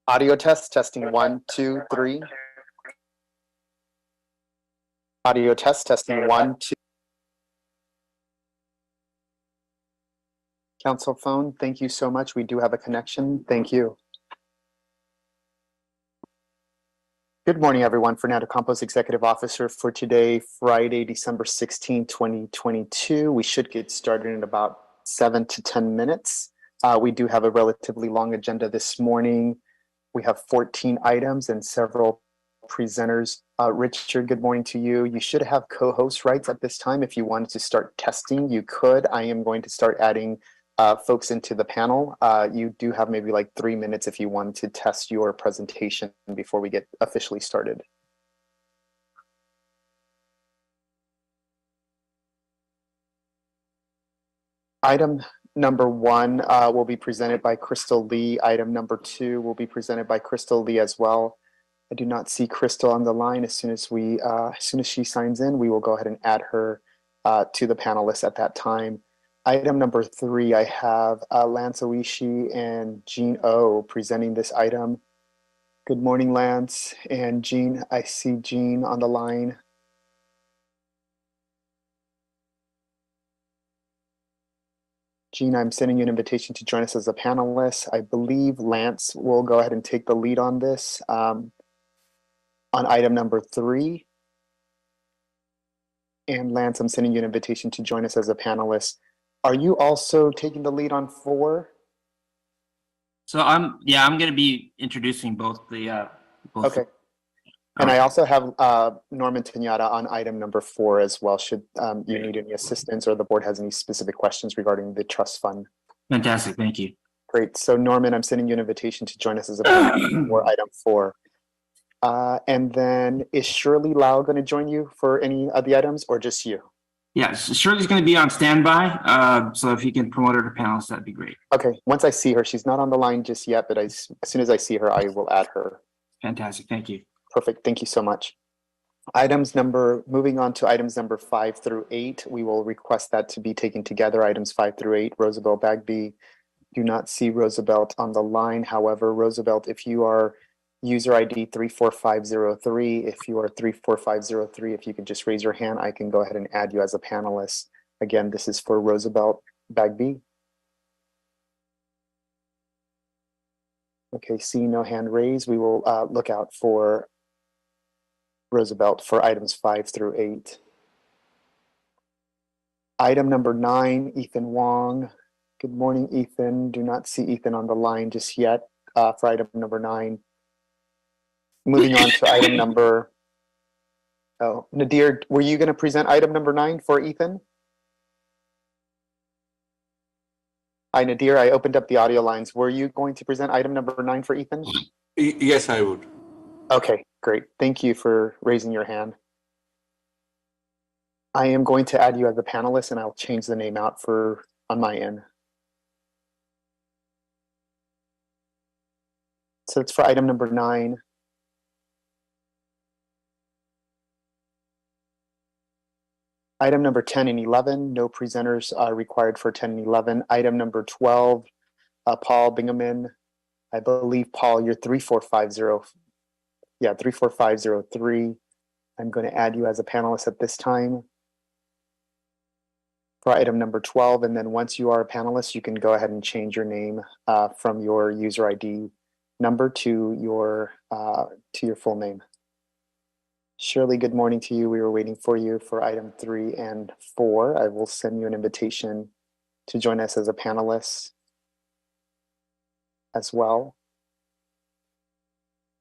Audio test, testing 1, 2, 3. Audio test, testing 1, 2. Council phone, thank you so much. We do have a connection. Thank you. Good morning, everyone. Fernando Campos, Executive Officer for today, Friday, December 16, 2022. We should get started in about 7 to 10 minutes. We do have a relatively long agenda this morning. We have 14 items and several presenters. Richard, good morning to you. You should have co-host rights at this time. If you wanted to start testing, you could. I am going to start adding folks into the panel. You do have maybe like 3 minutes if you want to test your presentation before we get officially started. Item number 1 will be presented by Crystal Lee. Item number 2 will be presented by Crystal Lee as well. I do not see Crystal on the line. As soon as she signs in, we will go ahead and add her to the panelists at that time. Item number 3, I have Lance Oishi and Jean O presenting this item. Good morning, Lance and Jean. I see Jean on the line. Jean, I'm sending you an invitation to join us as a panelist. I believe Lance will go ahead and take the lead on this on item number 3. And Lance, I'm sending you an invitation to join us as a panelist. Are you also taking the lead on 4? So I'm going to be introducing both the Okay. And I also have Norman Tenata on item number 4 as well, should you need any assistance or the board has any specific questions regarding the trust fund. Fantastic, thank you. Great. So Norman, I'm sending you an invitation to join us as a panelist for item 4. And then is Shirley Lau going to join you for any of the items or just you? Yeah, Shirley's going to be on standby. So if you can promote her to panelist, that'd be great. Okay. Once I see her, she's not on the line just yet, but as soon as I see her, I will add her. Fantastic. Thank you. Perfect. Thank you so much. Moving on to items number 5 through 8, we will request that to be taken together. Items 5 through 8, Roosevelt Bagby. Do not see Roosevelt on the line. However, Roosevelt, if you are user ID 34503, if you are 34503, if you could just raise your hand, I can go ahead and add you as a panelist. Again, this is for Roosevelt Bagby. Okay, see no hand raised. We will look out for Roosevelt for items 5 through 8. Item number 9, Ethan Wong. Good morning, Ethan. Do not see Ethan on the line just yet for item number 9. Moving on to item number, Nadir, were you going to present item number 9 for Ethan? Hi, Nadir, I opened up the audio lines. Were you going to present item number 9 for Ethan? Yes, I would. Okay, great. Thank you for raising your hand. I am going to add you as a panelist and I'll change the name out on my end. So it's for item number 9. Item number 10 and 11, no presenters are required for 10 and 11. Item number 12, Paul Bingaman. I believe, Paul, you're 34503. Yeah, 34503. I'm going to add you as a panelist at this time for item number 12. And then once you are a panelist, you can go ahead and change your name from your user ID number to your full name. Shirley, good morning to you. We were waiting for you for item 3 and 4. I will send you an invitation to join us as a panelist as well.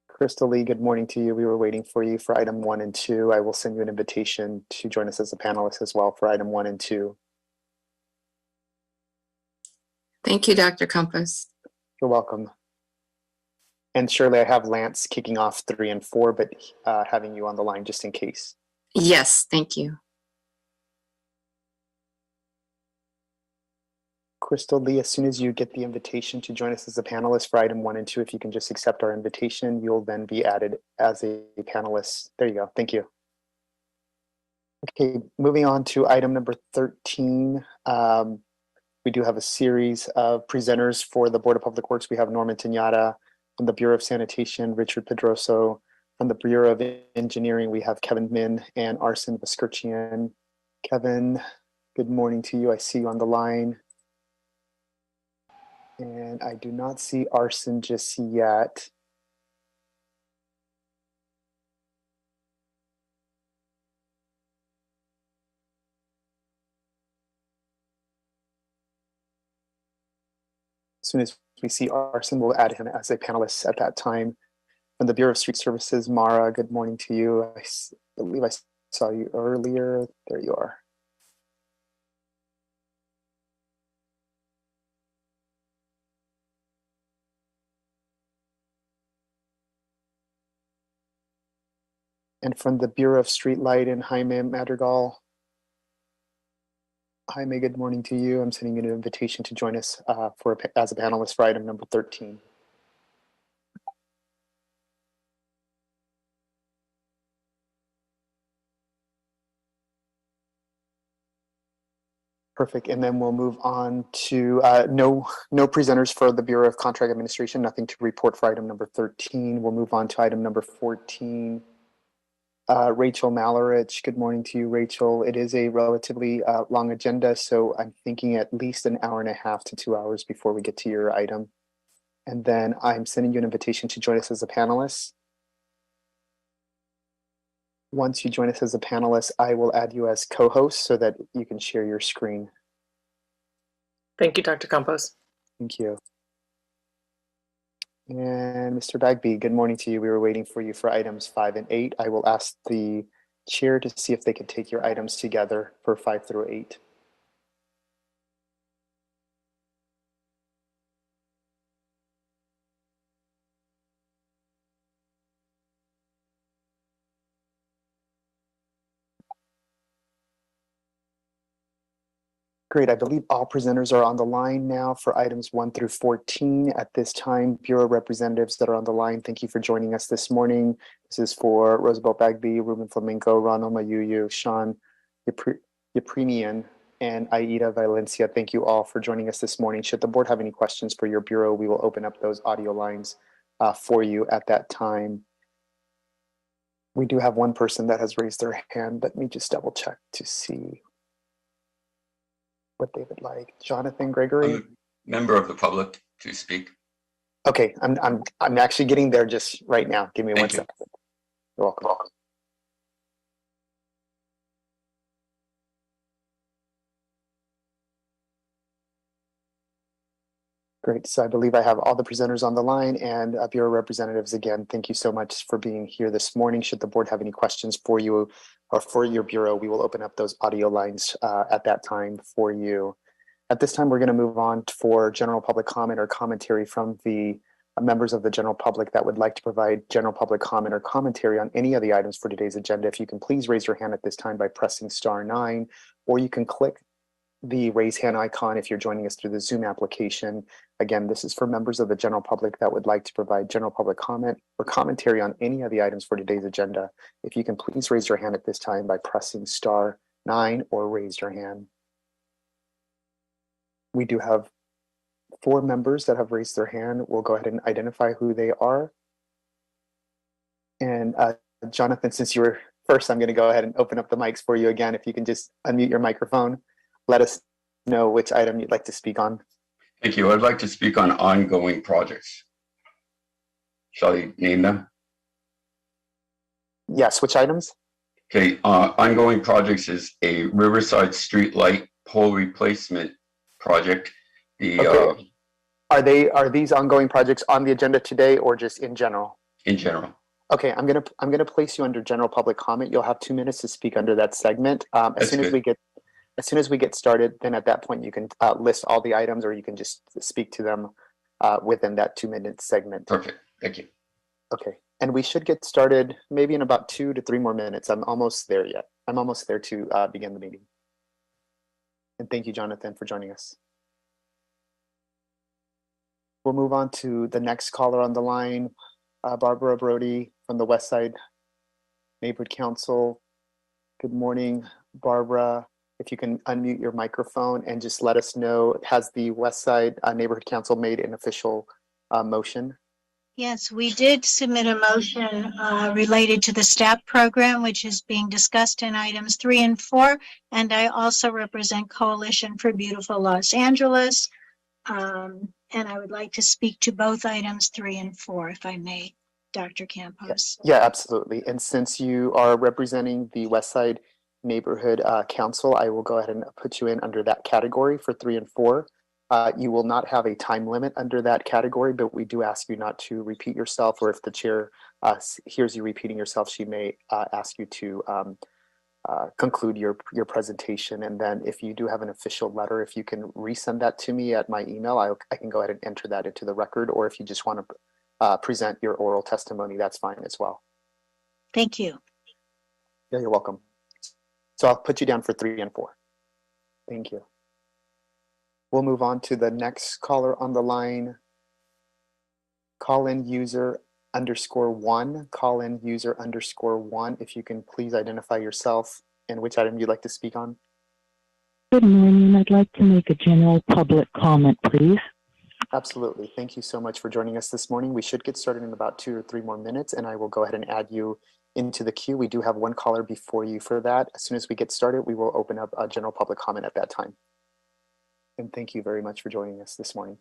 Crystal Lee, good morning to you. We were waiting for you for item 1 and 2. I will send you an invitation to join us as a panelist as well for item 1 and 2. Thank you, Dr. Campos. You're welcome. And Shirley, I have Lance kicking off 3 and 4, but having you on the line just in case. Yes, thank you. Crystal Lee, as soon as you get the invitation to join us as a panelist for item 1 and 2, if you can just accept our invitation, you'll then be added as a panelist. There you go. Thank you. Okay, moving on to item number 13. We do have a series of presenters for the Board of Public Works. We have Norman Tenata, From the Bureau of Sanitation, Richard Pedroso. From the Bureau of Engineering, we have Kevin Min and Arsen Vaskirchian. Kevin, good morning to you. I see you on the line. And I do not see Arsen just yet. As soon as we see Arsen, we'll add him as a panelist at that time. From the Bureau of Street Services, Mara, good morning to you. I believe I saw you earlier. There you are. And from the Bureau of Street Light and Jaime Madrigal. Jaime, good morning to you. I'm sending you an invitation to join us as a panelist for item number 13. Perfect. And then we'll move on to no presenters for the Bureau of Contract Administration, nothing to report for item number 13. We'll move on to item number 14. Rachel Malarich, good morning to you, Rachel. It is a relatively long agenda, so I'm thinking at least an hour and a half to 2 hours before we get to your item. And then I'm sending you an invitation to join us as a panelist. Once you join us as a panelist, I will add you as co-host so that you can share your screen. Thank you, Dr. Campos. Thank you. And Mr. Bagby, good morning to you. We were waiting for you for items 5 and 8. I will ask the chair to see if they can take your items together for 5 through 8. Great. I believe all presenters are on the line now for items 1 through 14. At this time, Bureau representatives that are on the line, thank you for joining us this morning. This is for Roosevelt Bagby, Ruben Flamenco, Ronald Mayuyu, Sean Yapremian, and Aida Valencia. Thank you all for joining us this morning. Should the board have any questions for your Bureau, we will open up those audio lines for you at that time. We do have one person that has raised their hand. Let me just double check to see what they would like. Jonathan Gregory. I'm a member of the public to speak. Okay, I'm actually getting there just right now. Give me one second. You're welcome. Great. So I believe I have all the presenters on the line and Bureau representatives. Again, thank you so much for being here this morning. Should the board have any questions for you or for your Bureau, we will open up those audio lines at that time for you. At this time, we're going to move on for general public comment or commentary from the members of the general public that would like to provide general public comment or commentary on any of the items for today's agenda. If you can please raise your hand at this time by pressing *9, or you can click the raise hand icon if you're joining us through the Zoom application. Again, this is for members of the general public that would like to provide general public comment or commentary on any of the items for today's agenda. If you can please raise your hand at this time by pressing *9 or raise your hand. We do have 4 members that have raised their hand. We'll go ahead and identify who they are. And Jonathan, since you were first, I'm going to go ahead and open up the mics for you again. If you can just unmute your microphone, let us know which item you'd like to speak on. Thank you. I'd like to speak on ongoing projects. Shall I name them? Yes, which items? Okay, ongoing projects is a Riverside Street Light pole replacement project. Okay. Are these ongoing projects on the agenda today or just in general? In general. Okay, I'm gonna place you under general public comment. You'll have 2 minutes to speak under that segment. As soon as we get started, then at that point you can list all the items, or you can just speak to them within that 2-minute segment. Perfect. Thank you. Okay, and we should get started maybe in about 2 to 3 more minutes. I'm almost there yet. I'm almost there to begin the meeting. And thank you, Jonathan, for joining us. We'll move on to the next caller on the line, Barbara Brody from the West Side Neighborhood Council. Good morning, Barbara. If you can unmute your microphone and just let us know, has the West Side Neighborhood Council made an official motion? Yes, we did submit a motion related to the STAP program, which is being discussed in items 3 and 4. And I also represent Coalition for Beautiful Los Angeles. And I would like to speak to both items 3 and 4, if I may, Dr. Campos. Yeah, absolutely. And since you are representing the West Side Neighborhood Council, I will go ahead and put you in under that category for 3 and 4. You will not have a time limit under that category, but we do ask you not to repeat yourself, or if the chair hears you repeating yourself, she may ask you to conclude your presentation. And then if you do have an official letter, if you can resend that to me at my email, I can go ahead and enter that into the record. Or if you just want to present your oral testimony, that's fine as well. Thank you. Yeah, you're welcome. So I'll put you down for 3 and 4. Thank you. We'll move on to the next caller on the line. Call-in user _1. Call-in user _1. If you can please identify yourself and which item you'd like to speak on. Good morning. I'd like to make a general public comment, please. Absolutely. Thank you so much for joining us this morning. We should get started in about 2 or 3 more minutes, and I will go ahead and add you into the queue. We do have one caller before you for that. As soon as we get started, we will open up a general public comment at that time. And thank you very much for joining us this morning.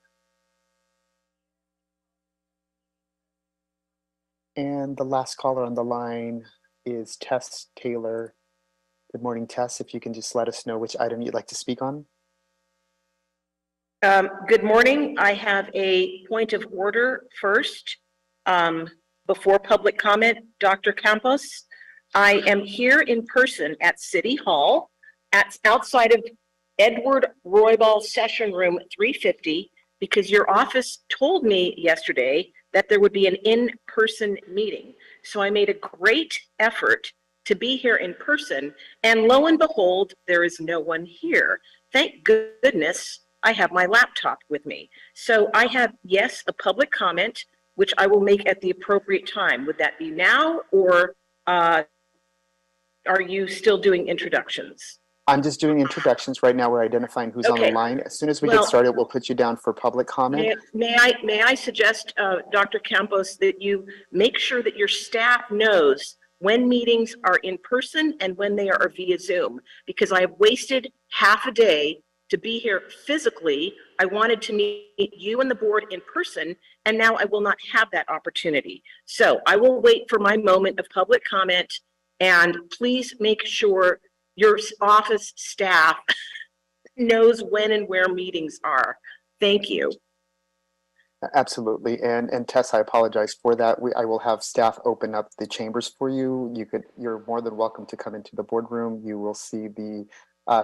And the last caller on the line is Tess Taylor. Good morning, Tess. If you can just let us know which item you'd like to speak on. Good morning. I have a point of order first. Before public comment, Dr. Campos, I am here in person at City Hall outside of Edward Roybal Session Room 350 because your office told me yesterday that there would be an in-person meeting. So I made a great effort to be here in person, and lo and behold, there is no one here. Thank goodness I have my laptop with me. So I have, yes, a public comment, which I will make at the appropriate time. Would that be now, or are you still doing introductions? I'm just doing introductions right now. We're identifying who's on the line. As soon as we get started, we'll put you down for public comment. May I suggest, Dr. Campos, that you make sure that your staff knows when meetings are in person and when they are via Zoom, because I have wasted half a day to be here physically. I wanted to meet you and the board in person, and now I will not have that opportunity. So I will wait for my moment of public comment, and please make sure your office staff knows when and where meetings are. Thank you. Absolutely. And Tess, I apologize for that. I will have staff open up the chambers for you. You're more than welcome to come into the boardroom. You will see the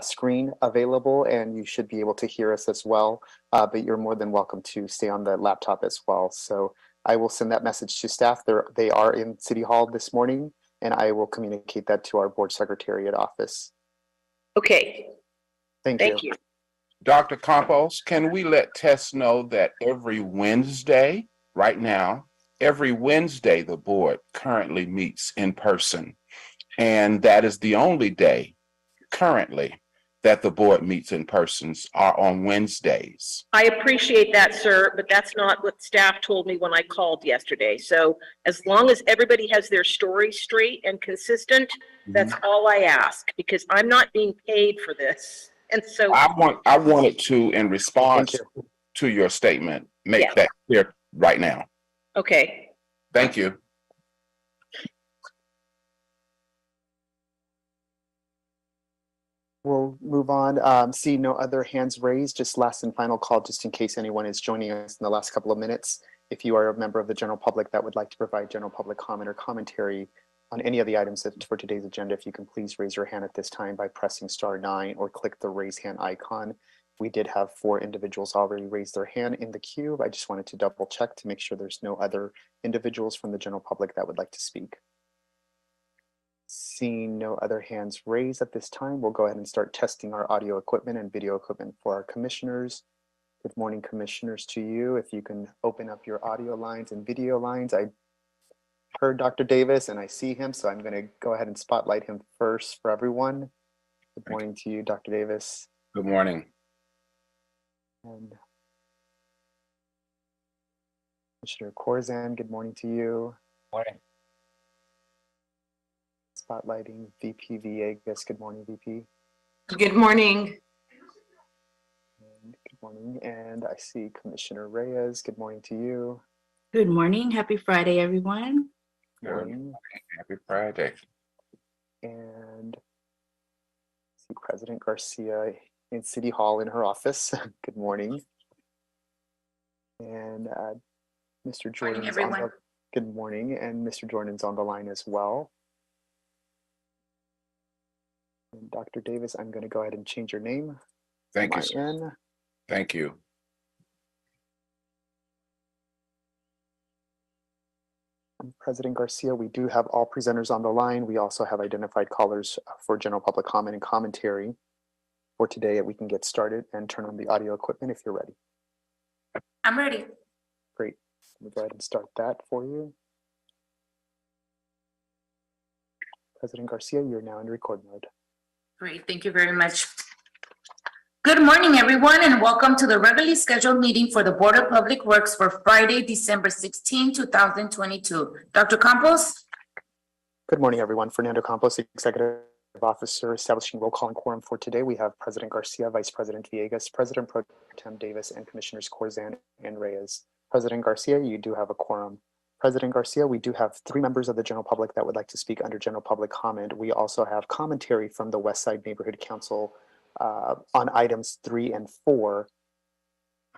screen available, and you should be able to hear us as well. But you're more than welcome to stay on the laptop as well. So I will send that message to staff. They are in City Hall this morning, and I will communicate that to our board secretariat office. Okay. Thank you. Dr. Campos, can we let Tess know that every Wednesday, right now, every Wednesday, the board currently meets in person. And that is the only day currently that the board meets in persons are on Wednesdays. I appreciate that, sir, but that's not what staff told me when I called yesterday. So as long as everybody has their story straight and consistent, that's all I ask, because I'm not being paid for this. And so I wanted to, in response to your statement, make that clear right now. Okay. Thank you. We'll move on. See no other hands raised. Just last and final call, just in case anyone is joining us in the last couple of minutes. If you are a member of the general public that would like to provide general public comment or commentary on any of the items for today's agenda, if you can please raise your hand at this time by pressing *9 or click the raise hand icon. We did have 4 individuals already raise their hand in the queue. I just wanted to double check to make sure there's no other individuals from the general public that would like to speak. Seeing no other hands raised at this time, we'll go ahead and start testing our audio equipment and video equipment for our commissioners. Good morning, commissioners, to you. If you can open up your audio lines and video lines. I heard Dr. Davis and I see him, so I'm going to go ahead and spotlight him first for everyone. Good morning to you, Dr. Davis. Good morning. And Commissioner Corzine, good morning to you. Morning. Spotlighting VP Villegas, good morning, VP. Good morning. And good morning. And I see Commissioner Reyes, good morning to you. Good morning. Happy Friday, everyone. Good Morning. Happy Friday. And I see President Garcia in City Hall in her office. Good morning. And Mr. Jordan's everyone. good morning, and Mr. Jordan's on the line as well. And Dr. Davis, I'm going to go ahead and change your name. Thank you, My sir. N. Thank you. And President Garcia, we do have all presenters on the line. We also have identified callers for general public comment and commentary. For today, we can get started and turn on the audio equipment if you're ready. I'm ready. Great. Let me go ahead and start that for you. President Garcia, you're now in record mode. Great. Thank you very much. Good morning, everyone, and welcome to the regularly scheduled meeting for the Board of Public Works for Friday, December 16, 2022. Dr. Campos? Good morning, everyone. Fernando Campos, Executive Officer, establishing roll call and quorum for today. We have President Garcia, Vice President Villegas, President Pro Tem Davis, and Commissioners Corzine and Reyes. President Garcia, you do have a quorum. President Garcia, we do have 3 members of the general public that would like to speak under general public comment. We also have commentary from the West Side Neighborhood Council on items 3 and 4.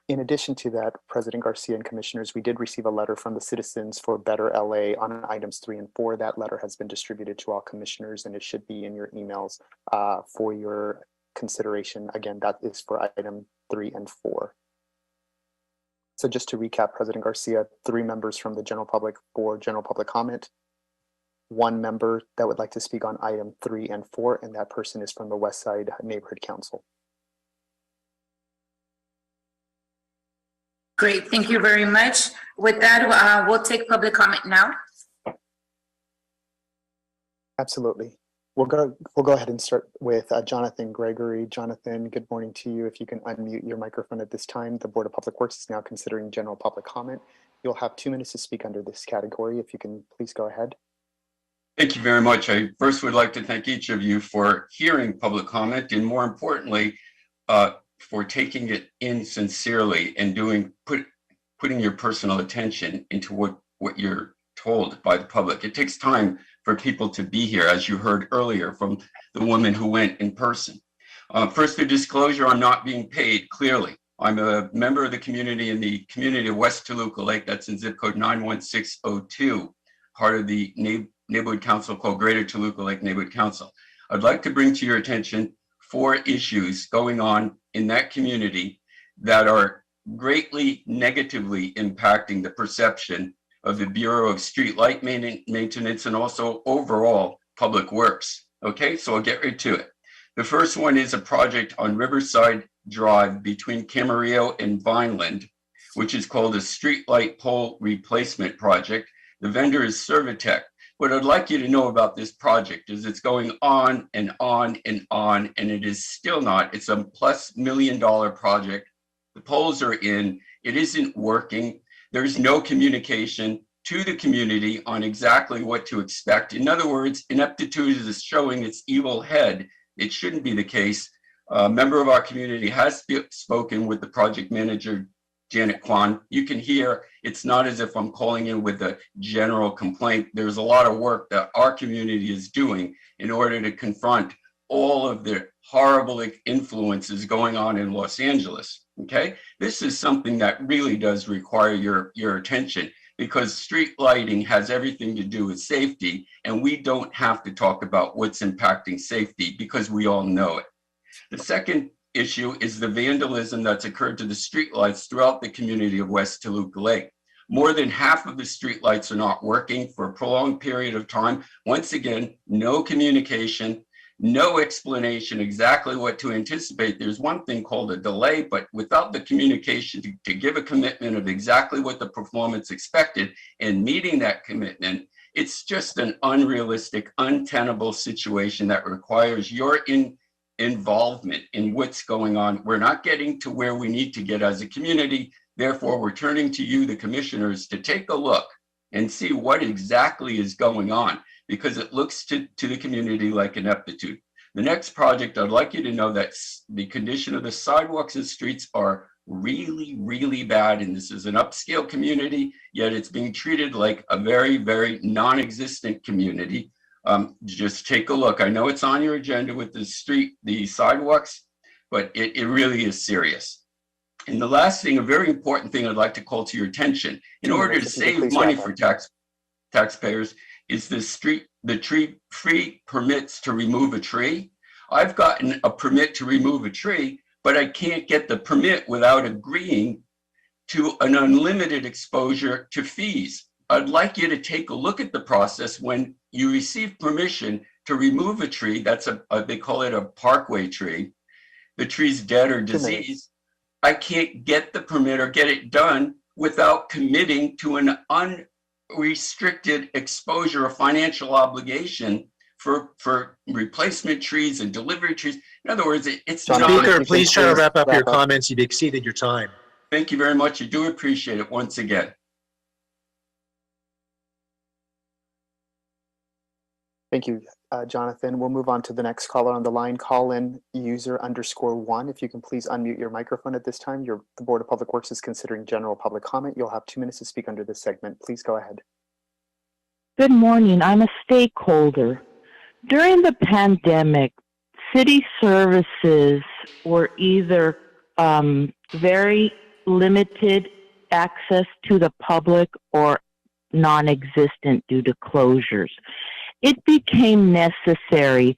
In addition to that, President Garcia and Commissioners, we did receive a letter from the Citizens for Better LA on items 3 and 4. That letter has been distributed to all commissioners, and it should be in your emails for your consideration. Again, that is for item 3 and 4. So just to recap, President Garcia, 3 members from the general public for general public comment, 1 member that would like to speak on item 3 and 4, and that person is from the West Side Neighborhood Council. Great. Thank you very much. With that, we'll take public comment now. Absolutely. We'll go ahead and start with Jonathan Gregory. Jonathan, good morning to you. If you can unmute your microphone at this time. The Board of Public Works is now considering general public comment. You'll have 2 minutes to speak under this category. If you can please go ahead. Thank you very much. I first would like to thank each of you for hearing public comment, and more importantly, for taking it in sincerely and putting your personal attention into what you're told by the public. It takes time for people to be here, as you heard earlier from the woman who went in person. First, a disclosure, I'm not being paid, clearly. I'm a member of the community in the community of West Toluca Lake, that's in zip code 91602, part of the neighborhood council called Greater Toluca Lake Neighborhood Council. I'd like to bring to your attention 4 issues going on in that community that are greatly negatively impacting the perception of the Bureau of Street Light Maintenance and also overall public works. Okay, so I'll get right to it. The first one is a project on Riverside Drive between Camarillo and Vineland, which is called a street light pole replacement project. The vendor is Servitech. What I'd like you to know about this project is it's going on and on and on, and it is still not. It's a +$1 million project. The poles are in, it isn't working. There's no communication to the community on exactly what to expect. In other words, ineptitude is showing its evil head. It shouldn't be the case. A member of our community has spoken with the project manager, Janet Kwan. You can hear it's not as if I'm calling in with a general complaint. There's a lot of work that our community is doing in order to confront all of the horrible influences going on in Los Angeles. Okay, this is something that really does require your attention, because street lighting has everything to do with safety, and we don't have to talk about what's impacting safety because we all know it. The second issue is the vandalism that's occurred to the streetlights throughout the community of West Toluca Lake. More than half of the streetlights are not working for a prolonged period of time. Once again, no communication, no explanation exactly what to anticipate. There's one thing called a delay, but without the communication to give a commitment of exactly what the performance expected and meeting that commitment, it's just an unrealistic, untenable situation that requires your involvement in what's going on. We're not getting to where we need to get as a community. Therefore, we're turning to you, the commissioners, to take a look and see what exactly is going on, because it looks to the community like ineptitude. The next project, I'd like you to know that the condition of the sidewalks and streets are really, really bad. And this is an upscale community, yet it's being treated like a very, very non-existent community. Just take a look. I know it's on your agenda with the sidewalks, but it really is serious. And the last thing, a very important thing I'd like to call to your attention, in order to save money for taxpayers, is the tree-free permits to remove a tree. I've gotten a permit to remove a tree, but I can't get the permit without agreeing to an unlimited exposure to fees. I'd like you to take a look at the process when you receive permission to remove a tree. That's they call it a parkway tree. The tree's dead or diseased. I can't get the permit or get it done without committing to an unrestricted exposure of financial obligation for replacement trees and delivery trees. In other words, it's not. Speaker, please try to wrap up your comments. You've exceeded your time. Thank you very much. I do appreciate it once again. Thank you, Jonathan. We'll move on to the next caller on the line. Call in user _1. If you can please unmute your microphone at this time. The Board of Public Works is considering general public comment. You'll have 2 minutes to speak under this segment. Please go ahead. Good morning. I'm a stakeholder. During the pandemic, city services were either very limited access to the public or non-existent due to closures. It became necessary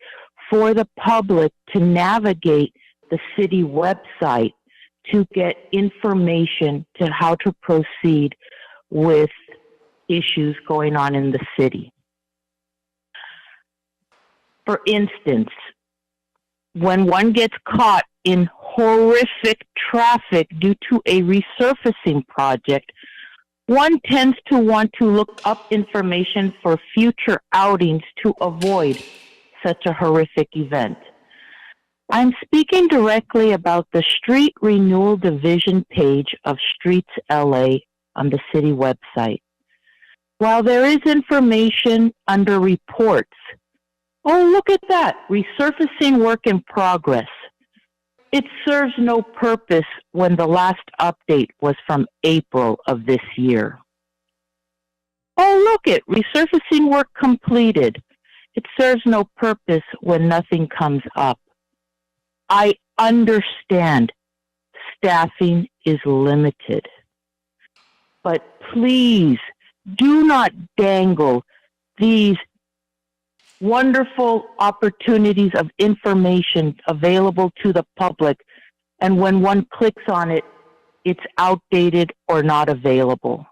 for the public to navigate the city website to get information to how to proceed with issues going on in the city. For instance, when one gets caught in horrific traffic due to a resurfacing project, one tends to want to look up information for future outings to avoid such a horrific event. I'm speaking directly about the Street Renewal Division page of Streets LA on the city website. While there is information under reports, oh, look at that, resurfacing work in progress. It serves no purpose when the last update was from April of this year. Oh, look it, resurfacing work completed. It serves no purpose when nothing comes up. I understand staffing is limited, but please do not dangle these wonderful opportunities of information available to the public, and when one clicks on it, it's outdated or not available.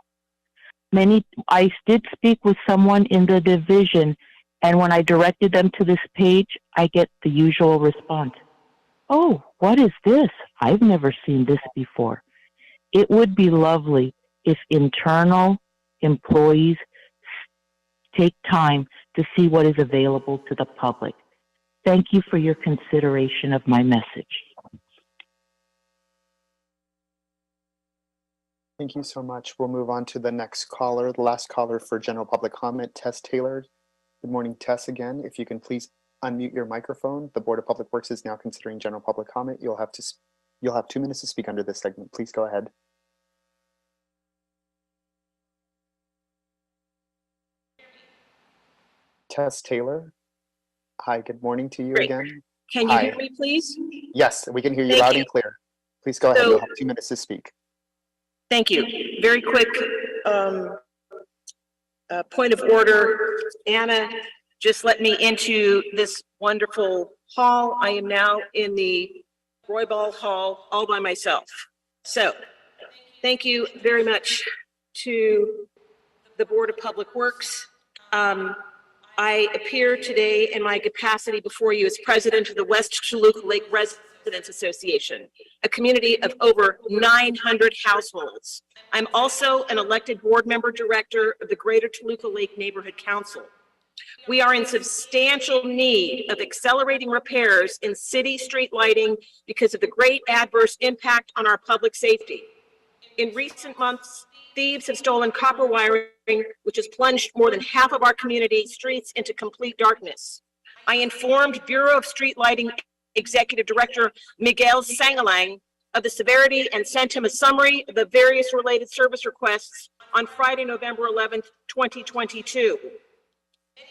I did speak with someone in the division, and when I directed them to this page, I get the usual response. Oh, what is this? I've never seen this before. It would be lovely if internal employees take time to see what is available to the public. Thank you for your consideration of my message. Thank you so much. We'll move on to the next caller, the last caller for general public comment, Tess Taylor. Good morning, Tess, again. If you can please unmute your microphone. The Board of Public Works is now considering general public comment. You'll have 2 minutes to speak under this segment. Please go ahead. Tess Taylor. Hi, good morning to you Great. again. Can you Hi. hear me, please? Yes, we can hear you Thank loud you. and clear. Please go ahead. So- You'll have 2 minutes to speak. Thank you. Very quick point of order. Anna just let me into this wonderful hall. I am now in the Roybal Hall all by myself. So thank you very much to the Board of Public Works. I appear today in my capacity before you as president of the West Toluca Lake Residents Association, a community of over 900 households. I'm also an elected board member director of the Greater Toluca Lake Neighborhood Council. We are in substantial need of accelerating repairs in city street lighting because of the great adverse impact on our public safety. In recent months, thieves have stolen copper wiring, which has plunged more than half of our community streets into complete darkness. I informed Bureau of Street Lighting Executive Director Miguel Sangalang of the severity and sent him a summary of the various related service requests on Friday, November 11th, 2022.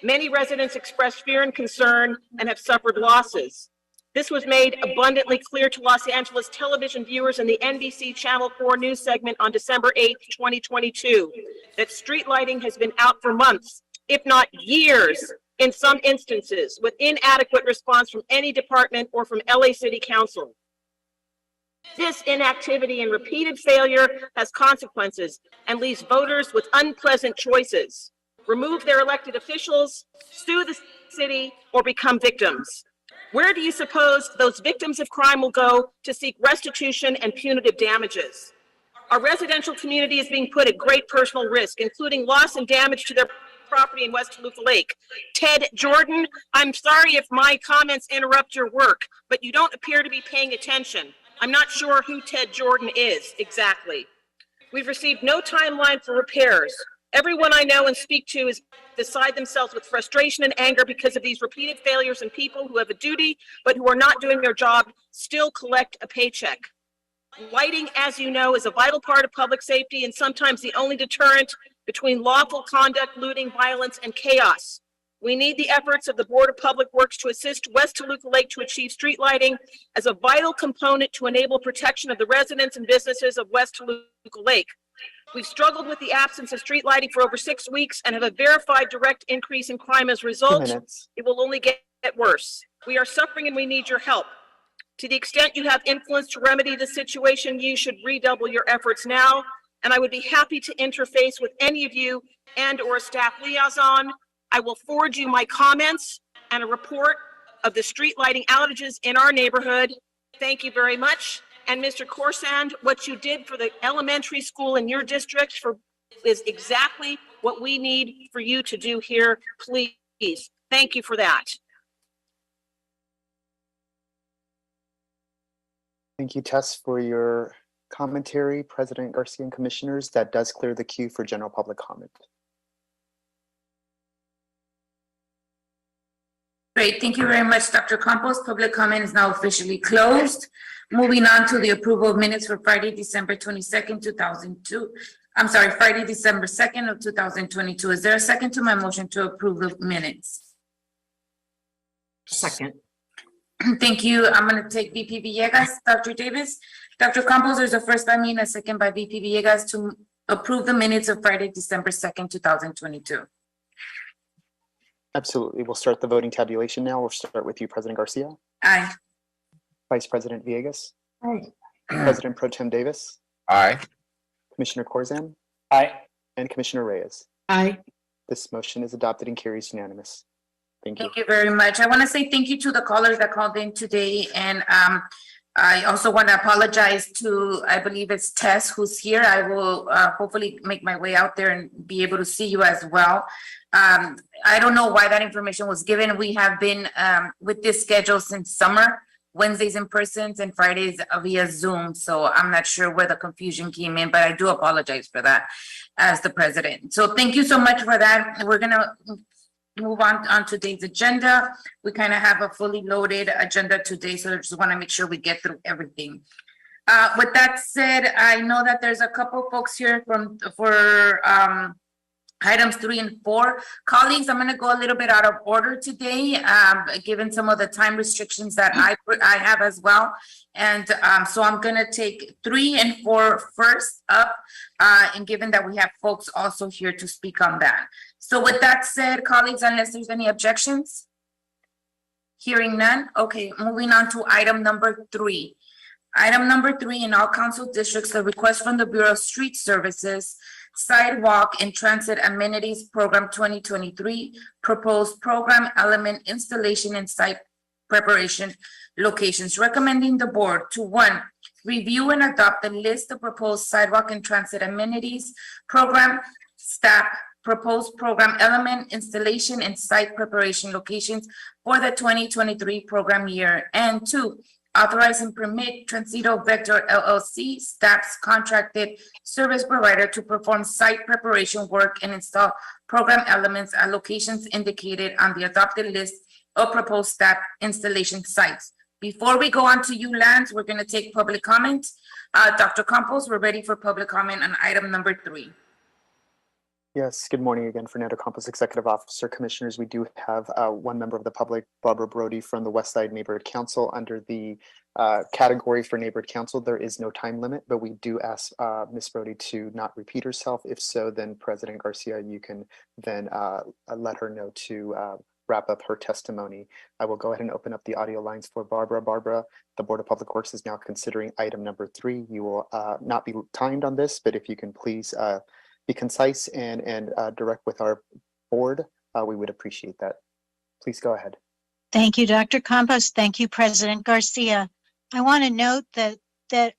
Many residents expressed fear and concern and have suffered losses. This was made abundantly clear to Los Angeles television viewers in the NBC Channel 4 news segment on December 8th, 2022, that street lighting has been out for months, if not years, in some instances, with inadequate response from any department or from LA City Council. This inactivity and repeated failure has consequences and leaves voters with unpleasant choices: remove their elected officials, sue the city, or become victims. Where do you suppose those victims of crime will go to seek restitution and punitive damages? Our residential community is being put at great personal risk, including loss and damage to their property in West Toluca Lake. Ted Jordan, I'm sorry if my comments interrupt your work, but you don't appear to be paying attention. I'm not sure who Ted Jordan is exactly. We've received no timeline for repairs. Everyone I know and speak to is beside themselves with frustration and anger because of these repeated failures, and people who have a duty but who are not doing their job still collect a paycheck. Lighting, as you know, is a vital part of public safety and sometimes the only deterrent between lawful conduct, looting, violence, and chaos. We need the efforts of the Board of Public Works to assist West Toluca Lake to achieve street lighting as a vital component to enable protection of the residents and businesses of West Toluca Lake. We've struggled with the absence of street lighting for over 6 weeks and have a verified direct increase in crime as a result. It will only get worse. We are suffering and we need your help. To the extent you have influence to remedy the situation, you should redouble your efforts now. And I would be happy to interface with any of you and or a staff liaison. I will forward you my comments and a report of the street lighting outages in our neighborhood. Thank you very much. And Mr. Corsand, what you did for the elementary school in your district is exactly what we need for you to do here, please. Thank you for that. Thank you, Tess, for your commentary. President Garcia and commissioners, that does clear the queue for general public comment. Great, thank you very much, Dr. Campos. Public comment is now officially closed. Moving on to the approval of minutes for Friday, December 22nd, 2002. I'm sorry, Friday, December 2nd of 2022. Is there a second to my motion to approve the minutes? Second. Thank you. I'm going to take VP Villegas, Dr. Davis. Dr. Campos, there's a first by me and a second by VP Villegas to approve the minutes of Friday, December 2nd, 2022. Absolutely. We'll start the voting tabulation now. We'll start with you, President Garcia. Aye. Vice President Villegas. Aye. President Pro Tem Davis. Aye. Commissioner Corzan. Aye. And Commissioner Reyes. Aye. This motion is adopted and carries unanimous. Thank you. Thank you very much. I want to say thank you to the callers that called in today. And I also want to apologize to, I believe it's Tess who's here. I will hopefully make my way out there and be able to see you as well. I don't know why that information was given. We have been with this schedule since summer, Wednesdays in person and Fridays via Zoom. So I'm not sure where the confusion came in, but I do apologize for that as the president. So thank you so much for that. We're going to move on today's agenda. We kind of have a fully loaded agenda today, so I just want to make sure we get through everything. With that said, I know that there's a couple folks here for items 3 and 4. Colleagues, I'm going to go a little bit out of order today, given some of the time restrictions that I have as well. And so I'm going to take 3 and 4 first up, and given that we have folks also here to speak on that. So with that said, colleagues, unless there's any objections? Hearing none. Okay, moving on to item number 3. Item number 3, in all council districts, the request from the Bureau of Street Services, Sidewalk and Transit Amenities Program 2023, proposed program element installation and site preparation locations, recommending the board to 1, review and adopt the list of proposed sidewalk and transit amenities program, staff proposed program element installation and site preparation locations for the 2023 program year, and 2, Authorize and permit Transito Vector LLC, staff's contracted service provider, to perform site preparation work and install program elements at locations indicated on the adopted list of proposed staff installation sites. Before we go on to you, Lance, we're going to take public comment. Dr. Campos, we're ready for public comment on item number 3. Yes, good morning again, Fernando Campos, Executive Officer. Commissioners, we do have one member of the public, Barbara Brody from the West Side Neighborhood Council. Under the category for Neighborhood Council, there is no time limit, but we do ask Ms. Brody to not repeat herself. If so, then President Garcia, you can then let her know to wrap up her testimony. I will go ahead and open up the audio lines for Barbara. Barbara, the Board of Public Works is now considering item number 3. You will not be timed on this, but if you can please be concise and direct with our board, we would appreciate that. Please go ahead. Thank you, Dr. Campos. Thank you, President Garcia. I want to note that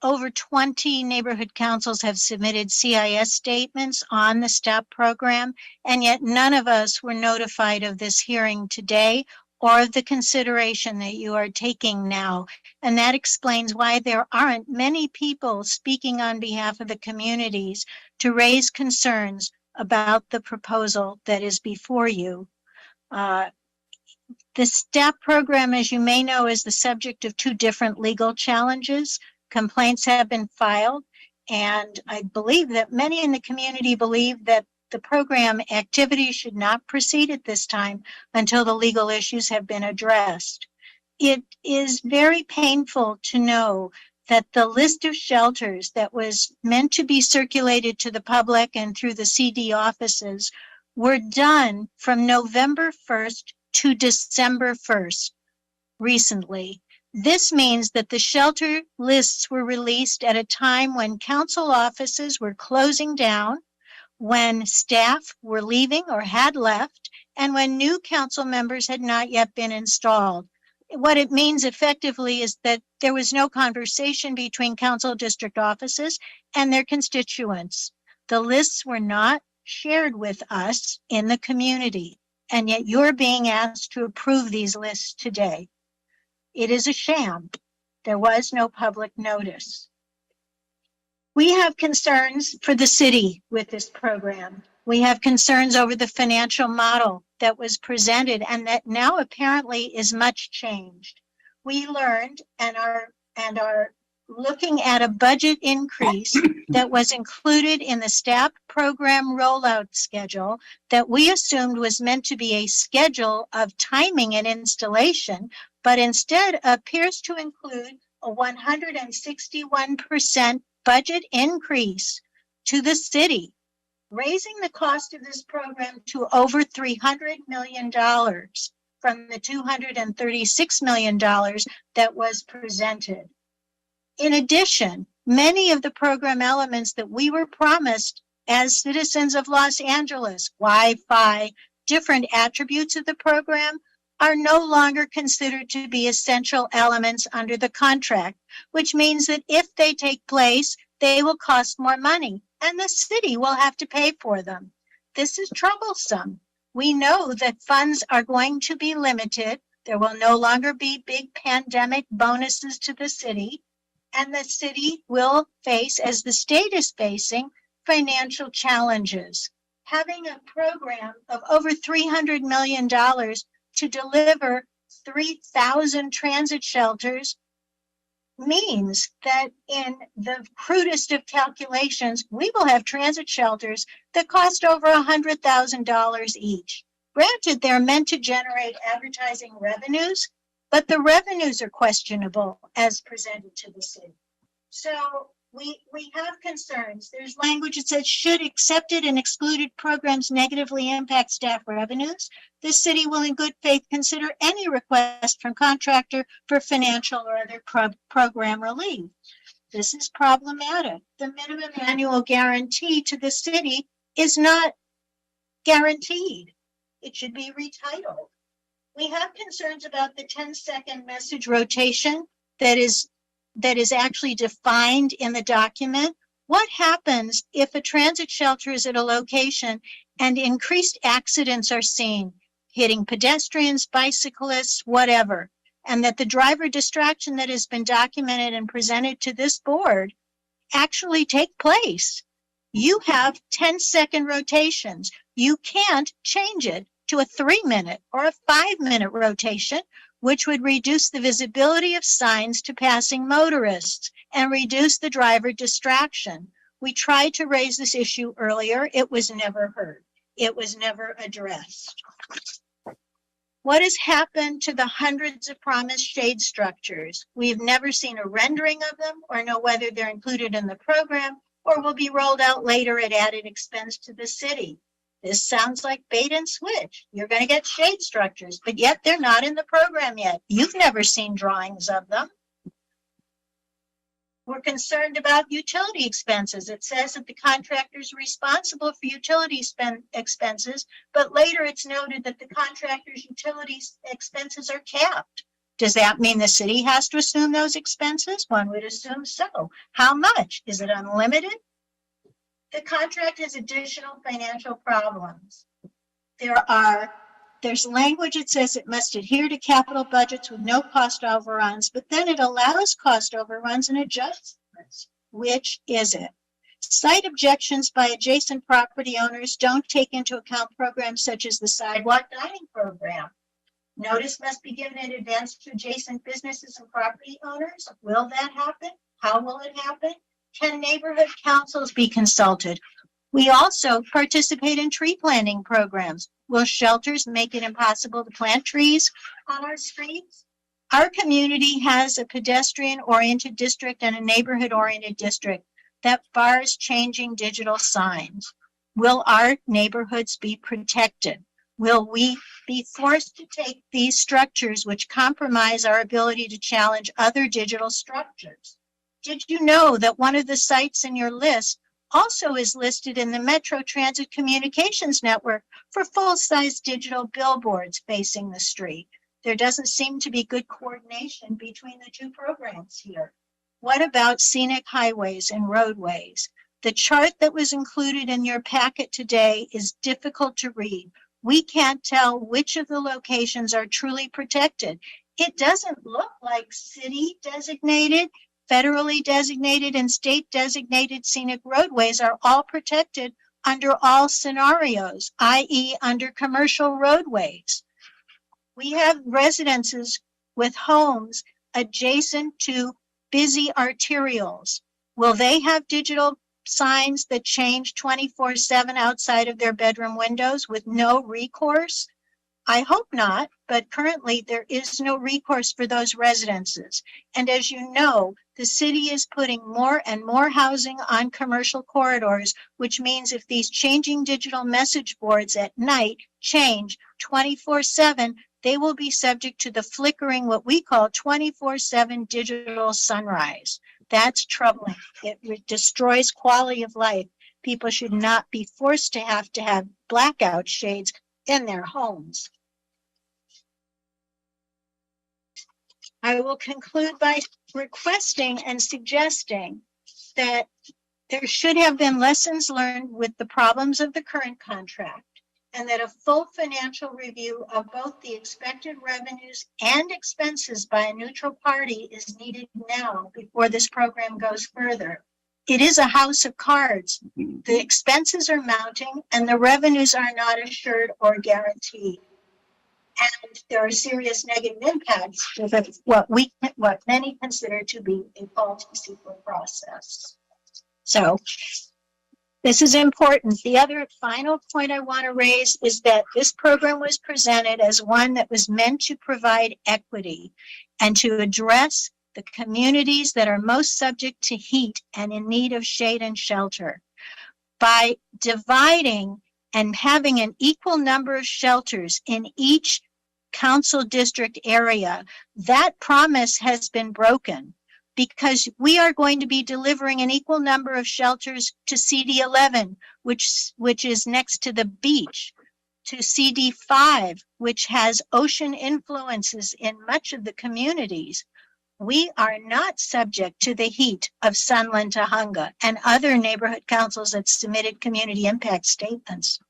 over 20 neighborhood councils have submitted CIS statements on the STEP program, and yet none of us were notified of this hearing today or of the consideration that you are taking now. And that explains why there aren't many people speaking on behalf of the communities to raise concerns about the proposal that is before you. The STEP program, as you may know, is the subject of 2 different legal challenges. Complaints have been filed, and I believe that many in the community believe that the program activities should not proceed at this time until the legal issues have been addressed. It is very painful to know that the list of shelters that was meant to be circulated to the public and through the CD offices were done from November 1st to December 1st recently. This means that the shelter lists were released at a time when council offices were closing down, when staff were leaving or had left, and when new council members had not yet been installed. What it means effectively is that there was no conversation between council district offices and their constituents. The lists were not shared with us in the community, and yet you're being asked to approve these lists today. It is a sham. There was no public notice. We have concerns for the city with this program. We have concerns over the financial model that was presented and that now apparently is much changed. We learned and are looking at a budget increase that was included in the STEP program rollout schedule that we assumed was meant to be a schedule of timing and installation, but instead appears to include a 161% budget increase to the city, raising the cost of this program to over $300 million from the $236 million that was presented. In addition, many of the program elements that we were promised as citizens of Los Angeles, Wi-Fi, different attributes of the program, are no longer considered to be essential elements under the contract, which means that if they take place, they will cost more money, and the city will have to pay for them. This is troublesome. We know that funds are going to be limited. There will no longer be big pandemic bonuses to the city, and the city will face, as the state is facing, financial challenges. Having a program of over $300 million to deliver 3,000 transit shelters means that in the crudest of calculations, we will have transit shelters that cost over $100,000 each. Granted, they're meant to generate advertising revenues, but the revenues are questionable as presented to the city. So we have concerns. There's language that says should accepted and excluded programs negatively impact staff revenues, the city will in good faith consider any request from contractor for financial or other program relief. This is problematic. The minimum annual guarantee to the city is not guaranteed. It should be retitled. We have concerns about the 10-second message rotation that is actually defined in the document. What happens if a transit shelter is at a location and increased accidents are seen, hitting pedestrians, bicyclists, whatever? and that the driver distraction that has been documented and presented to this board actually take place. You have 10-second rotations. You can't change it to a 3-minute or a 5-minute rotation, which would reduce the visibility of signs to passing motorists and reduce the driver distraction. We tried to raise this issue earlier. It was never heard. It was never addressed. What has happened to the hundreds of promised shade structures? We've never seen a rendering of them or know whether they're included in the program or will be rolled out later at added expense to the city. This sounds like bait and switch. You're going to get shade structures, but yet they're not in the program yet. You've never seen drawings of them. We're concerned about utility expenses. It says that the contractor is responsible for utility expenses, but later it's noted that the contractor's utilities expenses are capped. Does that mean the city has to assume those expenses? One would assume so. How much? Is it unlimited? The contract has additional financial problems. There's language that says it must adhere to capital budgets with no cost overruns, but then it allows cost overruns and adjustments. Which is it? Site objections by adjacent property owners don't take into account programs such as the sidewalk dining program. Notice must be given in advance to adjacent businesses and property owners. Will that happen? How will it happen? Can neighborhood councils be consulted? We also participate in tree planting programs. Will shelters make it impossible to plant trees on our streets? Our community has a pedestrian-oriented district and a neighborhood-oriented district that bars changing digital signs. Will our neighborhoods be protected? Will we be forced to take these structures which compromise our ability to challenge other digital structures? Did you know that one of the sites in your list also is listed in the Metro Transit Communications Network for full-size digital billboards facing the street? There doesn't seem to be good coordination between the two programs here. What about scenic highways and roadways? The chart that was included in your packet today is difficult to read. We can't tell which of the locations are truly protected. It doesn't look like city designated, federally designated, and state designated scenic roadways are all protected under all scenarios, i.e. under commercial roadways. We have residences with homes adjacent to busy arterials. Will they have digital signs that change 24/7 outside of their bedroom windows with no recourse? I hope not, but currently there is no recourse for those residences. And as you know, the city is putting more and more housing on commercial corridors, which means if these changing digital message boards at night change 24/7, they will be subject to the flickering, what we call 24/7 digital sunrise. That's troubling. It destroys quality of life. People should not be forced to have blackout shades in their homes. I will conclude by requesting and suggesting that there should have been lessons learned with the problems of the current contract, and that a full financial review of both the expected revenues and expenses by a neutral party is needed now before this program goes further. It is a house of cards. The expenses are mounting and the revenues are not assured or guaranteed. And there are serious negative impacts with what many consider to be a faulty CEQA process. So this is important. The other final point I want to raise is that this program was presented as one that was meant to provide equity and to address the communities that are most subject to heat and in need of shade and shelter. By dividing and having an equal number of shelters in each council district area, that promise has been broken, because we are going to be delivering an equal number of shelters to CD11, which is next to the beach, to CD5, which has ocean influences in much of the communities. We are not subject to the heat of Sunland, Tujunga, and other neighborhood councils that submitted community impact statements.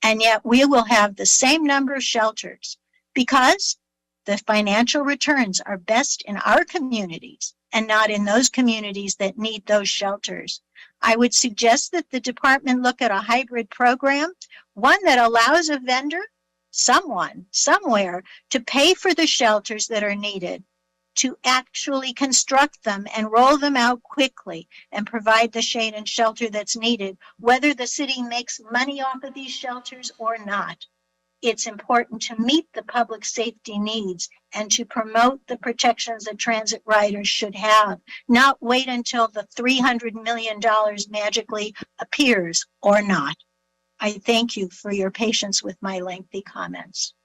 And yet we will have the same number of shelters because The financial returns are best in our communities and not in those communities that need those shelters. I would suggest that the department look at a hybrid program, one that allows a vendor, someone, somewhere, to pay for the shelters that are needed, to actually construct them and roll them out quickly and provide the shade and shelter that's needed, whether the city makes money off of these shelters or not. It's important to meet the public safety needs and to promote the protections that transit riders should have, not wait until the $300 million magically appears or not. I thank you for your patience with my lengthy comments.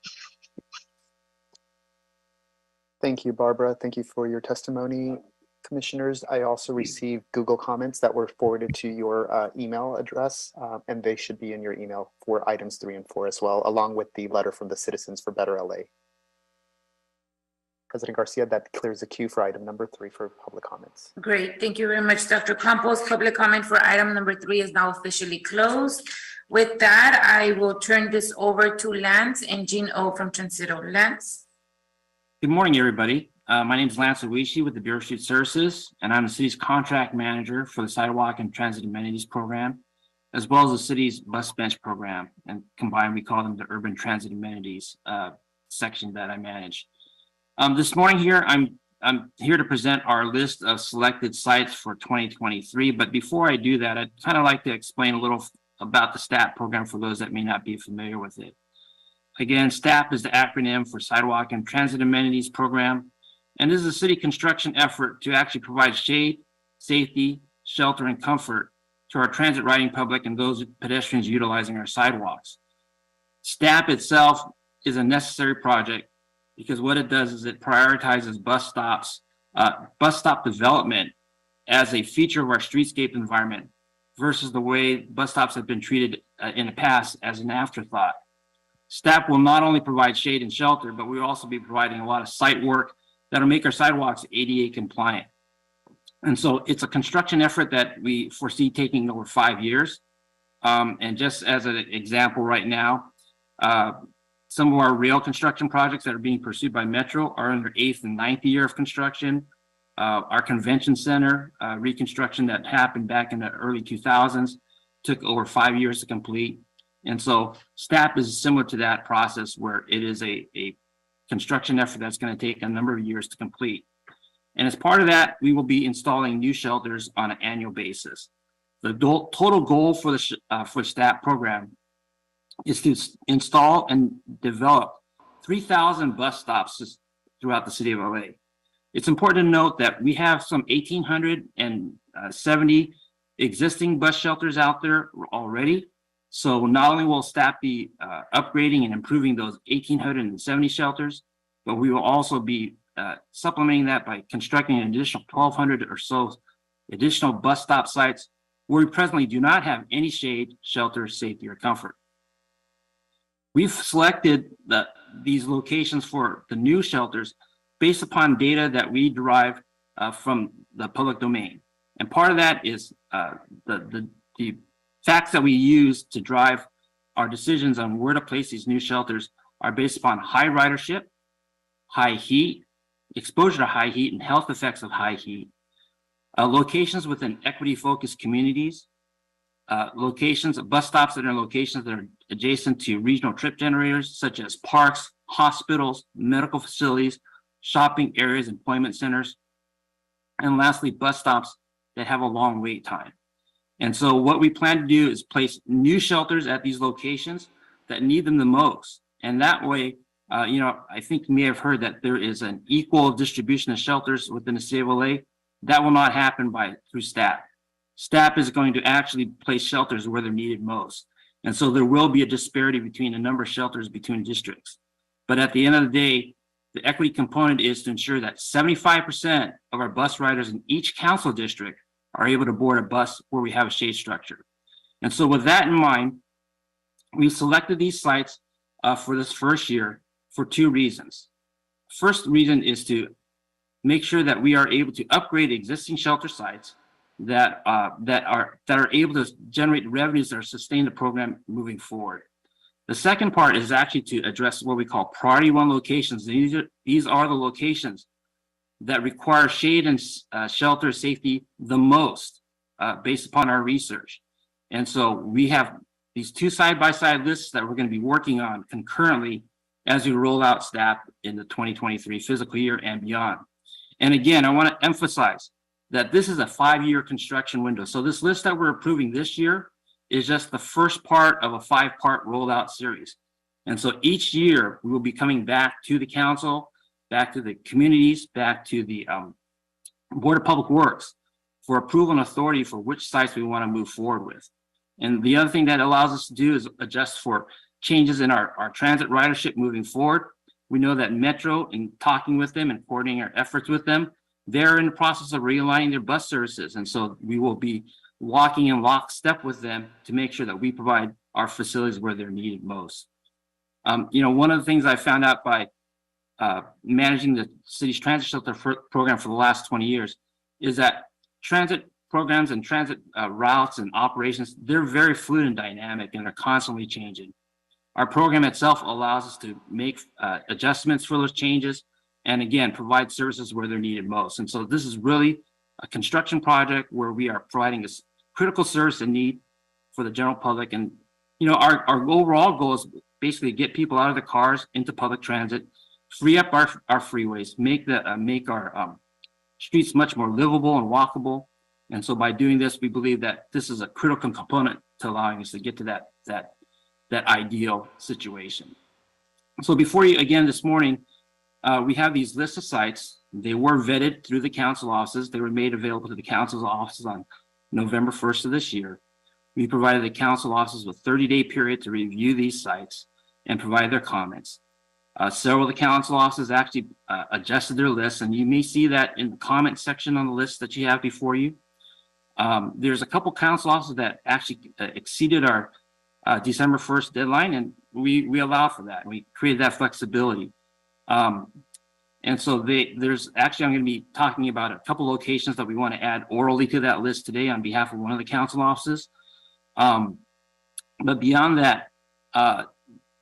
Thank you, Barbara. Thank you for your testimony. Commissioners, I also received Google comments that were forwarded to your email address, and they should be in your email for items 3 and 4 as well, along with the letter from the Citizens for Better LA. President Garcia, that clears the queue for item number 3 for public comments. Great. Thank you very much, Dr. Campos. Public comment for item number 3 is now officially closed. With that, I will turn this over to Lance and Jean O from Transito. Lance. Good morning, everybody. My name is Lance Owishi with the Bureau of Street Services, and I'm the city's contract manager for the Sidewalk and Transit Amenities Program, as well as the city's bus bench program. And combined, we call them the Urban Transit Amenities section that I manage. This morning here, I'm here to present our list of selected sites for 2023. But before I do that, I'd kind of like to explain a little about the STAP program for those that may not be familiar with it. Again, STAP is the acronym for Sidewalk and Transit Amenities Program. And this is a city construction effort to actually provide shade, safety, shelter, and comfort to our transit riding public and those pedestrians utilizing our sidewalks. STAP itself is a necessary project because what it does is it prioritizes bus stop development as a feature of our streetscape environment versus the way bus stops have been treated in the past as an afterthought. STAP will not only provide shade and shelter, but we will also be providing a lot of site work that'll make our sidewalks ADA compliant. And so it's a construction effort that we foresee taking over 5 years. And just as an example right now, some of our rail construction projects that are being pursued by Metro are in their 8th and 9th year of construction. Our convention center reconstruction that happened back in the early 2000s took over 5 years to complete. And so STAP is similar to that process where it is a construction effort that's going to take a number of years to complete. And as part of that, we will be installing new shelters on an annual basis. The total goal for the STAP program is to install and develop 3,000 bus stops throughout the city of LA. It's important to note that we have some 1,870 existing bus shelters out there already. So not only will STAP be upgrading and improving those 1,870 shelters, but we will also be supplementing that by constructing an additional 1,200 or so additional bus stop sites where we presently do not have any shade, shelter, safety, or comfort. We've selected these locations for the new shelters based upon data that we derive from the public domain. And part of that is the facts that we use to drive our decisions on where to place these new shelters are based upon high ridership, high heat, exposure to high heat and health effects of high heat, locations within equity-focused communities, bus stops that are in locations that are adjacent to regional trip generators, such as parks, hospitals, medical facilities, shopping areas, employment centers, and lastly, bus stops that have a long wait time. And so what we plan to do is place new shelters at these locations that need them the most. And that way, I think you may have heard that there is an equal distribution of shelters within the city of LA. That will not happen through STAP. STAP is going to actually place shelters where they're needed most. And so there will be a disparity between the number of shelters between districts. But at the end of the day, the equity component is to ensure that 75% of our bus riders in each council district are able to board a bus where we have a shade structure. And so with that in mind, we selected these sites for this first year for 2 reasons. First reason is to make sure that we are able to upgrade existing shelter sites that are able to generate revenues that are sustain the program moving forward. The second part is actually to address what we call priority one locations. These are the locations that require shade and shelter safety the most, based upon our research. And so we have these two side-by-side lists that we're going to be working on concurrently as we roll out STAP in the 2023 fiscal year and beyond. And again, I want to emphasize that this is a 5-year construction window. So this list that we're approving this year is just the first part of a 5-part rollout series. And so each year we will be coming back to the council, back to the communities, back to the Board of Public Works for approval and authority for which sites we want to move forward with. And the other thing that allows us to do is adjust for changes in our transit ridership moving forward. We know that Metro, in talking with them and coordinating our efforts with them, they're in the process of realigning their bus services. And so we will be walking in lockstep with them to make sure that we provide our facilities where they're needed most. One of the things I found out by managing the city's transit shelter program for the last 20 years is that transit programs and transit routes and operations, they're very fluid and dynamic and are constantly changing. Our program itself allows us to make adjustments for those changes and again, provide services where they're needed most. And so this is really a construction project where we are providing a critical service and need for the general public. And, our overall goal is basically get people out of the cars into public transit, free up our freeways, make our streets much more livable and walkable. And so by doing this, we believe that this is a critical component to allowing us to get to that ideal situation. So before you, again, this morning, we have these lists of sites. They were vetted through the council offices. They were made available to the council's offices on November 1st of this year. We provided the council offices with a 30-day period to review these sites and provide their comments. Several of the council offices actually adjusted their lists, and you may see that in the comment section on the list that you have before you. There's a couple council offices that actually exceeded our December 1st deadline, and we allow for that. We created that flexibility. And so there's actually, I'm going to be talking about a couple locations that we want to add orally to that list today on behalf of one of the council offices. But beyond that,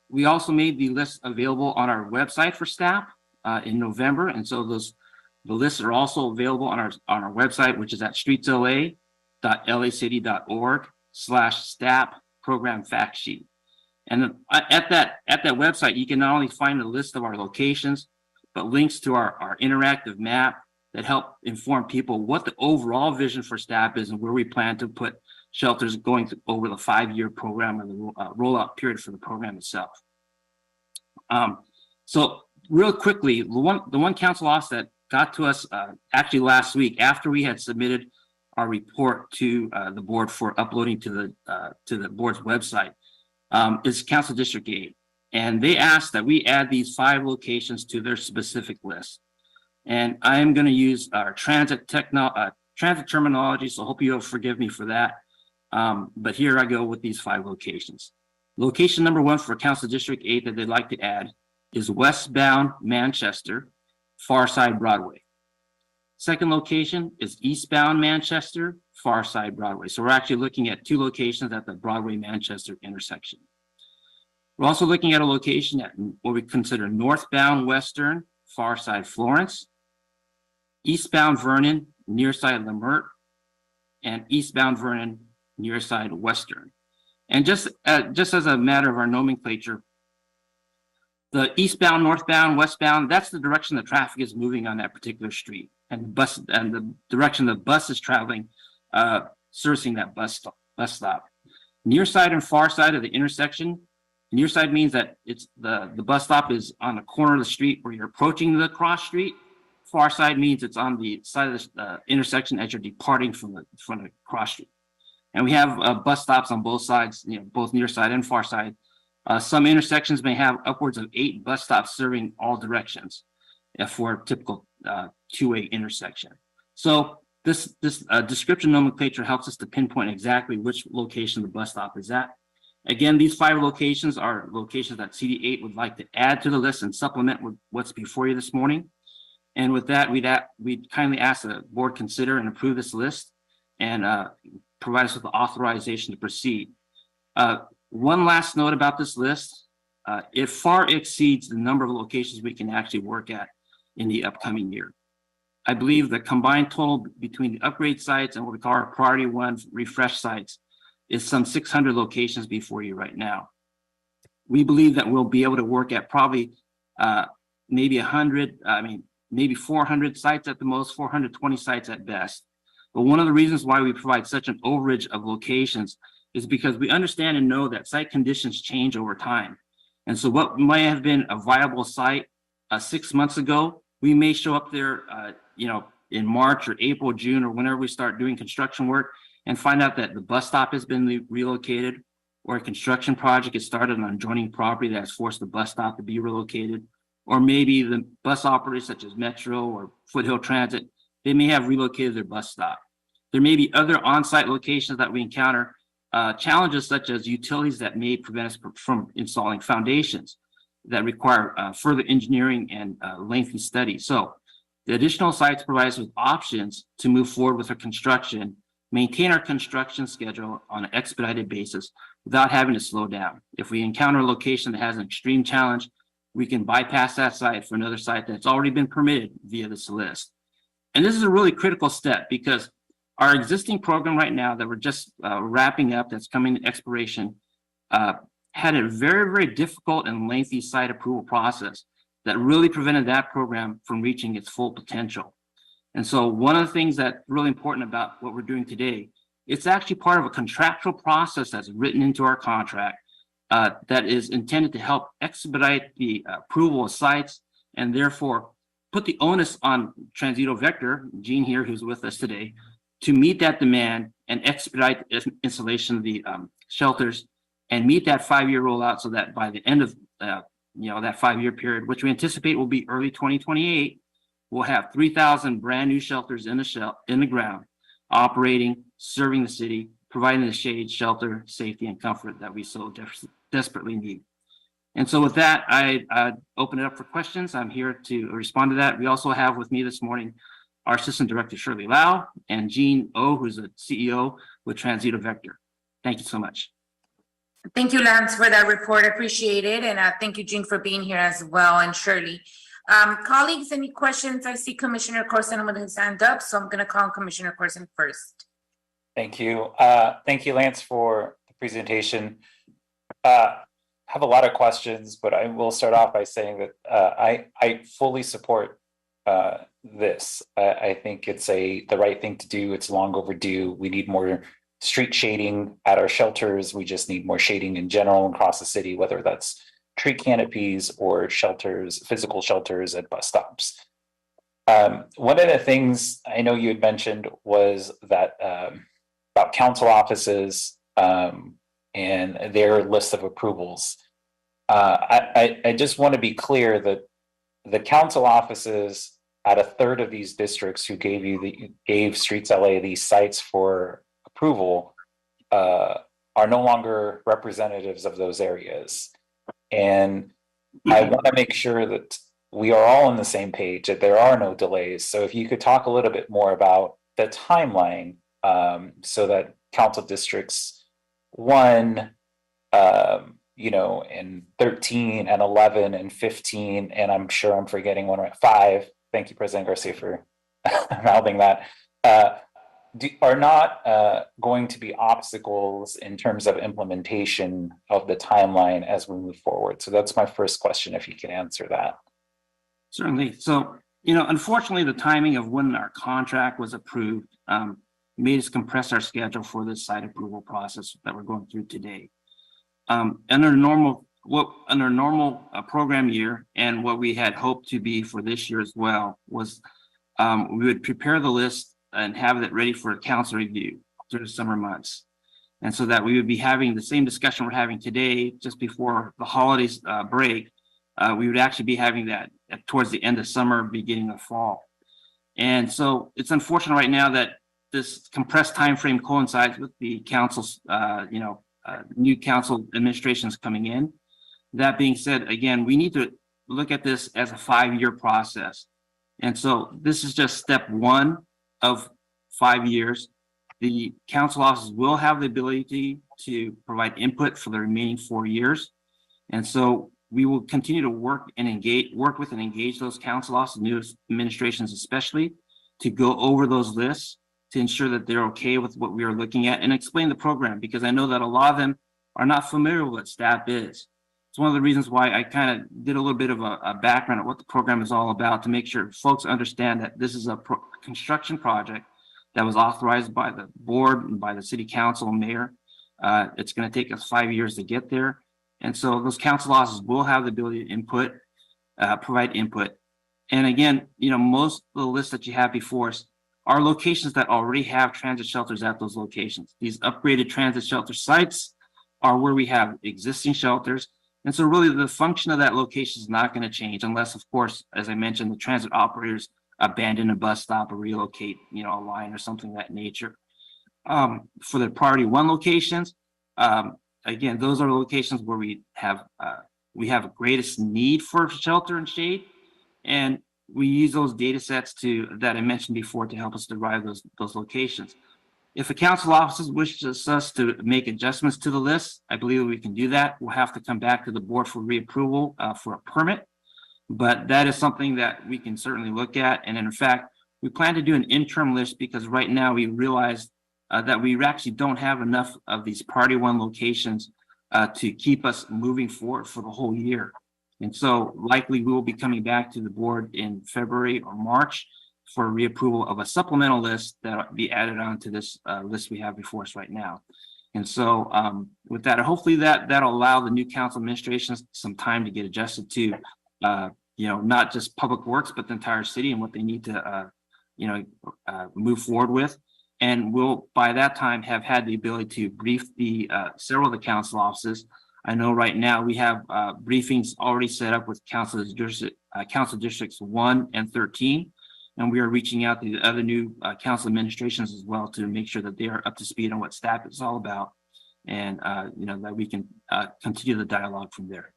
we also made the list available on our website for STAP in November. And so the lists are also available on our website, which is at streetsla.lacity.org/STAP program fact sheet. And at that website, you can not only find a list of our locations, but links to our interactive map that help inform people what the overall vision for STAP is and where we plan to put shelters going over the 5-year program and the rollout period for the program itself. So real quickly, the one council office that got to us actually last week after we had submitted our report to the board for uploading to the board's website is Council District 8. And they asked that we add these 5 locations to their specific list. And I am going to use our transit terminology, so I hope you'll forgive me for that. But here I go with these 5 locations. Location number 1 for Council District 8 that they'd like to add is westbound Manchester, far side Broadway. Second location is eastbound Manchester, far side Broadway. So we're actually looking at 2 locations at the Broadway-Manchester intersection. We're also looking at a location at what we consider northbound Western, far side Florence, eastbound Vernon, near side Lemert, and eastbound Vernon, near side Western. And just as a matter of our nomenclature, the eastbound, northbound, westbound, that's the direction the traffic is moving on that particular street. And the direction the bus is traveling, servicing that bus stop. Near side and far side of the intersection. Near side means that it's the bus stop is on the corner of the street where you're approaching the cross street. Far side means it's on the side of the intersection as you're departing from the cross street. And we have bus stops on both sides, both near side and far side. Some intersections may have upwards of 8 bus stops serving all directions for a typical two-way intersection. So this description nomenclature helps us to pinpoint exactly which location the bus stop is at. Again, these 5 locations are locations that CD8 would like to add to the list and supplement with what's before you this morning. And with that, we'd kindly ask the board consider and approve this list and provide us with the authorization to proceed. One last note about this list, it far exceeds the number of locations we can actually work at in the upcoming year. I believe the combined total between the upgrade sites and what we call our priority one refresh sites is some 600 locations before you right now. We believe that we'll be able to work at probably maybe 100, maybe 400 sites at the most, 420 sites at best. But one of the reasons why we provide such an overage of locations is because we understand and know that site conditions change over time. And so what might have been a viable site 6 months ago, we may show up there, in March or April, June, or whenever we start doing construction work and find out that the bus stop has been relocated, or a construction project has started on adjoining property that has forced the bus stop to be relocated, or maybe the bus operators such as Metro or Foothill Transit, they may have relocated their bus stop. There may be other on-site locations that we encounter, challenges such as utilities that may prevent us from installing foundations that require further engineering and lengthy study. So the additional sites provide us with options to move forward with our construction, maintain our construction schedule on an expedited basis without having to slow down. If we encounter a location that has an extreme challenge, we can bypass that site for another site that's already been permitted via this list. And this is a really critical step because our existing program right now that we're just wrapping up, that's coming to expiration, had a very, very difficult and lengthy site approval process that really prevented that program from reaching its full potential. And so one of the things that's really important about what we're doing today, it's actually part of a contractual process that's written into our contract that is intended to help expedite the approval of sites and therefore put the onus on Transito Vector, Gene here, who's with us today, to meet that demand and expedite the installation of the shelters and meet that 5-year rollout so that by the end of that 5-year period, which we anticipate will be early 2028, we'll have 3,000 brand new shelters in the ground, operating, serving the city, providing the shade, shelter, safety, and comfort that we so desperately need. And so with that, I open it up for questions. I'm here to respond to that. We also have with me this morning our Assistant Director, Shirley Lau, and Gene O, who's the CEO with Transito Vector. Thank you so much. Thank you, Lance, for that report. Appreciate it. And thank you, Jean, for being here as well, and Shirley. Colleagues, any questions? I see Commissioner Corson with his hand up, so I'm going to call Commissioner Corson first. Thank you. Thank you, Lance, for the presentation. I have a lot of questions, but I will start off by saying that I fully support this. I think it's the right thing to do. It's long overdue. We need more street shading at our shelters. We just need more shading in general across the city, whether that's tree canopies or shelters, physical shelters at bus stops. One of the things I know you had mentioned was that about council offices and their list of approvals. I just want to be clear that the council offices at a third of these districts who gave Streets LA these sites for approval are no longer representatives of those areas. And I want to make sure that we are all on the same page, that there are no delays. So if you could talk a little bit more about the timeline so that council districts 1, and 13 and 11 and 15, and I'm sure I'm forgetting one, 5. Thank you, President Garcia, for mouthing that. Are not going to be obstacles in terms of implementation of the timeline as we move forward. So that's my first question, if you can answer that. Certainly. So, unfortunately, the timing of when our contract was approved made us compress our schedule for this site approval process that we're going through today. Under normal program year, and what we had hoped to be for this year as well, was we would prepare the list and have it ready for a council review through the summer months. And so that we would be having the same discussion we're having today, just before the holidays break, we would actually be having that towards the end of summer, beginning of fall. And so it's unfortunate right now that this compressed timeframe coincides with the council's, new council administrations coming in. That being said, again, we need to look at this as a 5-year process. And so this is just step 1 of 5 years. The council offices will have the ability to provide input for the remaining 4 years. And so we will continue to work with and engage those council officers, new administrations especially, to go over those lists to ensure that they're okay with what we are looking at and explain the program, because I know that a lot of them are not familiar with what STAP is. It's one of the reasons why I kind of did a little bit of a background of what the program is all about, to make sure folks understand that this is a construction project that was authorized by the board and by the city council and mayor. It's going to take us 5 years to get there. And so those council officers will have the ability to provide input. And again, most of the lists that you have before us are locations that already have transit shelters at those locations. These upgraded transit shelter sites are where we have existing shelters. And so really the function of that location is not going to change unless, of course, as I mentioned, the transit operators abandon a bus stop or relocate, a line or something of that nature. For the priority 1 locations, again, those are locations where we have a greatest need for shelter and shade, and we use those data sets that I mentioned before to help us derive those locations. If a council officer wishes us to make adjustments to the list, I believe we can do that. We'll have to come back to the board for reapproval for a permit, but that is something that we can certainly look at. And in fact, we plan to do an interim list because right now we realize that we actually don't have enough of these priority 1 locations to keep us moving forward for the whole year. And so likely we will be coming back to the board in February or March for reapproval of a supplemental list that will be added on to this list we have before us right now. And so with that, hopefully that'll allow the new council administrations some time to get adjusted to, not just Public Works, but the entire city and what they need to, move forward with. And we'll, by that time, have had the ability to brief several of the council offices. I know right now we have briefings already set up with council districts 1 and 13. And we are reaching out to the other new council administrations as well to make sure that they are up to speed on what STAP is all about, and that we can continue the dialogue from there.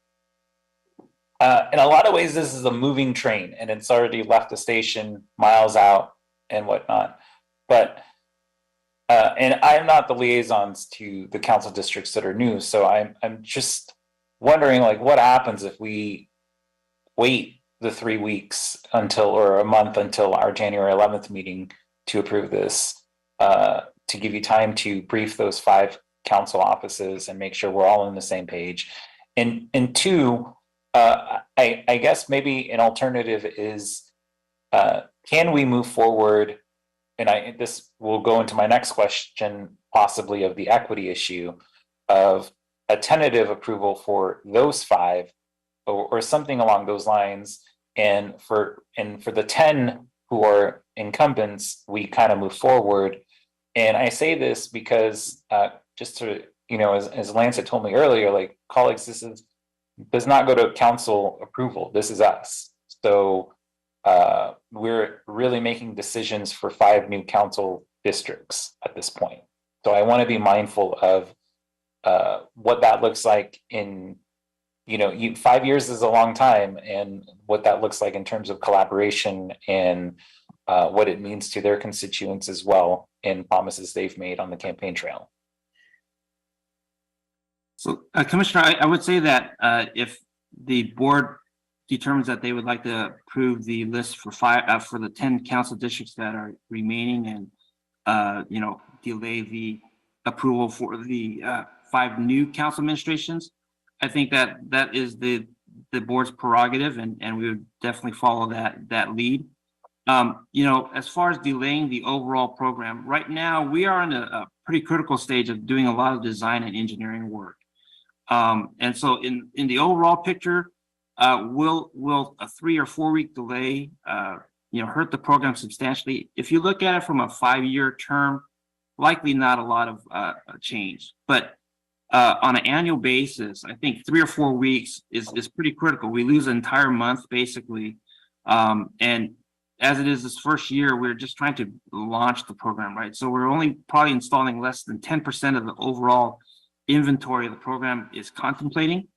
In a lot of ways, this is a moving train, and it's already left the station miles out and whatnot. But and I'm not the liaisons to the council districts that are new, so I'm just wondering, what happens if we wait the 3 weeks or a month until our January 11th meeting to approve this, to give you time to brief those 5 council offices and make sure we're all on the same page. And 2, I guess maybe an alternative is, can we move forward? And this will go into my next question, possibly of the equity issue of a tentative approval for those 5 or something along those lines. And for the 10 who are incumbents, we kind of move forward. And I say this because just to, as Lance had told me earlier, colleagues, this does not go to council approval. This is us. So we're really making decisions for 5 new council districts at this point. So I want to be mindful of what that looks like in 5 years is a long time, and what that looks like in terms of collaboration and what it means to their constituents as well, and promises they've made on the campaign trail. So, Commissioner, I would say that if the board determines that they would like to approve the list for the 10 council districts that are remaining, and delay the approval for the 5 new council administrations, I think that is the board's prerogative, and we would definitely follow that lead. As far as delaying the overall program, right now we are in a pretty critical stage of doing a lot of design and engineering work. And so in the overall picture, will a 3 or 4 week delay hurt the program substantially? If you look at it from a 5-year term, likely not a lot of change, but on an annual basis, I think 3 or 4 weeks is pretty critical. We lose an entire month basically. And as it is this first year, we're just trying to launch the program, right? So we're only probably installing less than 10% of the overall inventory of the program is contemplating.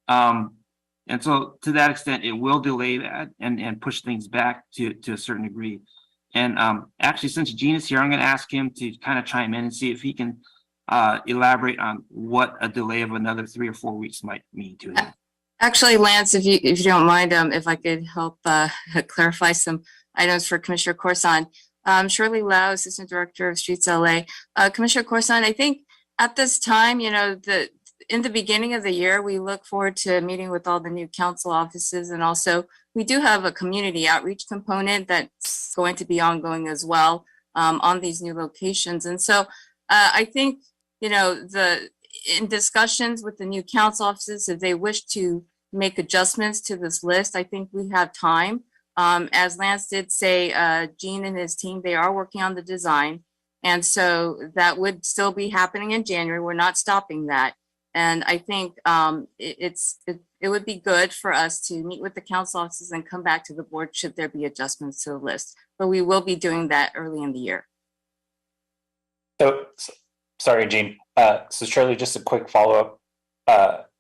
And so to that extent, it will delay that and push things back to a certain degree. And actually, since Gene is here, I'm going to ask him to kind of chime in and see if he can elaborate on what a delay of another 3 or 4 weeks might mean to them. Actually, Lance, if you don't mind, if I could help clarify some items for Commissioner Corson. Shirley Lau, Assistant Director of Streets LA. Commissioner Corson, I think at this time, in the beginning of the year, we look forward to meeting with all the new council offices, and also we do have a community outreach component that's going to be ongoing as well on these new locations. And so I think, in discussions with the new council offices, if they wish to make adjustments to this list, I think we have time. As Lance did say, Gene and his team, they are working on the design. And so that would still be happening in January. We're not stopping that. And I think it would be good for us to meet with the council offices and come back to the board should there be adjustments to the list. But we will be doing that early in the year. So, sorry, Gene. So Shirley, just a quick follow-up.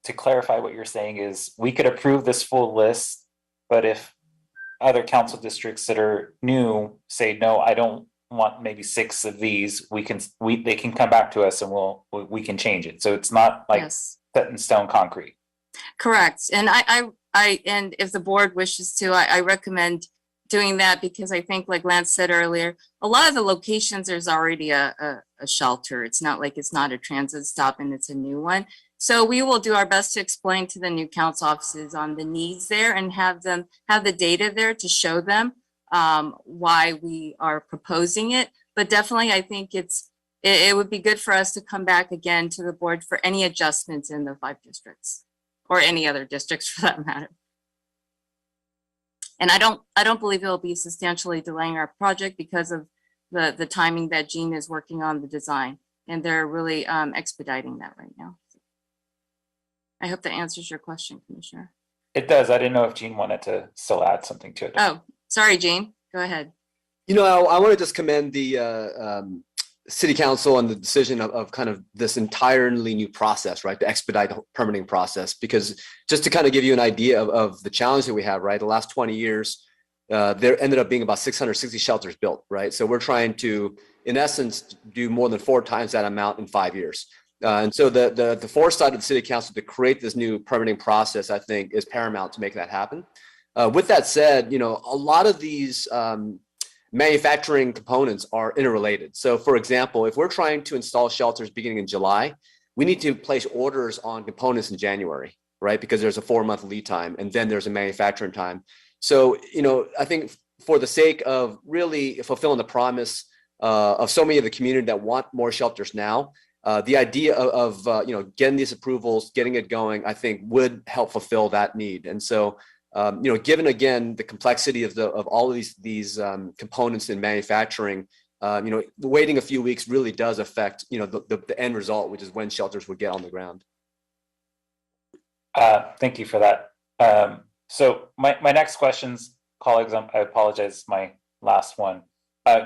To clarify what you're saying is we could approve this full list, but if other council districts that are new say, no, I don't want maybe 6 of these, they can come back to us and we can change it. So it's not like set in stone concrete. Correct. And and if the board wishes to, I recommend doing that, because I think, like Lance said earlier, a lot of the locations, there's already a shelter. It's not like it's not a transit stop and it's a new one. So we will do our best to explain to the new council offices on the needs there and have them have the data there to show them why we are proposing it. But definitely, I think it would be good for us to come back again to the board for any adjustments in the 5 districts, or any other districts for that matter. And I don't believe it'll be substantially delaying our project because of the timing that Gene is working on the design, and they're really expediting that right now. I hope that answers your question, Commissioner. It does. I didn't know if Gene wanted to still add something to it. Oh, sorry, Gene. Go ahead. I want to just commend the City Council on the decision of kind of this entirely new process, right? To expedite the permitting process, because just to kind of give you an idea of the challenge that we have, right? The last 20 years, there ended up being about 660 shelters built, right? So we're trying to, in essence, do more than 4 times that amount in 5 years. And so the foresight of the City Council to create this new permitting process, I think, is paramount to make that happen. With that said, a lot of these manufacturing components are interrelated. So, for example, if we're trying to install shelters beginning in July, we need to place orders on components in January, right? Because there's a 4-month lead time, and then there's a manufacturing time. So, I think for the sake of really fulfilling the promise of so many of the community that want more shelters now, the idea of getting these approvals, getting it going, I think would help fulfill that need. And so, given again the complexity of all of these components in manufacturing, waiting a few weeks really does affect the end result, which is when shelters would get on the ground. Thank you for that. So my next questions, colleagues, I apologize, my last one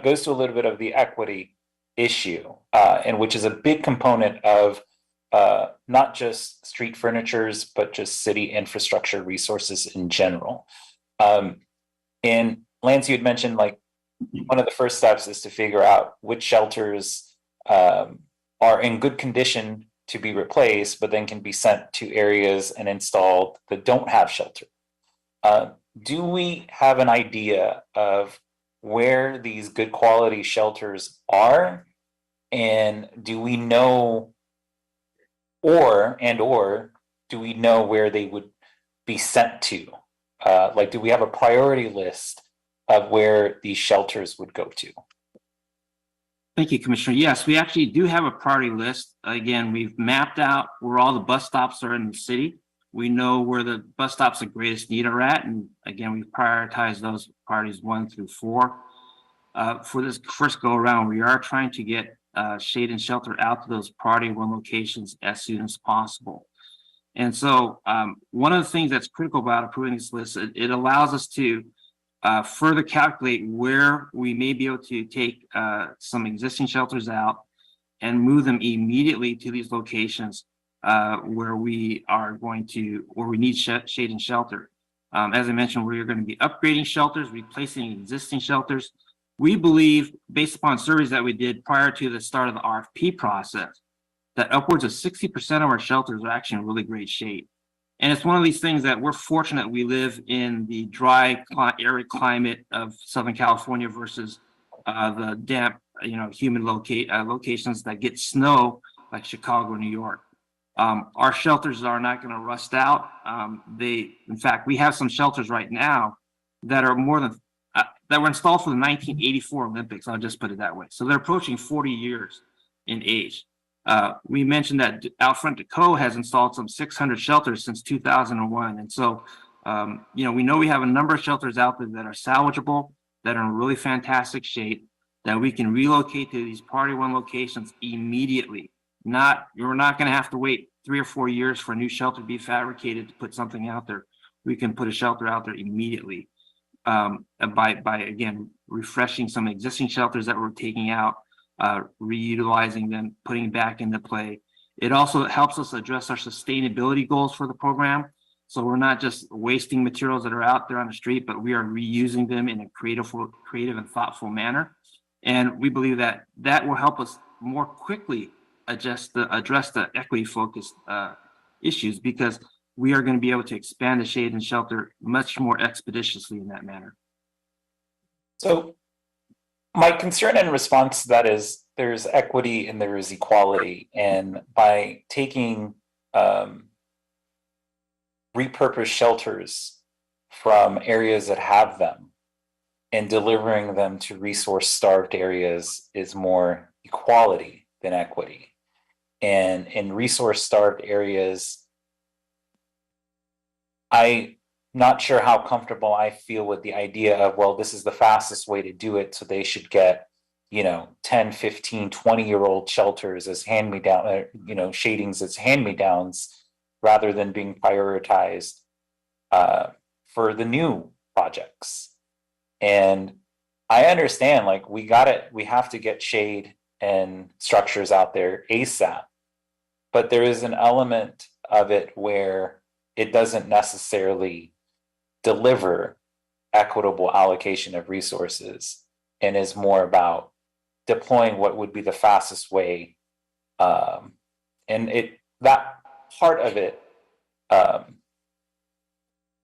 goes to a little bit of the equity issue, and which is a big component of not just street furnitures, but just city infrastructure resources in general. And Lance, you had mentioned like one of the first steps is to figure out which shelters are in good condition to be replaced, but then can be sent to areas and installed that don't have shelter. Do we have an idea of where these good quality shelters are? And do we know, or do we know where they would be sent to? Do we have a priority list of where these shelters would go to? Thank you, Commissioner. Yes, we actually do have a priority list. Again, we've mapped out where all the bus stops are in the city. We know where the bus stops of greatest need are at. And again, we've prioritized those priorities 1 through 4. For this first go around, we are trying to get shade and shelter out to those priority 1 locations as soon as possible. And so one of the things that's critical about approving this list, it allows us to further calculate where we may be able to take some existing shelters out and move them immediately to these locations where we need shade and shelter. As I mentioned, we're going to be upgrading shelters, replacing existing shelters. We believe, based upon surveys that we did prior to the start of the RFP process, that upwards of 60% of our shelters are actually in really great shape. And it's one of these things that we're fortunate we live in the dry, arid climate of Southern California versus the damp, humid locations that get snow like Chicago, New York. Our shelters are not going to rust out. In fact, we have some shelters right now that are more than that were installed for the 1984 Olympics. I'll just put it that way. So they're approaching 40 years in age. We mentioned that Outfront Deco has installed some 600 shelters since 2001. And so, we know we have a number of shelters out there that are salvageable, that are in really fantastic shape, that we can relocate to these Priority 1 locations immediately. You're not going to have to wait 3 or 4 years for a new shelter to be fabricated to put something out there. We can put a shelter out there immediately by again, refreshing some existing shelters that we're taking out, reutilizing them, putting back into play. It also helps us address our sustainability goals for the program. So we're not just wasting materials that are out there on the street, but we are reusing them in a creative and thoughtful manner. And we believe that will help us more quickly address the equity focused issues, because we are going to be able to expand the shade and shelter much more expeditiously in that manner. So my concern in response to that is there's equity and there is equality. And by taking repurposed shelters from areas that have them and delivering them to resource-starved areas is more equality than equity. And in resource-starved areas, I'm not sure how comfortable I feel with the idea of, well, this is the fastest way to do it, so they should get 10, 15, 20-year-old shelters as hand-me-down, shadings as hand-me-downs, rather than being prioritized for the new projects. And I understand, we have to get shade and structures out there ASAP, but there is an element of it where it doesn't necessarily deliver equitable allocation of resources and is more about deploying what would be the fastest way. And that part of it,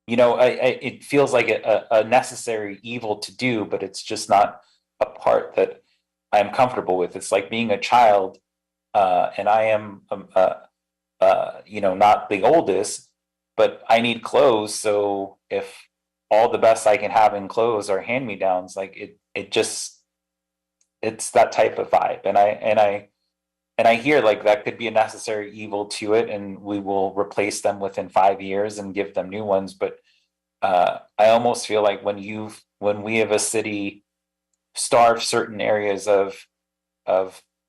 it feels like a necessary evil to do, but it's just not a part that I'm comfortable with. It's like being a child, and I am, not the oldest, but I need clothes. So if all the best I can have in clothes are hand-me-downs, it's that type of vibe. And I hear that could be a necessary evil to it, and we will replace them within 5 years and give them new ones. But I almost feel like when we have a city starve certain areas of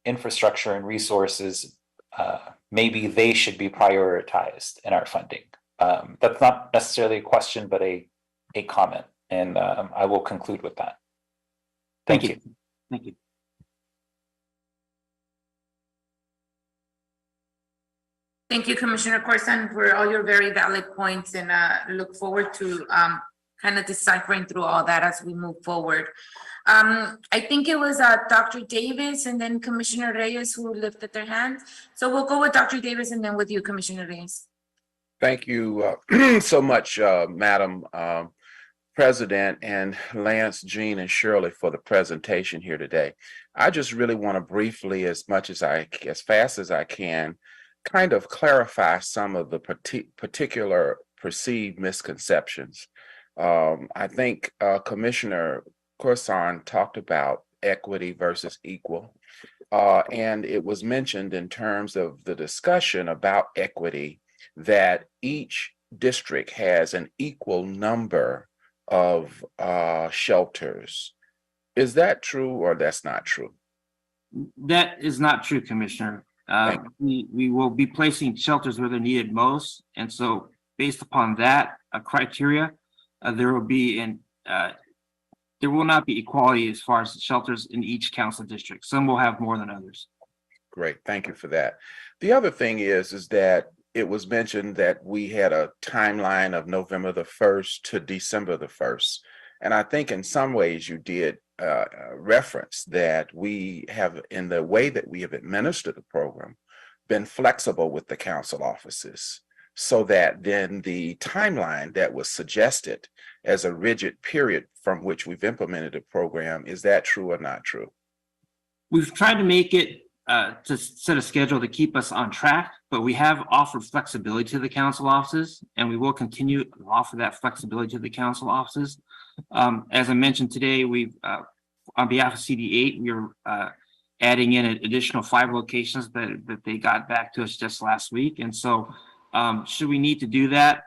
infrastructure and resources, maybe they should be prioritized in our funding. That's not necessarily a question, but a comment. And I will conclude with that. Thank you. Thank you. Thank you, Commissioner Corson, for all your very valid points, and look forward to kind of deciphering through all that as we move forward. I think it was Dr. Davis and then Commissioner Reyes who lifted their hand. So we'll go with Dr. Davis and then with you, Commissioner Reyes. Thank you so much, Madam President, and Lance, Jean, and Shirley for the presentation here today. I just really want to briefly, as fast as I can, kind of clarify some of the particular perceived misconceptions. I think Commissioner Corson talked about equity versus equal, and it was mentioned in terms of the discussion about equity that each district has an equal number of shelters. Is that true or that's not true? That is not true, Commissioner. We will be placing shelters where they're needed most. And so based upon that criteria, there will not be equality as far as shelters in each council district. Some will have more than others. Great, thank you for that. The other thing is that it was mentioned that we had a timeline of November the 1st to December the 1st. And I think in some ways you did reference that we have, in the way that we have administered the program, been flexible with the council offices so that then the timeline that was suggested as a rigid period from which we've implemented the program, is that true or not true? We've tried to make it to set a schedule to keep us on track, but we have offered flexibility to the council offices, and we will continue to offer that flexibility to the council offices. As I mentioned today, we've on behalf of CD8, we're adding in an additional 5 locations that they got back to us just last week. And so should we need to do that,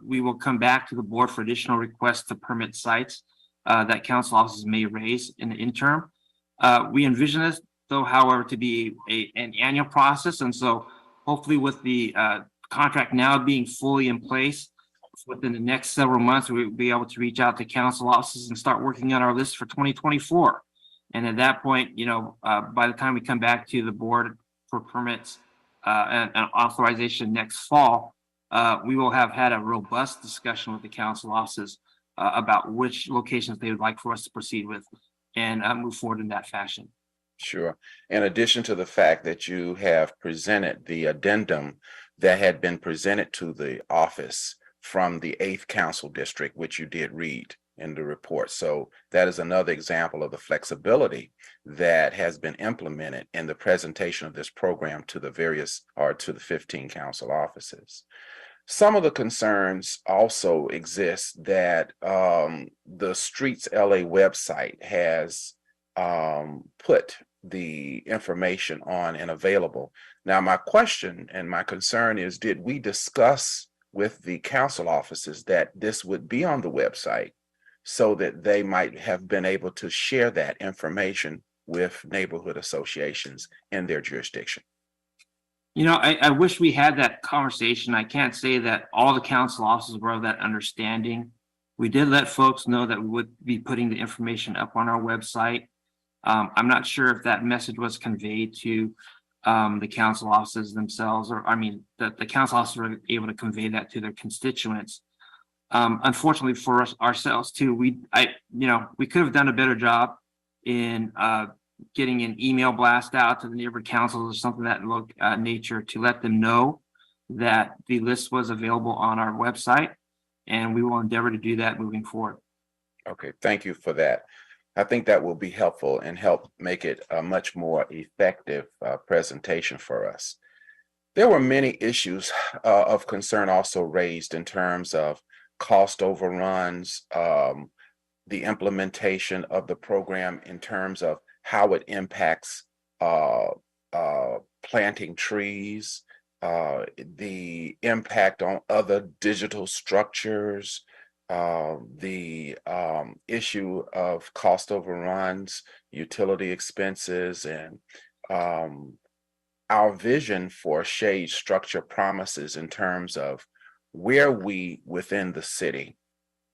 we will come back to the board for additional requests to permit sites that council offices may raise in the interim. We envision this, though, however, to be an annual process. And so hopefully with the contract now being fully in place, within the next several months, we'll be able to reach out to council offices and start working on our list for 2024. And at that point, you know, by the time we come back to the board for permits and authorization next fall, we will have had a robust discussion with the council offices about which locations they would like for us to proceed with and move forward in that fashion. Sure. In addition to the fact that you have presented the addendum that had been presented to the office from the 8th Council District, which you did read in the report. So that is another example of the flexibility that has been implemented in the presentation of this program to the various, or to the 15 council offices. Some of the concerns also exist that the Streets LA website has put the information on and available. Now, my question and my concern is, did we discuss with the council offices that this would be on the website so that they might have been able to share that information with neighborhood associations in their jurisdiction? You know, I wish we had that conversation. I can't say that all the council offices were of that understanding. We did let folks know that we would be putting the information up on our website. I'm not sure if that message was conveyed to the council offices themselves, or I mean, that the council offices were able to convey that to their constituents. Unfortunately for us ourselves too, we could have done a better job in getting an email blast out to the neighborhood councils or something of that nature to let them know that the list was available on our website, and we will endeavor to do that moving forward. Okay, thank you for that. I think that will be helpful and help make it a much more effective presentation for us. There were many issues of concern also raised in terms of cost overruns, the implementation of the program in terms of how it impacts planting trees, the impact on other digital structures, the issue of cost overruns, utility expenses, and our vision for shade structure promises in terms of where we within the city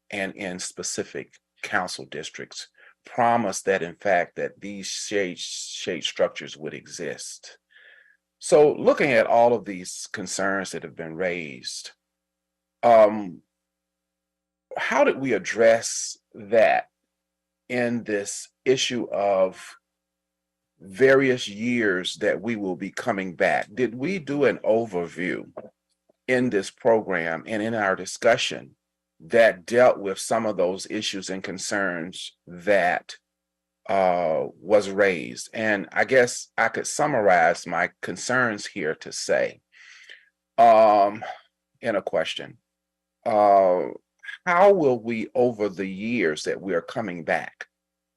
and in specific council districts promise that in fact that these shade structures would exist. So looking at all of these concerns that have been raised, how did we address that in this issue of various years that we will be coming back? Did we do an overview in this program and in our discussion that dealt with some of those issues and concerns that was raised? And I guess I could summarize my concerns here to say, in a question, how will we, over the years that we are coming back,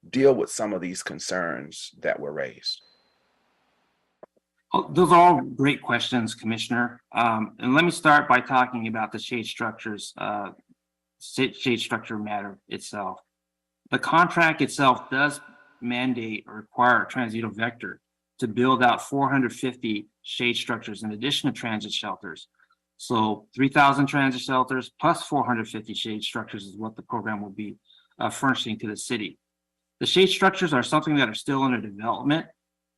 deal with some of these concerns that were raised? Oh, those are all great questions, Commissioner. And let me start by talking about the shade structures, shade structure matter itself. The contract itself does mandate or require a Transito Vector to build out 450 shade structures in addition to transit shelters. So 3,000 transit shelters plus 450 shade structures is what the program will be furnishing to the city. The shade structures are something that are still under development.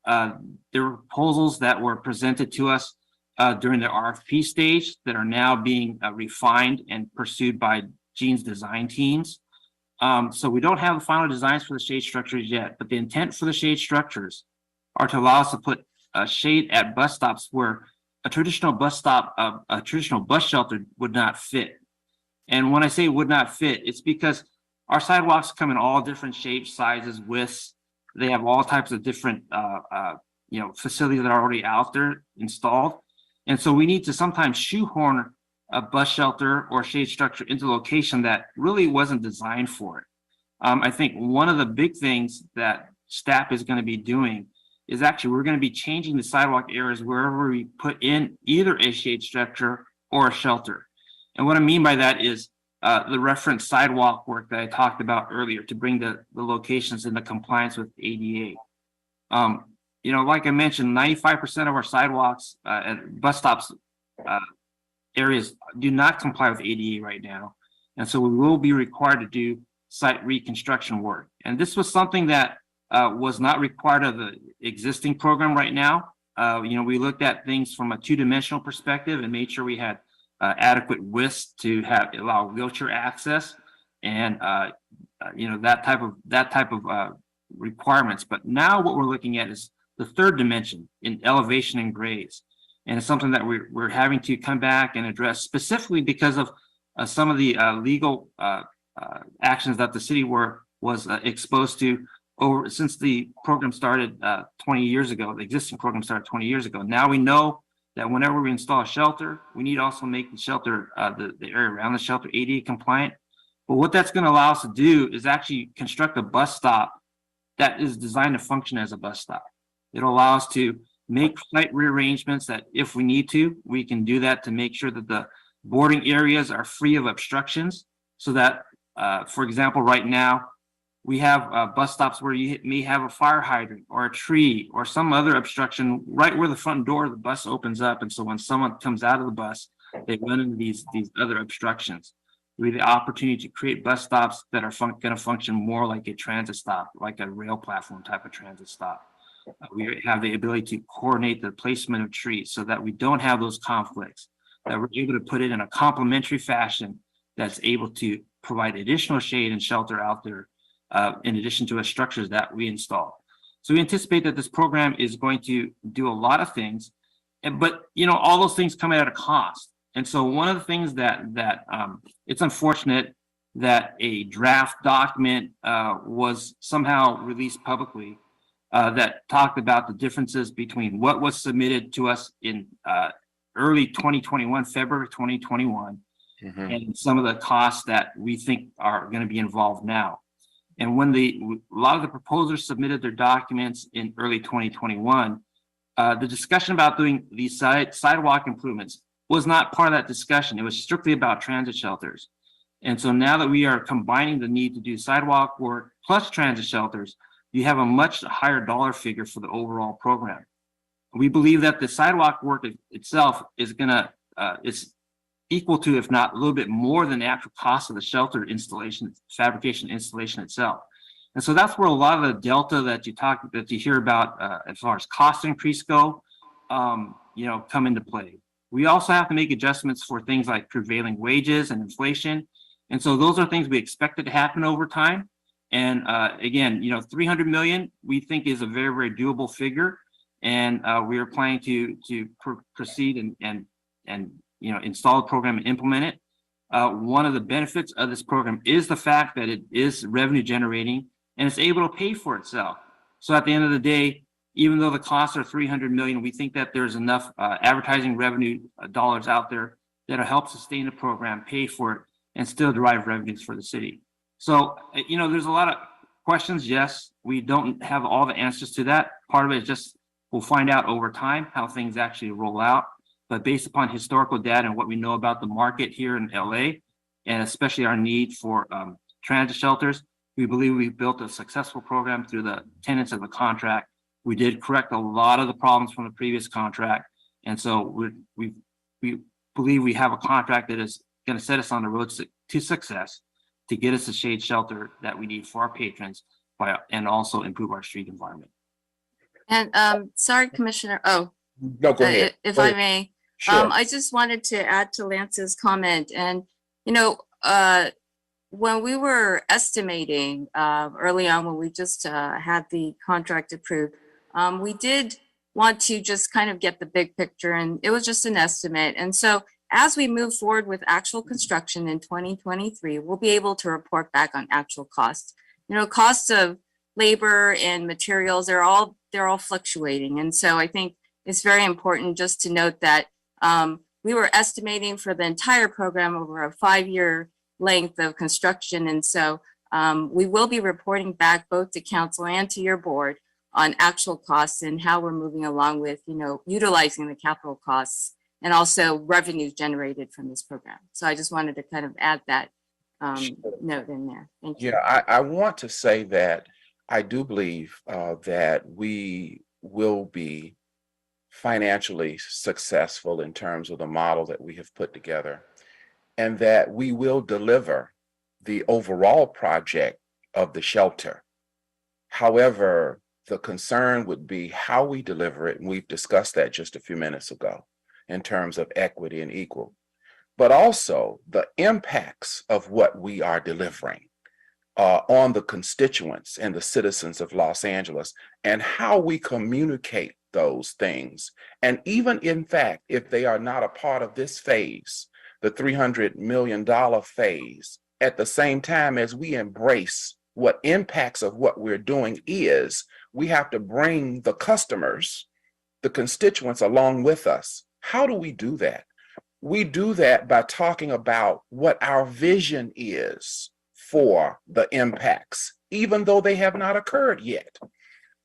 There were proposals that were presented to us during the RFP stage that are now being refined and pursued by Gene's design teams. So we don't have the final designs for the shade structures yet, but the intent for the shade structures are to allow us to put shade at bus stops where a traditional bus stop, a traditional bus shelter would not fit. And when I say would not fit, it's because our sidewalks come in all different shapes, sizes, widths. They have all types of different, facilities that are already out there installed. And so we need to sometimes shoehorn a bus shelter or shade structure into a location that really wasn't designed for it. I think one of the big things that staff is going to be doing is actually we're going to be changing the sidewalk areas wherever we put in either a shade structure or a shelter. And what I mean by that is the reference sidewalk work that I talked about earlier to bring the locations into compliance with ADA. Like I mentioned, 95% of our sidewalks and bus stops areas do not comply with ADA right now. And so we will be required to do site reconstruction work. And this was something that was not required of the existing program right now. We looked at things from a two-dimensional perspective and made sure we had adequate widths to allow wheelchair access and that type of requirements. But now what we're looking at is the third dimension in elevation and grades. And it's something that we're having to come back and address specifically because of some of the legal actions that the city was exposed to since the program started 20 years ago. The existing program started 20 years ago. Now we know that whenever we install a shelter, we need to also make the shelter, the area around the shelter ADA compliant. But what that's going to allow us to do is actually construct a bus stop that is designed to function as a bus stop. It'll allow us to make slight rearrangements that if we need to, we can do that to make sure that the boarding areas are free of obstructions so that, for example, right now, we have bus stops where you may have a fire hydrant or a tree or some other obstruction right where the front door of the bus opens up. And so when someone comes out of the bus, they run into these other obstructions. We have the opportunity to create bus stops that are going to function more like a transit stop, like a rail platform type of transit stop. We have the ability to coordinate the placement of trees so that we don't have those conflicts, that we're able to put it in a complementary fashion that's able to provide additional shade and shelter out there in addition to the structures that we install. So we anticipate that this program is going to do a lot of things, but all those things come at a cost. And so one of the things that it's unfortunate that a draft document was somehow released publicly that talked about the differences between what was submitted to us in early 2021, February 2021, and some of the costs that we think are going to be involved now. And when a lot of the proposers submitted their documents in early 2021, the discussion about doing these sidewalk improvements was not part of that discussion. It was strictly about transit shelters. And so now that we are combining the need to do sidewalk work plus transit shelters, you have a much higher dollar figure for the overall program. We believe that the sidewalk work itself is it's equal to, if not a little bit more than the actual cost of the shelter installation, fabrication installation itself. And so that's where a lot of the delta that you hear about as far as cost increase go, come into play. We also have to make adjustments for things like prevailing wages and inflation. And so those are things we expected to happen over time. And again, 300 million we think is a very, very doable figure. And we are planning to proceed and install the program and implement it. One of the benefits of this program is the fact that it is revenue generating and it's able to pay for itself. So at the end of the day, even though the costs are 300 million, we think that there's enough advertising revenue dollars out there that'll help sustain the program, pay for it, and still derive revenues for the city. So, there's a lot of questions. Yes, we don't have all the answers to that. Part of it is just, we'll find out over time how things actually roll out. But based upon historical data and what we know about the market here in LA, and especially our need for transit shelters, we believe we've built a successful program through the tenets of the contract. We did correct a lot of the problems from the previous contract. And so we believe we have a contract that is going to set us on the road to success, to get us the shade shelter that we need for our patrons and also improve our street environment. And sorry, Commissioner. No, go ahead. If I may. Sure. I just wanted to add to Lance's comment. And, when we were estimating early on, when we just had the contract approved, we did want to just kind of get the big picture, and it was just an estimate. And so as we move forward with actual construction in 2023, we'll be able to report back on actual costs. You know, costs of labor and materials, they're all fluctuating. And so I think it's very important just to note that we were estimating for the entire program over a 5-year length of construction. And so we will be reporting back both to council and to your board on actual costs and how we're moving along with, you know, utilizing the capital costs and also revenues generated from this program. So I just wanted to kind of add that note in there. Thank you. Yeah, I want to say that I do believe that we will be financially successful in terms of the model that we have put together, and that we will deliver the overall project of the shelter. However, the concern would be how we deliver it, and we've discussed that just a few minutes ago in terms of equity and equal, but also the impacts of what we are delivering on the constituents and the citizens of Los Angeles, and how we communicate those things. And even in fact, if they are not a part of this phase, the $300 million phase, at the same time as we embrace what impacts of what we're doing is, we have to bring the customers, the constituents along with us. How do we do that? We do that by talking about what our vision is for the impacts, even though they have not occurred yet.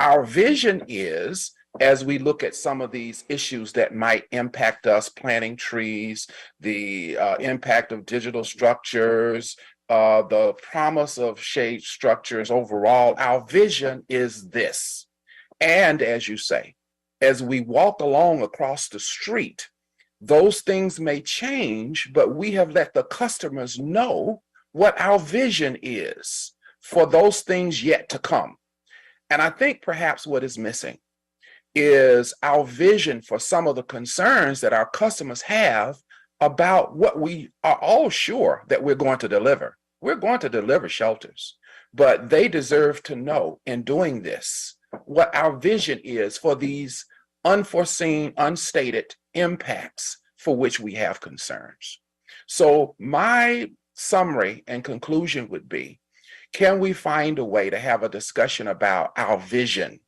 Our vision is, as we look at some of these issues that might impact us, planting trees, the impact of digital structures, the promise of shade structures overall, our vision is this. And as you say, as we walk along across the street, those things may change, but we have let the customers know what our vision is for those things yet to come. And I think perhaps what is missing is our vision for some of the concerns that our customers have about what we are all sure that we're going to deliver. We're going to deliver shelters, but they deserve to know in doing this what our vision is for these unforeseen, unstated impacts for which we have concerns. So my summary and conclusion would be, can we find a way to have a discussion about our vision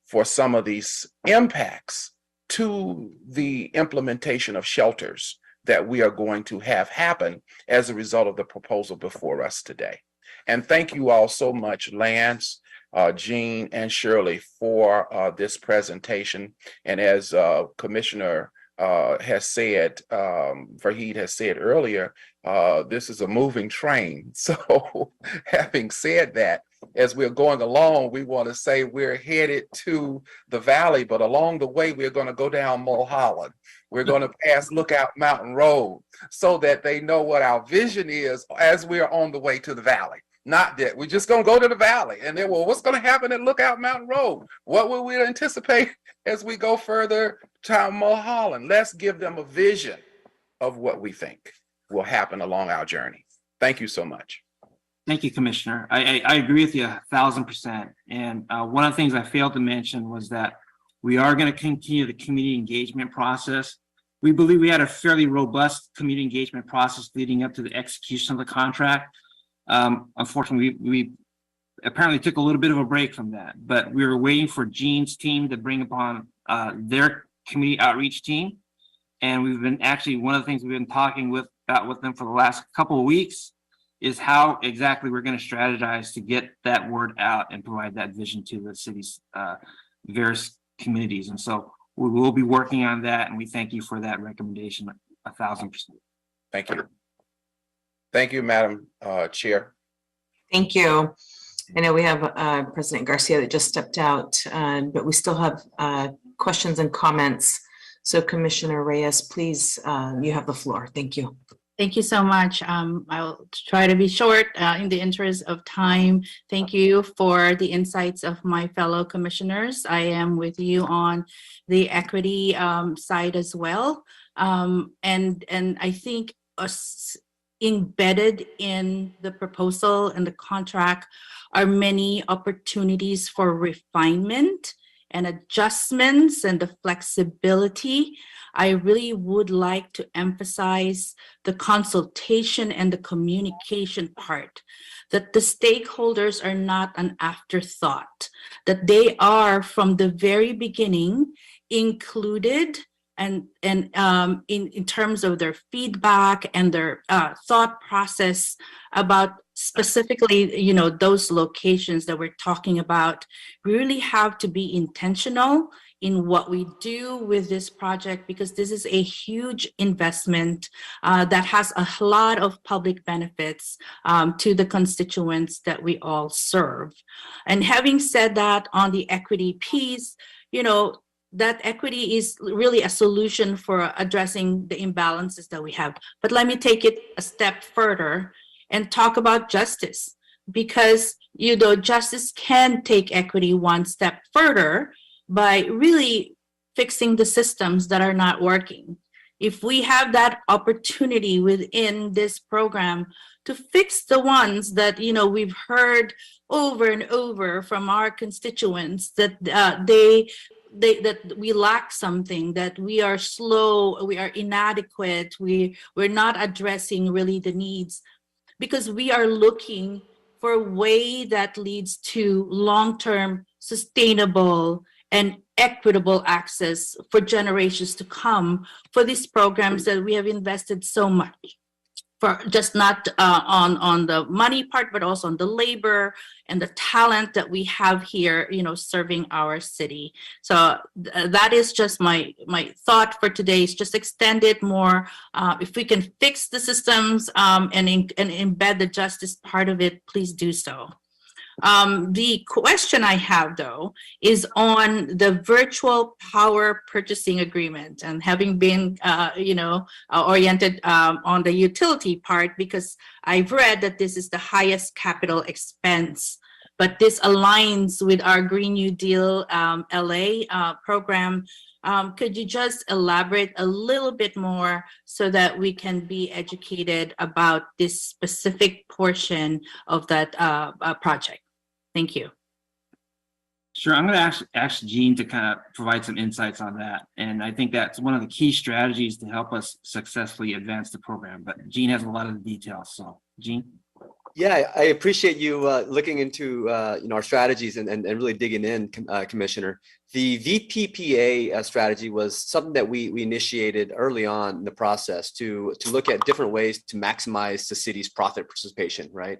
for some of these impacts to the implementation of shelters that we are going to have happen as a result of the proposal before us today? And thank you all so much, Lance, Jean, and Shirley, for this presentation. And as Commissioner has said, Vahid has said earlier, this is a moving train. So having said that, as we're going along, we want to say we're headed to the valley, but along the way, we're going to go down Mulholland. We're going to pass Lookout Mountain Road so that they know what our vision is as we're on the way to the valley. Not that we're just going to go to the valley and then, well, what's going to happen at Lookout Mountain Road? What will we anticipate as we go further to Mulholland? Let's give them a vision of what we think will happen along our journey. Thank you so much. Thank you, Commissioner. I agree with you 1,000%. And one of the things I failed to mention was that we are going to continue the community engagement process. We believe we had a fairly robust community engagement process leading up to the execution of the contract. Unfortunately, we apparently took a little bit of a break from that, but we were waiting for Jean's team to bring upon their community outreach team. And we've been actually, one of the things we've been talking about with them for the last couple of weeks is how exactly we're going to strategize to get that word out and provide that vision to the city's various communities. And so we will be working on that, and we thank you for that recommendation 1,000%. Thank you. Thank you, Madam Chair. Thank you. I know we have President Garcia that just stepped out, but we still have questions and comments. So Commissioner Reyes, please, you have the floor. Thank you. Thank you so much. I'll try to be short in the interest of time. Thank you for the insights of my fellow commissioners. I am with you on the equity side as well. And I think embedded in the proposal and the contract are many opportunities for refinement and adjustments and the flexibility, I really would like to emphasize the consultation and the communication part, that the stakeholders are not an afterthought, that they are from the very beginning included and in terms of their feedback and their thought process about specifically, you know, those locations that we're talking about. We really have to be intentional in what we do with this project, because this is a huge investment that has a lot of public benefits to the constituents that we all serve. And having said that, on the equity piece, you know, that equity is really a solution for addressing the imbalances that we have. But let me take it a step further and talk about justice, because, you know, justice can take equity one step further by really fixing the systems that are not working. If we have that opportunity within this program to fix the ones that, you know, we've heard over and over from our constituents that that we lack something, that we are slow, we are inadequate, we're not addressing really the needs, because we are looking for a way that leads to long-term sustainable and equitable access for generations to come for these programs that we have invested so much for, just not on the money part, but also on the labor and the talent that we have here, you know, serving our city. So that is just my thought for today, is just extend it more. If we can fix the systems and embed the justice part of it, please do so. The question I have, though, is on the virtual power purchasing agreement, and having been, oriented on the utility part, because I've read that this is the highest capital expense, but this aligns with our Green New Deal LA program. Could you just elaborate a little bit more so that we can be educated about this specific portion of that project? Thank you. Sure. I'm going to ask Jean to kind of provide some insights on that. And I think that's one of the key strategies to help us successfully advance the program. But Jean has a lot of the details. So, Jean? Yeah, I appreciate you looking into our strategies and really digging in, Commissioner. The VPPA strategy was something that we initiated early on in the process to look at different ways to maximize the city's profit participation, right?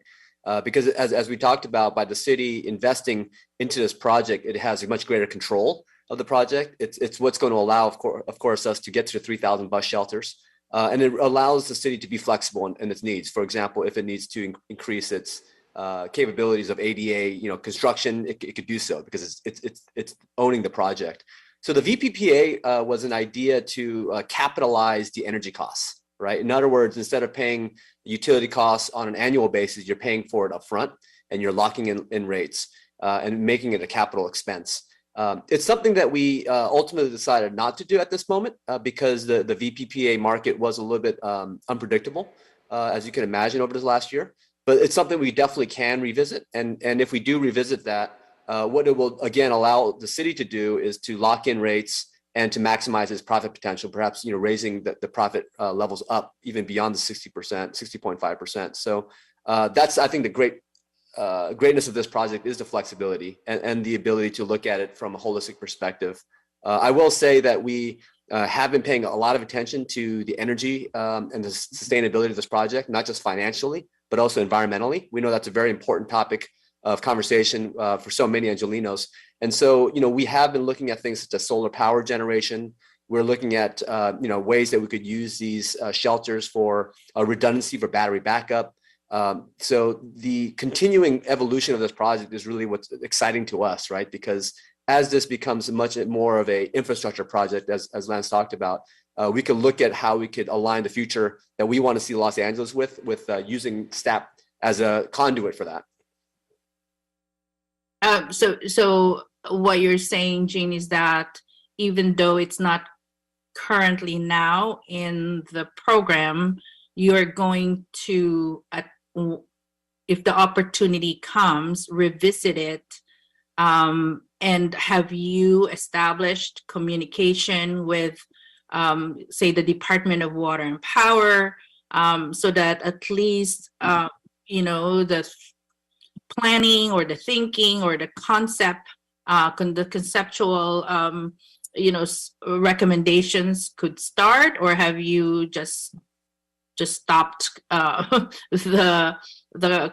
Because as we talked about, by the city investing into this project, it has a much greater control of the project. It's what's going to allow, of course, us to get to the 3,000 bus shelters. And it allows the city to be flexible in its needs. For example, if it needs to increase its capabilities of ADA, construction, it could do so because it's owning the project. So the VPPA was an idea to capitalize the energy costs, right? In other words, instead of paying utility costs on an annual basis, you're paying for it upfront and you're locking in rates and making it a capital expense. It's something that we ultimately decided not to do at this moment because the VPPA market was a little bit unpredictable, as you can imagine, over this last year. But it's something we definitely can revisit. And if we do revisit that, what it will, again, allow the city to do is to lock in rates and to maximize its profit potential, perhaps raising the profit levels up even beyond the 60%, 60.5%. So that's, I think, the greatness of this project is the flexibility and the ability to look at it from a holistic perspective. I will say that we have been paying a lot of attention to the energy and the sustainability of this project, not just financially, but also environmentally. We know that's a very important topic of conversation for so many Angelenos. And so, we have been looking at things such as solar power generation. We're looking at, ways that we could use these shelters for redundancy for battery backup. So the continuing evolution of this project is really what's exciting to us, right? Because as this becomes much more of a infrastructure project, as Lance talked about, we could look at how we could align the future that we want to see Los Angeles with using STAP as a conduit for that. So what you're saying, Jean, is that even though it's not currently now in the program, you're going to, if the opportunity comes, revisit it and And have you established communication with, say, the Department of Water and Power, so that at least, the planning or the thinking or the concept, the conceptual, recommendations could start? Or have you just stopped the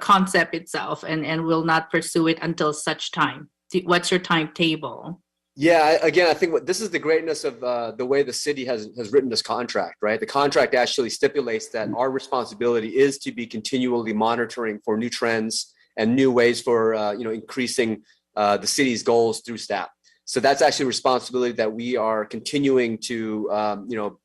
concept itself and will not pursue it until such time? What's your timetable? Yeah, again, I think this is the greatness of the way the city has written this contract, right? The contract actually stipulates that our responsibility is to be continually monitoring for new trends and new ways for increasing the city's goals through STAP. So that's actually a responsibility that we are continuing to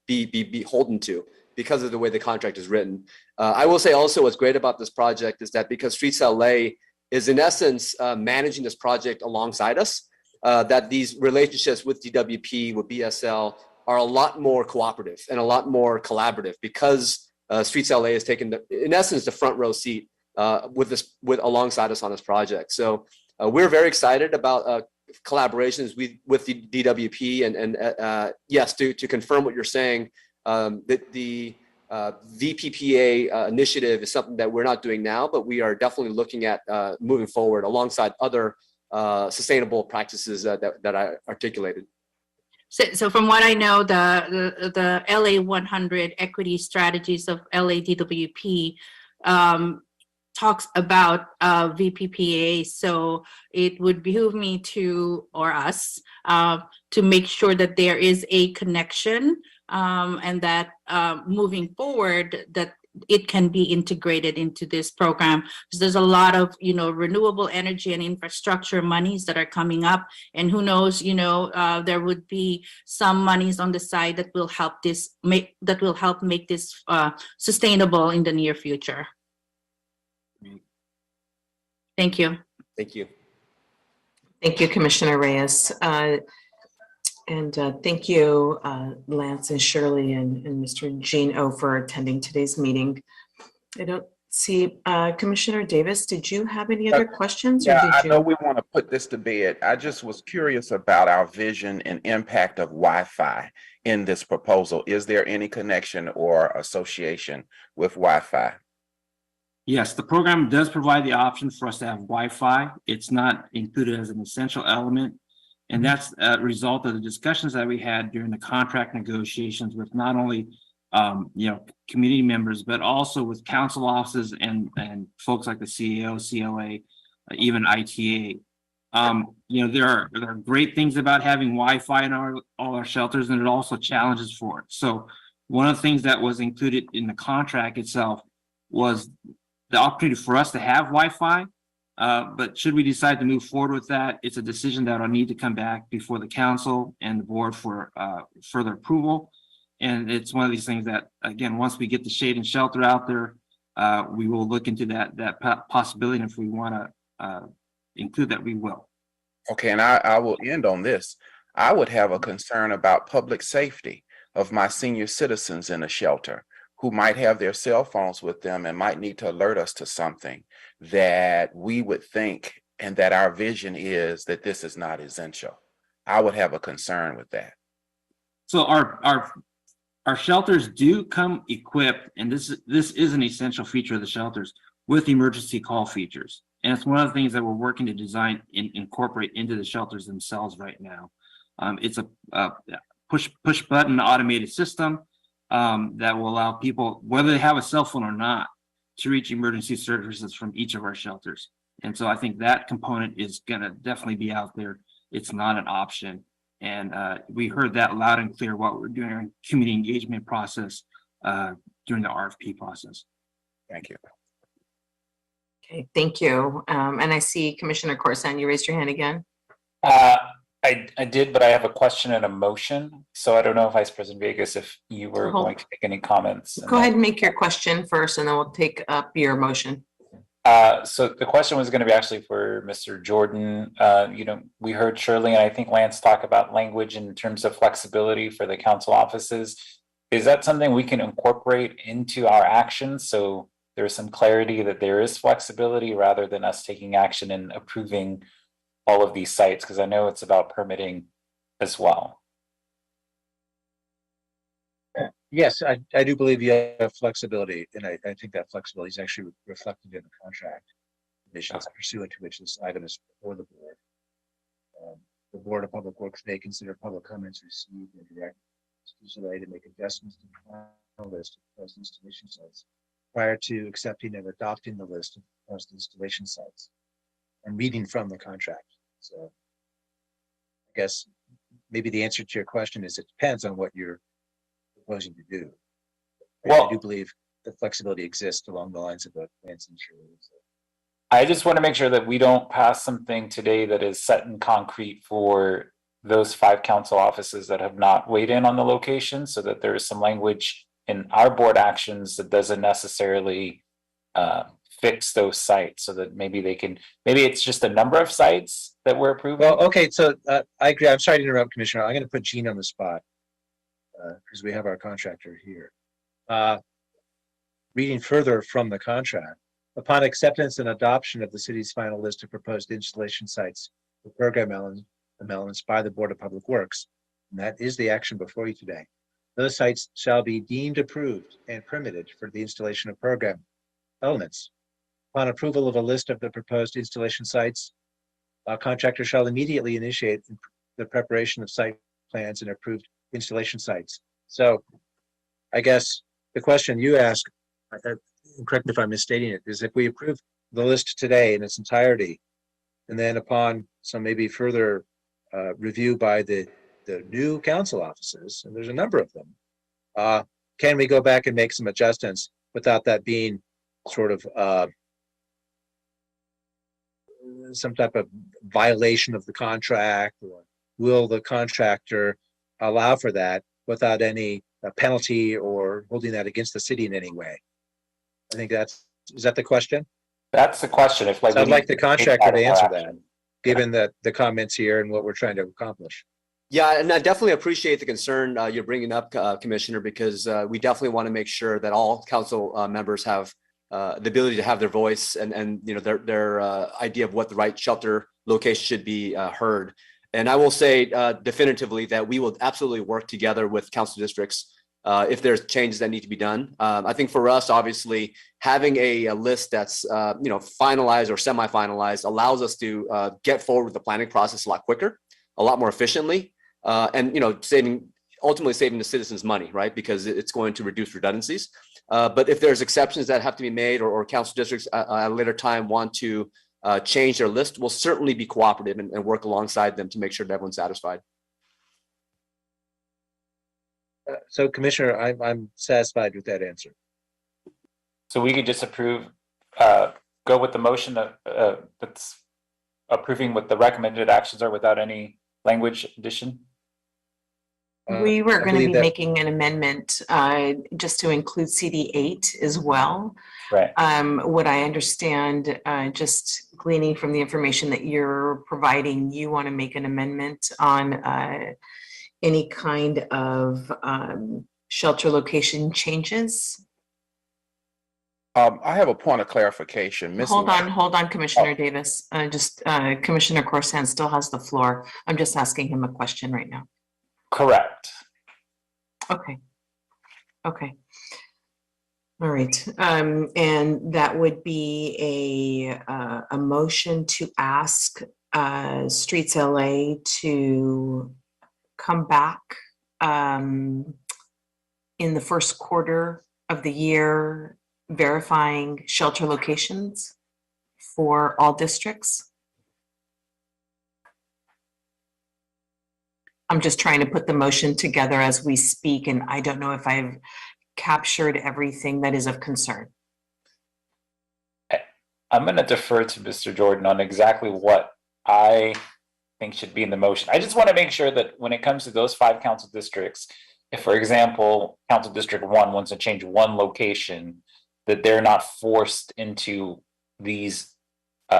be beholden to because of the way the contract is written. I will say also what's great about this project is that because Streets LA is in essence managing this project alongside us, that these relationships with DWP, with BSL are a lot more cooperative and a lot more collaborative because Streets LA has taken, in essence, the front row seat alongside us on this project. So we're very excited about collaborations with the DWP and yes, to confirm what you're saying, that the VPPA initiative is something that we're not doing now, but we are definitely looking at moving forward alongside other sustainable practices that I articulated. So from what I know, the LA 100 equity strategies of LA DWP talks about VPPA. So it would behoove me or us to make sure that there is a connection and that moving forward that it can be integrated into this program, because there's a lot of renewable energy and infrastructure monies that are coming up, and who knows, there would be some monies on the side that will help make this sustainable in the near future. Thank you. Thank you. Thank you, Commissioner Reyes. And thank you, Lance and Shirley and Mr. Jean O for attending today's meeting. I don't see, Commissioner Davis, did you have any other questions? Yeah, I know we want to put this to bed. I just was curious about our vision and impact of Wi-Fi in this proposal. Is there any connection or association with Wi-Fi? Yes, the program does provide the option for us to have Wi-Fi. It's not included as an essential element. And that's a result of the discussions that we had during the contract negotiations with not only, community members, but also with council offices and folks like the CAO, CLA, even ITA. There are great things about having Wi-Fi in all our shelters, and it also challenges for it. So one of the things that was included in the contract itself was the opportunity for us to have Wi-Fi. But should we decide to move forward with that, it's a decision that will need to come back before the council and the board for further approval. And it's one of these things that, again, once we get the shade and shelter out there, we will look into that possibility. And if we want to include that, we will. Okay, and I will end on this. I would have a concern about public safety of my senior citizens in a shelter who might have their cell phones with them and might need to alert us to something that we would think and that our vision is that this is not essential. I would have a concern with that. So our shelters do come equipped, and this is an essential feature of the shelters, with emergency call features. And it's one of the things that we're working to design and incorporate into the shelters themselves right now. It's a push button automated system that will allow people, whether they have a cell phone or not, to reach emergency services from each of our shelters. And so I think that component is going to definitely be out there. It's not an option. And we heard that loud and clear what we're doing in community engagement process during the RFP process. Thank you. Okay, thank you. And I see Commissioner Corson, you raised your hand again. I did, but I have a question and a motion. So I don't know, Vice President Vegas, if you were going to make any comments. Go ahead and make your question first, and then we'll take up your motion. So the question was going to be actually for Mr. Jordan. We heard Shirley and I think Lance talk about language in terms of flexibility for the council offices. Is that something we can incorporate into our actions? So there's some clarity that there is flexibility rather than us taking action and approving all of these sites? Because I know it's about permitting as well. Yes, I do believe you have flexibility, and I think that flexibility is actually reflected in the contract conditions pursuant to which this item is before the board. The Board of Public Works may consider public comments received and direct CCLA to make adjustments to the final list of proposed installation sites prior to accepting and adopting the list of proposed installation sites. I'm reading from the contract. So I guess maybe the answer to your question is it depends on what you're proposing to do. I do believe the flexibility exists along the lines of the plans and surveys. I just want to make sure that we don't pass something today that is set in concrete for those 5 council offices that have not weighed in on the location, so that there is some language in our board actions that doesn't necessarily fix those sites, so that maybe it's just a number of sites that we're approving. Well, okay, so I agree. I'm sorry to interrupt, Commissioner. I'm going to put Gene on the spot because we have our contractor here. Reading further from the contract, upon acceptance and adoption of the city's final list of proposed installation sites for program elements by the Board of Public Works, and that is the action before you today, those sites shall be deemed approved and permitted for the installation of program elements. Upon approval of a list of the proposed installation sites, a contractor shall immediately initiate the preparation of site plans and approved installation sites. So I guess the question you ask, correct me if I'm misstating it, is if we approve the list today in its entirety, and then upon some maybe further review by the new council offices, and there's a number of them, can we go back and make some adjustments without that being sort of some type of violation of the contract, or will the contractor allow for that without any penalty or holding that against the city in any way? I think is that the question? That's the question. If So I'd like the contractor to answer that, given the comments here and what we're trying to accomplish. Yeah, and I definitely appreciate the concern you're bringing up, Commissioner, because we definitely want to make sure that all council members have the ability to have their voice and their idea of what the right shelter location should be heard. And I will say definitively that we will absolutely work together with council districts if there's changes that need to be done. I think for us, obviously, having a list that's finalized or semi-finalized allows us to get forward with the planning process a lot quicker, a lot more efficiently, and ultimately saving the citizens money, right? Because it's going to reduce redundancies. But if there's exceptions that have to be made, or council districts at a later time want to change their list, we'll certainly be cooperative and work alongside them to make sure that everyone's satisfied. So, Commissioner, I'm satisfied with that answer. So we could just approve, go with the motion that's approving what the recommended actions are without any language addition? We were going to be making an amendment just to include CD8 as well. Right. What I understand, just gleaning from the information that you're providing, you want to make an amendment on any kind of shelter location changes. I have a point of clarification. Hold on, Commissioner Davis. Commissioner Corsan still has the floor. I'm just asking him a question right now. Correct. Okay. All right. And that would be a motion to ask Streets LA to come back in the first quarter of the year, verifying shelter locations for all districts. I'm just trying to put the motion together as we speak, and I don't know if I've captured everything that is of concern. I'm going to defer to Mr. Jordan on exactly what I think should be in the motion. I just want to make sure that when it comes to those 5 council districts, if, for example, Council District 1 wants to change one location, that they're not forced into these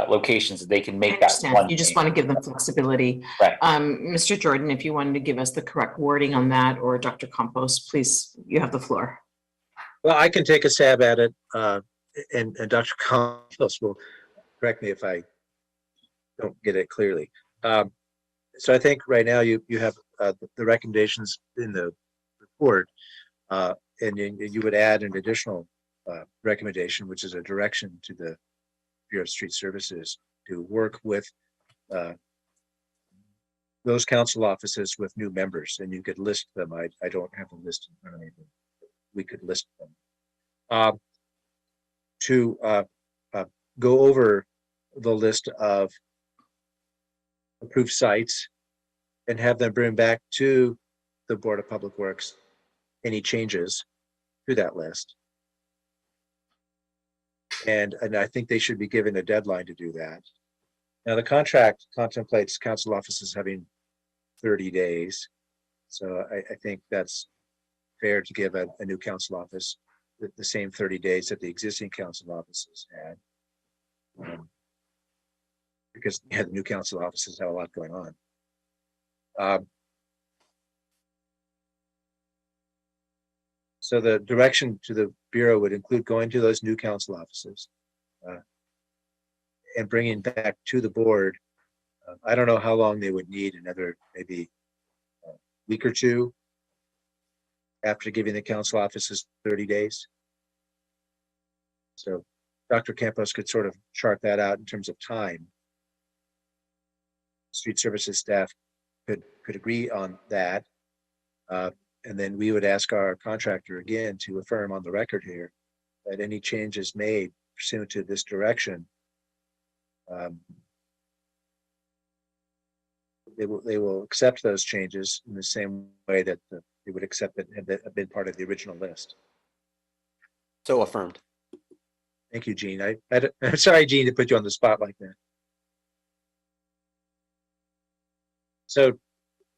locations, that they can make that one. You just want to give them flexibility. Right. Mr. Jordan, if you wanted to give us the correct wording on that, or Dr. Campos, please, you have the floor. Well, I can take a stab at it, and Dr. Campos will correct me if I don't get it clearly. So I think right now you have the recommendations in the report, and you would add an additional recommendation, which is a direction to the Bureau of Street Services to work with those council offices with new members, and you could list them. I don't have a list in front of me, but we could list them. To go over the list of approved sites and have them bring back to the Board of Public Works any changes to that list. And I think they should be given a deadline to do that. Now, the contract contemplates council offices having 30 days. So I think that's fair to give a new council office the same 30 days that the existing council offices had. Because the new council offices have a lot going on. So the direction to the Bureau would include going to those new council offices and bringing back to the board. I don't know how long they would need, another maybe a week or two after giving the council offices 30 days. So Dr. Campos could sort of chart that out in terms of time. Street Services staff could agree on that. And then we would ask our contractor again to affirm on the record here that any changes made pursuant to this direction, they will accept those changes in the same way that they would accept that have been part of the original list. So affirmed. Thank you, Gene. I'm sorry, Gene, to put you on the spot like that. So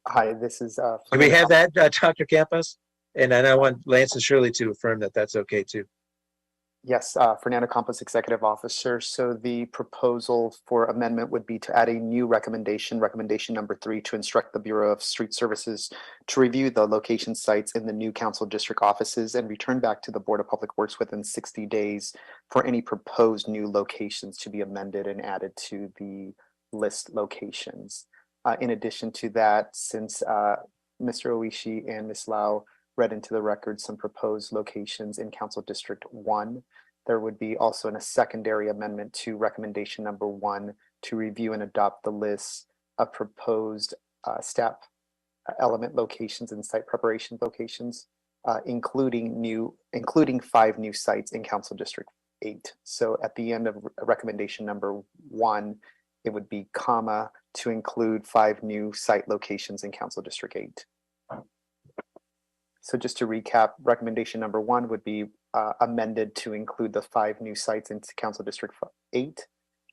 Hi, this is. can we have that, Dr. Campos? And then I want Lance and Shirley to affirm that that's okay too. Yes, Fernando Campos, Executive Officer. So the proposal for amendment would be to add a new recommendation number 3, to instruct the Bureau of Street Services to review the location sites in the new council district offices and return back to the Board of Public Works within 60 days for any proposed new locations to be amended and added to the list locations. In addition to that, since Mr. Oishi and Ms. Lau read into the record some proposed locations in Council District 1, there would be also a secondary amendment to recommendation number 1 to review and adopt the list of proposed step element locations and site preparation locations, including 5 new sites in Council District 8. So at the end of recommendation number 1, it would be comma to include 5 new site locations in Council District 8. So just to recap, recommendation number 1 would be amended to include the 5 new sites into Council District 8,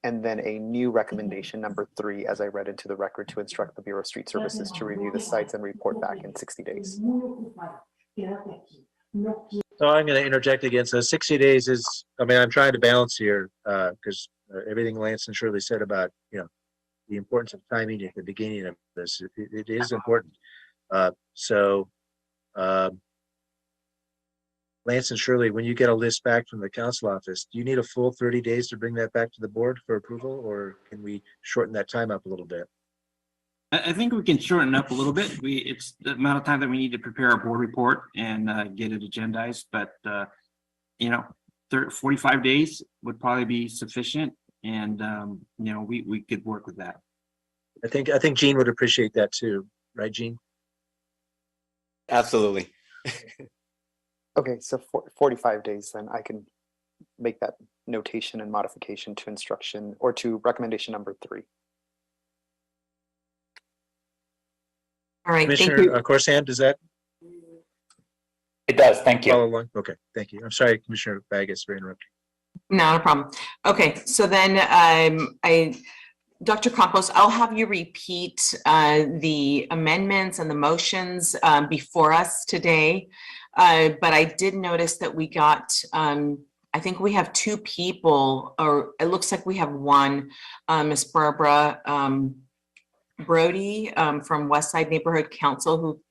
and then a new recommendation number 3, as I read into the record, to instruct the Bureau of Street Services to review the sites and report back in 60 days. So I'm going to interject again. So 60 days is, I mean, I'm trying to balance here because everything Lance and Shirley said about, the importance of timing at the beginning of this, it is important. Lance and Shirley, when you get a list back from the council office, do you need a full 30 days to bring that back to the board for approval, or can we shorten that time up a little bit? I think we can shorten up a little bit. It's the amount of time that we need to prepare our board report and get it agendized, but 45 days would probably be sufficient, and we could work with that. I think Gene would appreciate that too, right, Gene? Absolutely. Okay, so 45 days, then I can make that notation and modification to instruction or to recommendation number 3. All right, thank you. Commissioner Corsan, does that? It does, thank you. Follow along? Okay, thank you. I'm sorry, Commissioner Vargas, for interrupting. Not a problem. Okay, so then Dr. Campos, I'll have you repeat the amendments and the motions before us today. But I did notice that we got, I think we have 2 people, or it looks like we have 1, Miss Barbara Brody from Westside Neighborhood Council, who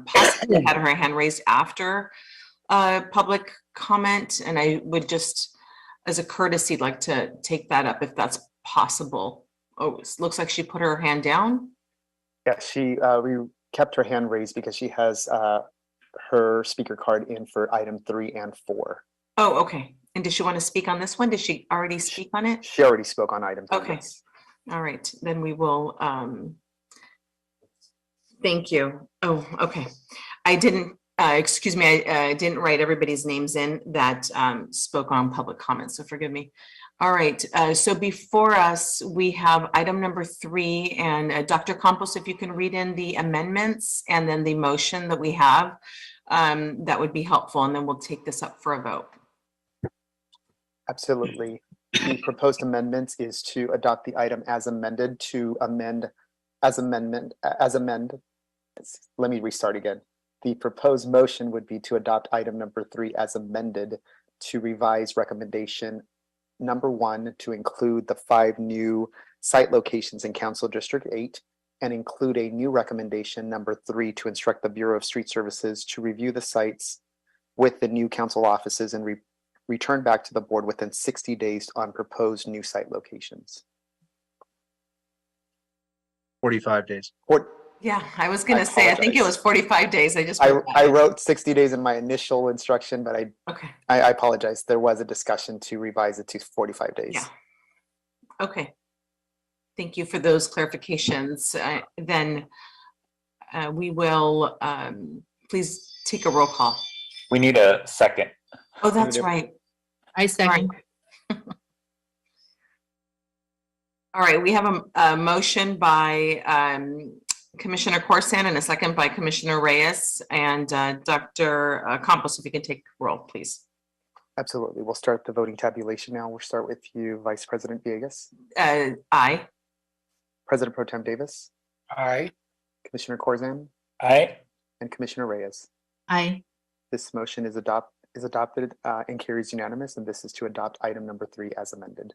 possibly had her hand raised after public comment. And I would just, as a courtesy, like to take that up if that's possible oh, it looks like she put her hand down. Yeah, we kept her hand raised because she has her speaker card in for item 3 and 4. Oh, okay. And does she want to speak on this one? Did she already speak on it? She already spoke on item 3. Okay. yes. All right, then we will, thank you. Oh, okay. I didn't, excuse me, I didn't write everybody's names in that spoke on public comments, so forgive me. All right, so before us, we have item number 3, and Dr. Campos, if you can read in the amendments and then the motion that we have, that would be helpful, and then we'll take this up for a vote. Absolutely. The proposed amendments is to adopt the item as amended to amend. Let me restart again. The proposed motion would be to adopt item number 3 as amended to revise recommendation number 1 to include the 5 new site locations in Council District 8 and include a new recommendation number 3 to instruct the Bureau of Street Services to review the sites with the new council offices and return back to the board within 60 days on proposed new site locations. 45 days. Yeah, I was gonna say, I think it was 45 days. I just. I wrote 60 days in my initial instruction, but Okay, I apologize. There was a discussion to revise it to 45 days. Yeah. Okay. Thank you for those clarifications. Then we will, please take a roll call. We need a second. Oh, that's right. I second. All right, we have a motion by Commissioner Corson and a second by Commissioner Reyes, and Dr. Campos, if you can take roll, please. Absolutely. We'll start the voting tabulation now. We'll start with you, Vice President Villegas. Aye. President Pro Tem Davis. Aye. Commissioner Corzine. Aye. And Commissioner Reyes. Aye. This motion is adopted and carries unanimous, and this is to adopt item number 3 as amended.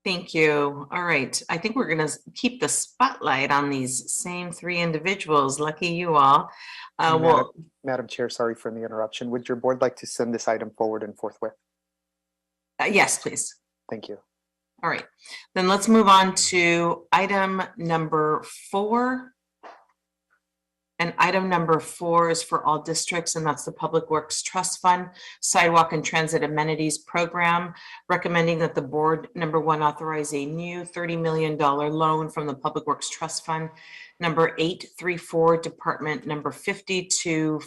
Thank you. All right, I think we're gonna keep the spotlight on these same 3 individuals. Lucky you all. Madam Chair, sorry for the interruption. Would your board like to send this item forward and forthwith? Yes, please. Thank you. All right, then let's move on to item number 4. And item number 4 is for all districts, and that's the Public Works Trust Fund Sidewalk and Transit Amenities Program, recommending that the board, number 1, authorize a new $30 million loan from the Public Works Trust Fund, number 834, Department number 50, to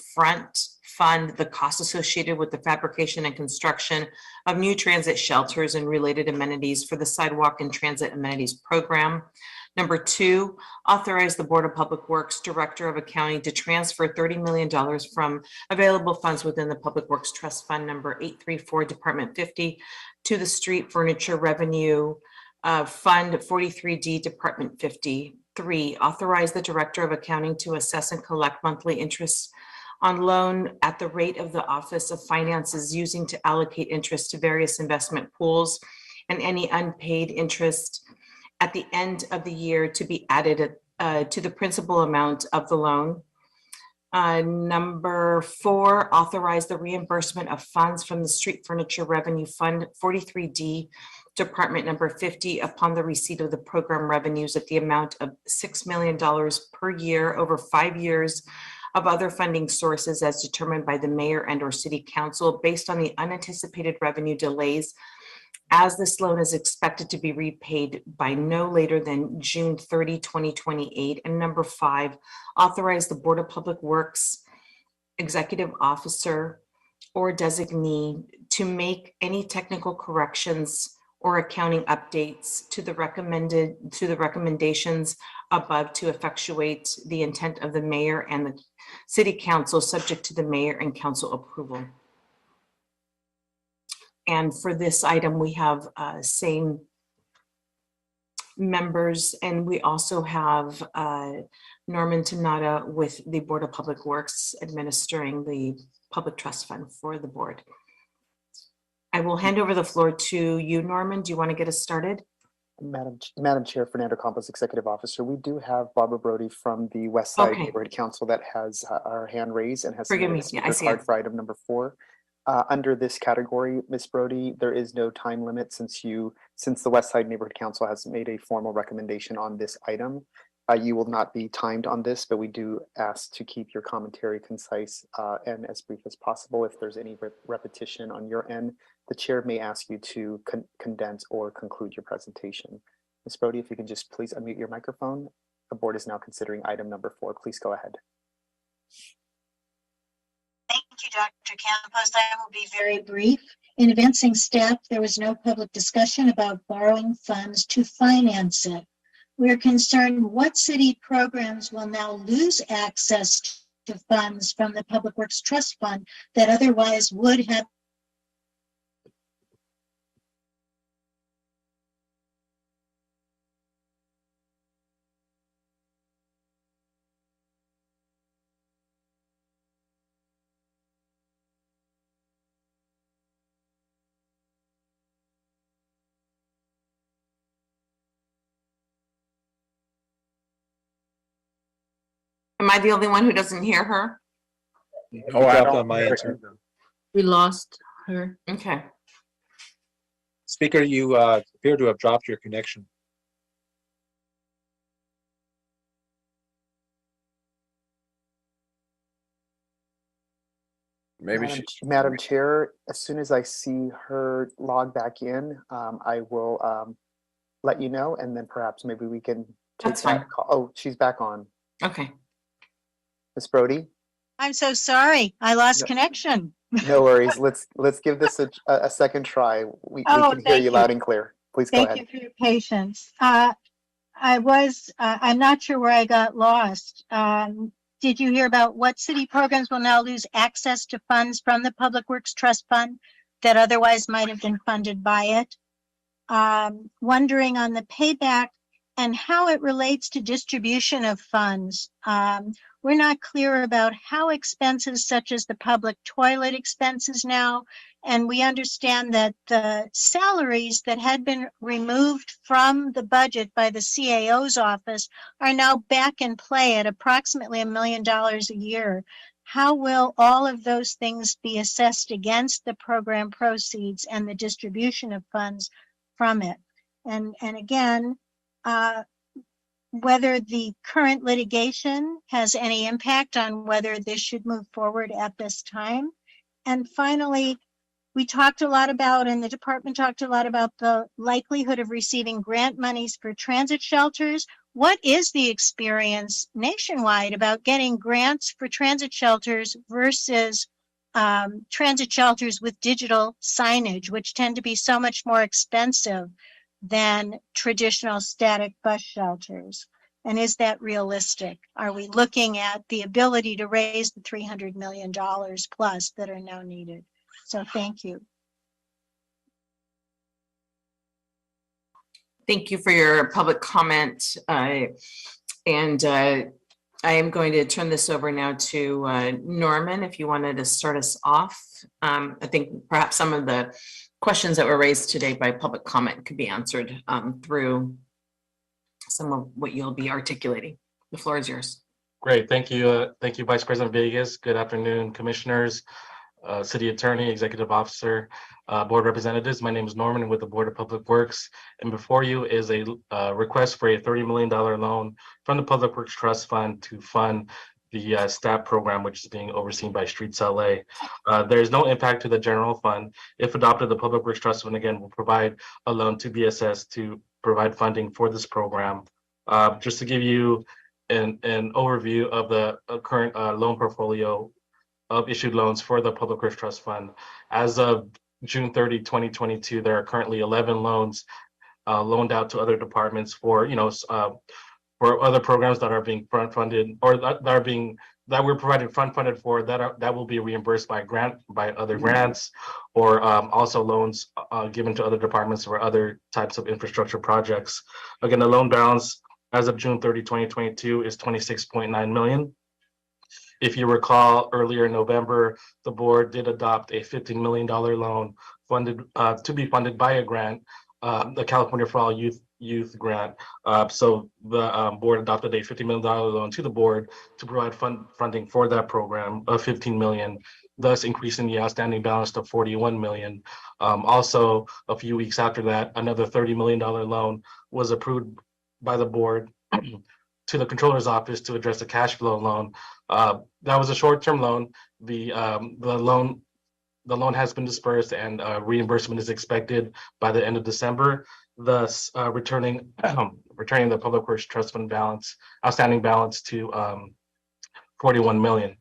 fund the costs associated with the fabrication and construction of new transit shelters and related amenities for the Sidewalk and Transit Amenities Program. Number 2, authorize the Board of Public Works Director of Accounting to transfer $30 million from available funds within the Public Works Trust Fund number 834, Department 50, to the Street Furniture Revenue Fund 43D, Department 50. 3, authorize the Director of Accounting to assess and collect monthly interest on loan at the rate of the Office of Finances using to allocate interest to various investment pools, and any unpaid interest at the end of the year to be added to the principal amount of the loan. Number 4, authorize the reimbursement of funds from the Street Furniture Revenue Fund 43D, Department number 50, upon the receipt of the program revenues at the amount of $6 million per year over 5 years of other funding sources as determined by the mayor and or city council based on the unanticipated revenue delays, as this loan is expected to be repaid by no later than June 30, 2028. And number 5, authorize the Board of Public Works Executive Officer or designee to make any technical corrections or accounting updates to the recommendations above to effectuate the intent of the mayor and the city council, subject to the mayor and council approval. And for this item, we have same members, and we also have Norman Tanada with the Board of Public Works administering the Public Trust Fund for the board. I will hand over the floor to you, Norman. Do you want to get us started? Madam Chair, Fernando Campos, Executive Officer. We do have Barbara Brody from the West Side Neighborhood Council that has our hand raised and has Forgive me. submitted Yeah, a I speaker see card it. for item number 4. Under this category, Ms. Brody, there is no time limit since the West Side Neighborhood Council has made a formal recommendation on this item. You will not be timed on this, but we do ask to keep your commentary concise and as brief as possible. If there's any repetition on your end, the chair may ask you to condense or conclude your presentation. Ms. Brody, if you can just please unmute your microphone. The board is now considering item number 4. Please go ahead. Thank you, Dr. Campos. I will be very brief. In advancing step, there was no public discussion about borrowing funds to finance it. We're concerned what city programs will now lose access to funds from the Public Works Trust Fund that otherwise would have Am I the only one who doesn't hear her? Oh, I don't on my end. We lost her. Okay. Speaker, you appear to have dropped your connection. Maybe Madam Chair, as soon as I see her log back in, I will let you know, and then perhaps maybe we can take That's fine. that call. Oh, she's back on. Okay. Ms. Brody? I'm so sorry. I lost No. connection. No worries. Let's give this a second try. We Oh, can hear thank you you. loud and clear. Please go Thank ahead. you for your patience. I'm not sure where I got lost. Did you hear about what city programs will now lose access to funds from the Public Works Trust Fund that otherwise might have been funded by it? Wondering on the payback and how it relates to distribution of funds. We're not clear about how expenses such as the public toilet expenses now, and we understand that the salaries that had been removed from the budget by the CAO's office are now back in play at approximately $1 million a year. How will all of those things be assessed against the program proceeds and the distribution of funds from it? And again, whether the current litigation has any impact on whether this should move forward at this time. And finally, we talked a lot about, and the department talked a lot about, the likelihood of receiving grant monies for transit shelters. What is the experience nationwide about getting grants for transit shelters versus transit shelters with digital signage, which tend to be so much more expensive than traditional static bus shelters? And is that realistic? Are we looking at the ability to raise the $300 million plus that are now needed? So thank you. Thank you for your public comment. I am going to turn this over now to Norman, if you wanted to start us off. I think perhaps some of the questions that were raised today by public comment could be answered through some of what you'll be articulating. The floor is yours. Great, thank you. Thank you, Vice President Vegas. Good afternoon, commissioners, city attorney, executive officer, board representatives. My name is Norman with the Board of Public Works. And before you is a request for a $30 million loan from the Public Works Trust Fund to fund the STAP program, which is being overseen by Streets LA. There's no impact to the general fund. If adopted, the Public Works Trust Fund, again, will provide a loan to BSS to provide funding for this program. Just to give you an overview of the current loan portfolio of issued loans for the Public Works Trust Fund. As of June 30, 2022, there are currently 11 loans loaned out to other departments for, for other programs that are being front funded or that we're providing front funded for that will be reimbursed by other grants, or also loans given to other departments for other types of infrastructure projects. Again, the loan balance as of June 30, 2022 is $26.9 million. If you recall, earlier in November, the board did adopt a $15 million loan funded to be funded by a grant, the California for All Youth Youth Grant. So the board adopted a $50 million loan to the board to provide funding for that program of $15 million, thus increasing the outstanding balance to $41 million. Also, a few weeks after that, another $30 million loan was approved by the board to the controller's office to address the cash flow loan. That was a short-term loan. The loan has been dispersed and reimbursement is expected by the end of December, thus returning the Public Works Trust Fund balance, outstanding balance to $41 million.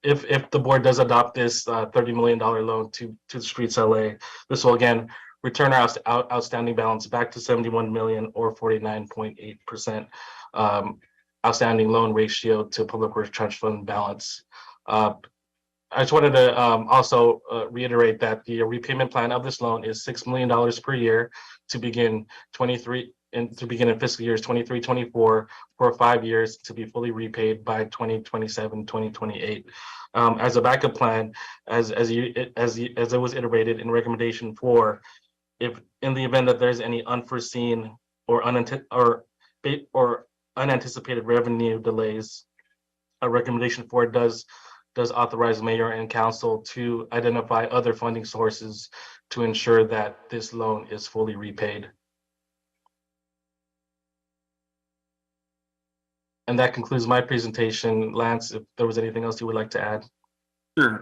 If the board does adopt this $30 million loan to the Streets LA, this will again return our outstanding balance back to $71 million or 49.8% outstanding loan ratio to Public Works Trust Fund balance. I just wanted to also reiterate that the repayment plan of this loan is $6 million per year to begin in fiscal years 23-24 for 5 years to be fully repaid by 2027-2028. As a backup plan, as it was iterated in recommendation 4, if in the event that there's any unforeseen or unanticipated revenue delays, a recommendation 4 does authorize mayor and council to identify other funding sources to ensure that this loan is fully repaid. And that concludes my presentation. Lance, if there was anything else you would like to add. Sure.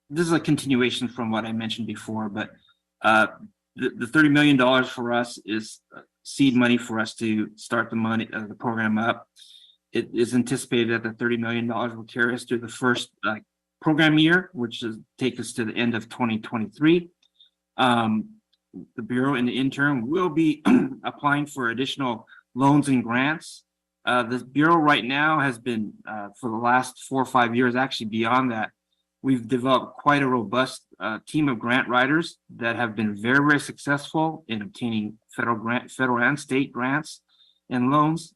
This is a continuation from what I mentioned before, but the $30 million for us is seed money for us to start the program up. It is anticipated that the $30 million will carry us through the first program year, which is take us to the end of 2023. The Bureau in the interim will be applying for additional loans and grants. The Bureau right now has been, for the last 4 or 5 years, actually beyond that, we've developed quite a robust team of grant writers that have been very, very successful in obtaining federal and state grants and loans.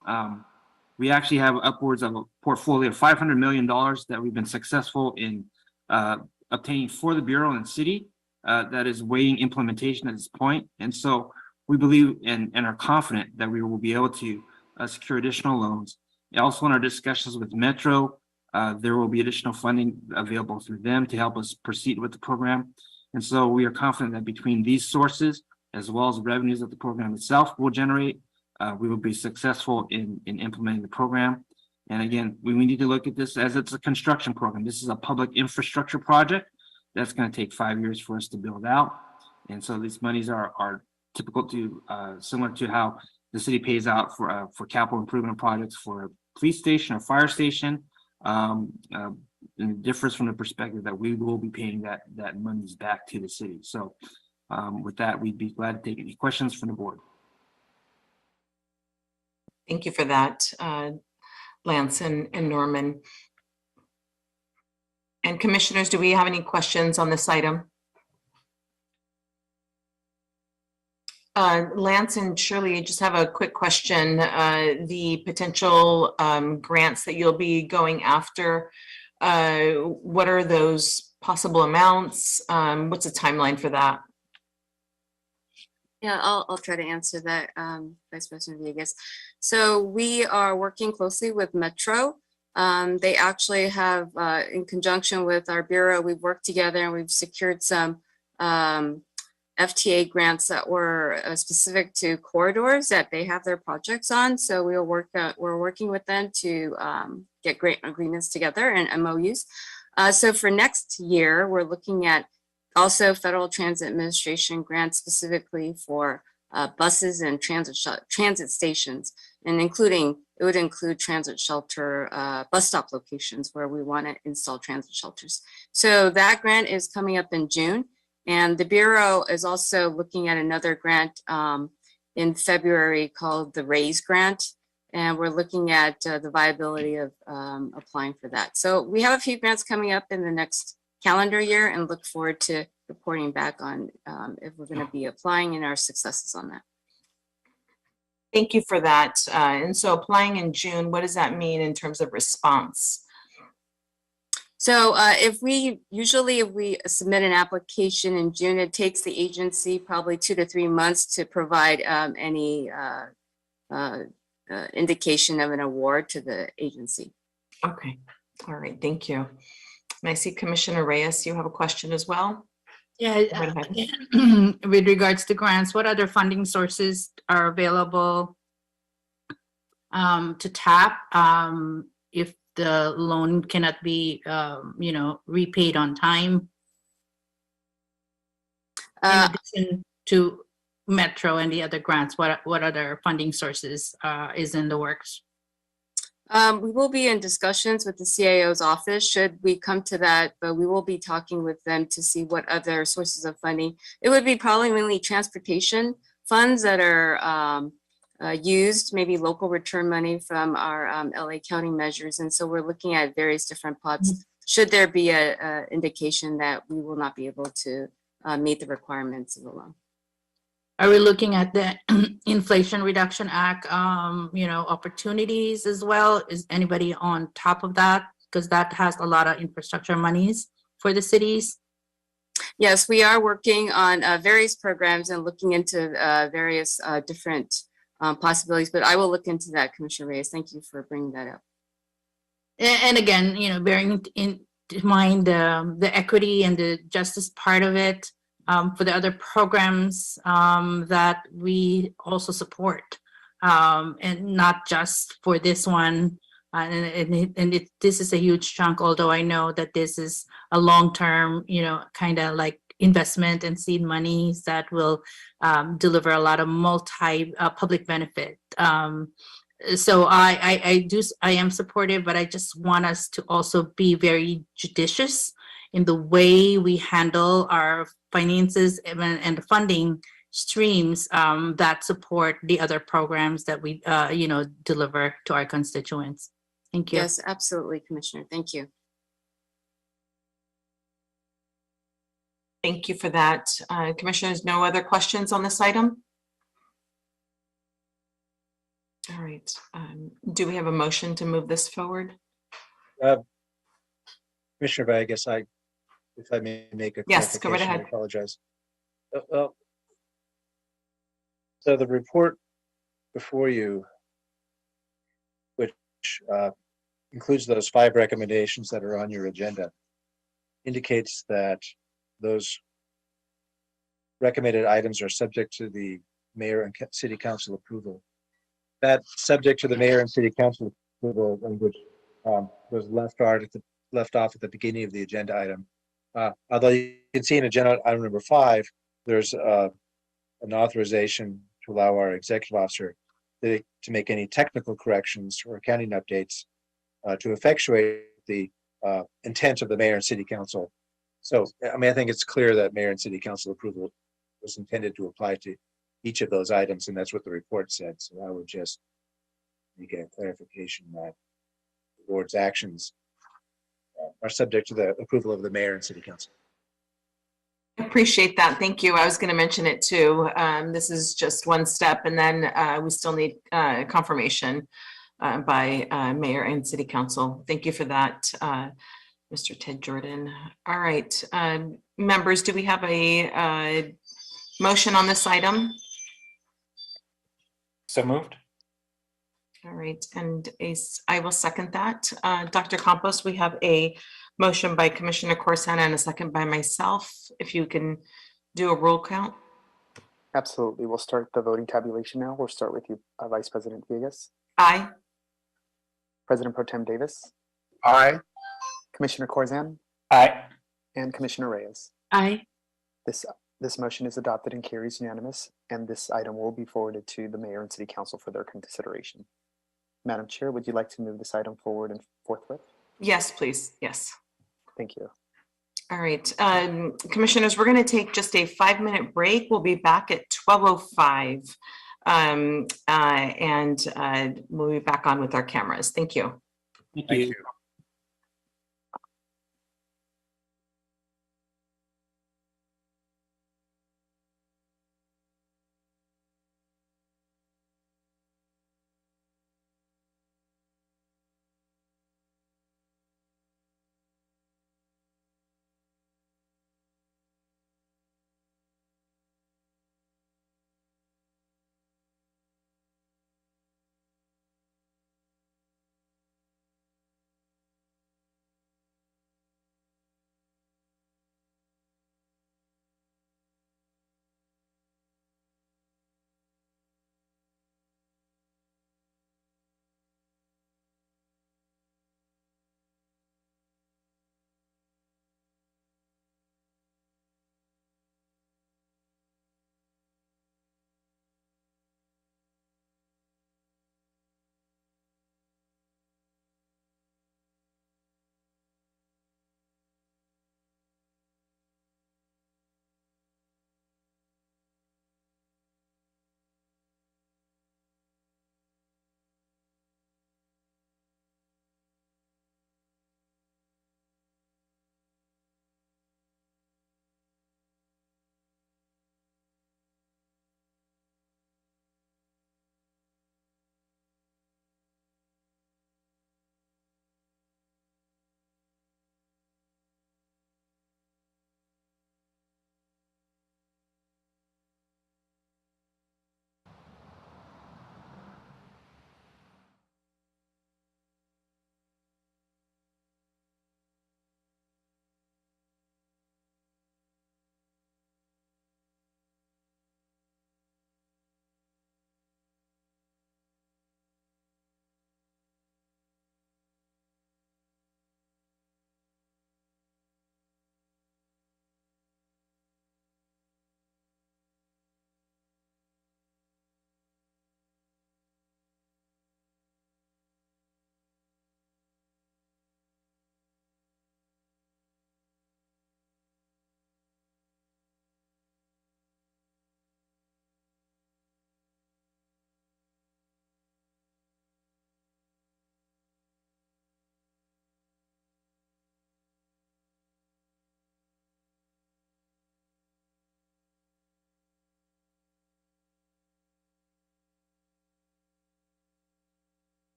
We actually have upwards of a portfolio of $500 million that we've been successful in obtaining for the Bureau and city that is waiting implementation at this point. And so we believe and are confident that we will be able to secure additional loans. Also in our discussions with Metro, there will be additional funding available through them to help us proceed with the program. And so we are confident that between these sources, as well as the revenues that the program itself will generate, we will be successful in implementing the program. And again, we need to look at this as it's a construction program. This is a public infrastructure project that's going to take 5 years for us to build out. And so these monies are typical to similar to how the city pays out for capital improvement projects for a police station or fire station. And it differs from the perspective that we will be paying that monies back to the city. So with that, we'd be glad to take any questions from the board. Thank you for that, Lance and Norman. And commissioners, do we have any questions on this item? Lance and Shirley, I just have a quick question. The potential grants that you'll be going after, what are those possible amounts? What's the timeline for that? Yeah, I'll try to answer that, Vice President Villegas. So we are working closely with Metro. They actually have, in conjunction with our Bureau, we've worked together and we've secured some FTA grants that were specific to corridors that they have their projects on. So we're working with them to get grant agreements together and MOUs. So for next year, we're looking at also Federal Transit Administration grants specifically for buses and transit stations, and it would include transit shelter, bus stop locations where we want to install transit shelters. So that grant is coming up in June. And the Bureau is also looking at another grant in February called the RAISE grant. And we're looking at the viability of applying for that. So we have a few grants coming up in the next calendar year and look forward to reporting back on if we're going to be applying and our successes on that. Thank you for that. And so applying in June, what does that mean in terms of response? So if we submit an application in June, it takes the agency probably 2 to 3 months to provide any indication of an award to the agency. Okay, all right, thank you. And I see Commissioner Reyes, you have a question as well? Yeah, Go ahead. with regards to grants, what other funding sources are available to tap if the loan cannot be, repaid on time? In addition to Metro and the other grants, what other funding sources is in the works? We will be in discussions with the CIO's office should we come to that, but we will be talking with them to see what other sources of funding. It would be probably mainly transportation funds that are used, maybe local return money from our LA County measures. And so we're looking at various different pots. Should there be a indication that we will not be able to meet the requirements of the loan. Are we looking at the Inflation Reduction Act, opportunities as well? Is anybody on top of that? Because that has a lot of infrastructure monies for the cities. Yes, we are working on various programs and looking into various different possibilities, but I will look into that, Commissioner Reyes. Thank you for bringing that up. And again, bearing in mind the equity and the justice part of it, for the other programs that we also support, and not just for this one. This is a huge chunk, although I know that this is a long-term, kind of like investment and seed monies that will deliver a lot of public benefit. So I am supportive, but I just want us to also be very judicious in the way we handle our finances and the funding streams that support the other programs that we deliver to our constituents. Thank you. Yes, absolutely, Commissioner. Thank you. Thank you for that. Commissioners, no other questions on this item? All right. Do we have a motion to move this forward? Commissioner Vegas, if I may make a Yes, go right clarification, ahead. I apologize. So the report before you, which includes those 5 recommendations that are on your agenda, indicates that those recommended items are subject to the mayor and city council approval. That subject to the mayor and city council approval language was left off at the beginning of the agenda item. Although you can see in agenda item number 5, there's an authorization to allow our executive officer to make any technical corrections or accounting updates to effectuate the intent of the mayor and city council. So, I think it's clear that mayor and city council approval was intended to apply to each of those items, and that's what the report said. So I would just make a clarification that the board's actions are subject to the approval of the mayor and city council. I appreciate that. Thank you. I was going to mention it too. This is just one step, and then we still need confirmation by mayor and city council. Thank you for that, Mr. Ted Jordan. All right, members, do we have a motion on this item? So moved. All right, and I will second that. Dr. Campos, we have a motion by Commissioner Corsana and a second by myself. If you can do a roll count. Absolutely. We'll start the voting tabulation now. We'll start with you, Vice President Villegas. Aye. President Pro Tem Davis. Aye. Commissioner Corzan. Aye. And Commissioner Reyes. Aye. This motion is adopted and carries unanimous, and this item will be forwarded to the mayor and city council for their consideration. Madam Chair, would you like to move this item forward and forthwith? Yes, please. Yes. Thank you. All right, commissioners, we're going to take just a 5-minute break. We'll be back at 12:05, and we'll be back on with our cameras. Thank you. Thank you.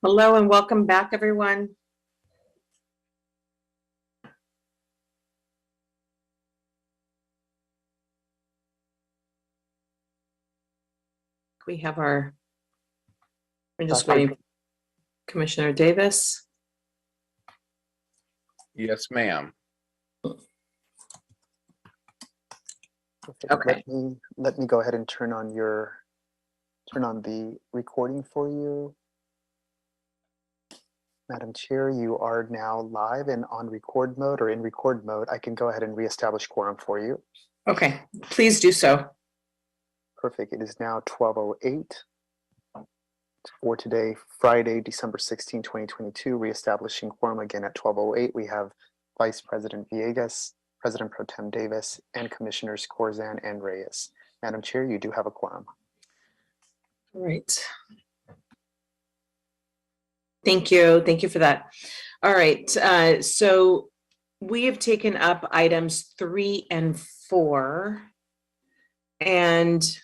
Hello and welcome back, everyone. We have we're just Dr. waiting. Commissioner Davis. Yes, ma'am. Okay. Let me go ahead and turn on the recording for you. Madam Chair, you are now live and on record mode or in record mode. I can go ahead and reestablish quorum for you. Okay, please do so. Perfect. It is now 12:08 for today, Friday, December 16, 2022, reestablishing quorum again at 12:08. We have Vice President Villegas, President Pro Tem Davis, and Commissioners Corzine and Reyes. Madam Chair, you do have a quorum. All right. Thank you. Thank you for that. All right. So we have taken up items 3 and 4. And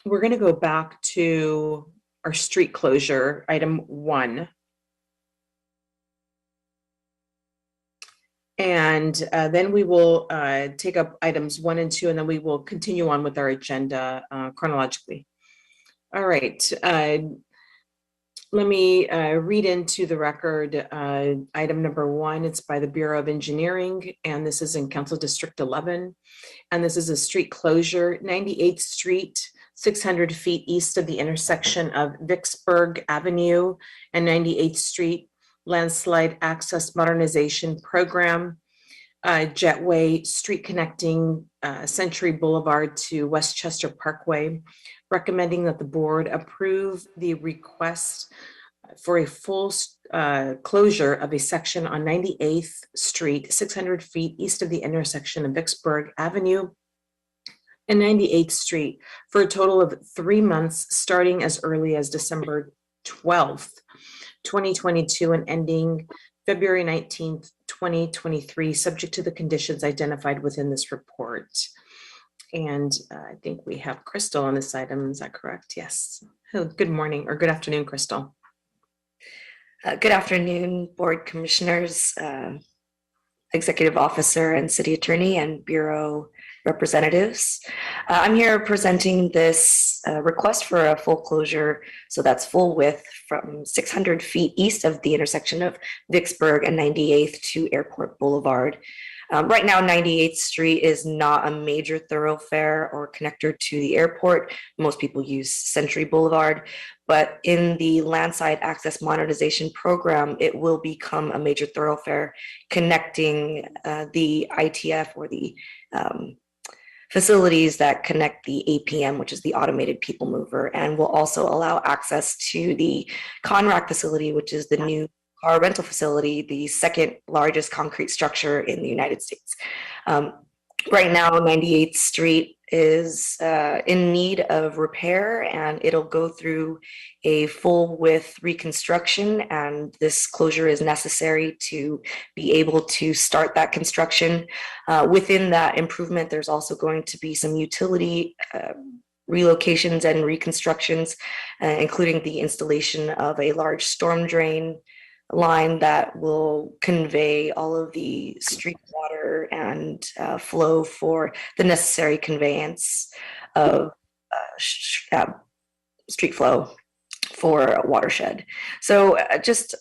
we're going to go back to our street closure, item 1. And then we will take up items 1 and 2, and then we will continue on with our agenda chronologically. All right. Let me read into the record item number 1. It's by the Bureau of Engineering, and this is in Council District 11. And this is a street closure, 98th Street, 600 feet east of the intersection of Vicksburg Avenue and 98th Street, landslide access modernization program, Jetway Street connecting Century Boulevard to Westchester Parkway, recommending that the board approve the request for a full closure of a section on 98th Street, 600 feet east of the intersection of Vicksburg Avenue and 98th Street for a total of 3 months, starting as early as December 12th, 2022 and ending February 19th, 2023, subject to the conditions identified within this report. And I think we have Crystal on this item. Is that correct? Yes. Hello, good morning or good afternoon, Crystal. Good afternoon, board commissioners, executive officer and city attorney and bureau representatives. I'm here presenting this request for a full closure. So that's full width from 600 feet east of the intersection of Vicksburg and 98th to Airport Boulevard. Right now, 98th Street is not a major thoroughfare or connector to the airport. Most people use Century Boulevard, but in the landside access modernization program, it will become a major thoroughfare connecting the ITF or the facilities that connect the APM, which is the automated people mover, and will also allow access to the Conrack facility, which is the new car rental facility, the second largest concrete structure in the United States. Right now, 98th Street is in need of repair, and it'll go through a full width reconstruction, and this closure is necessary to be able to start that construction. Within that improvement, there's also going to be some utility relocations and reconstructions, including the installation of a large storm drain line that will convey all of the street water and flow for the necessary conveyance of street flow for a watershed. So just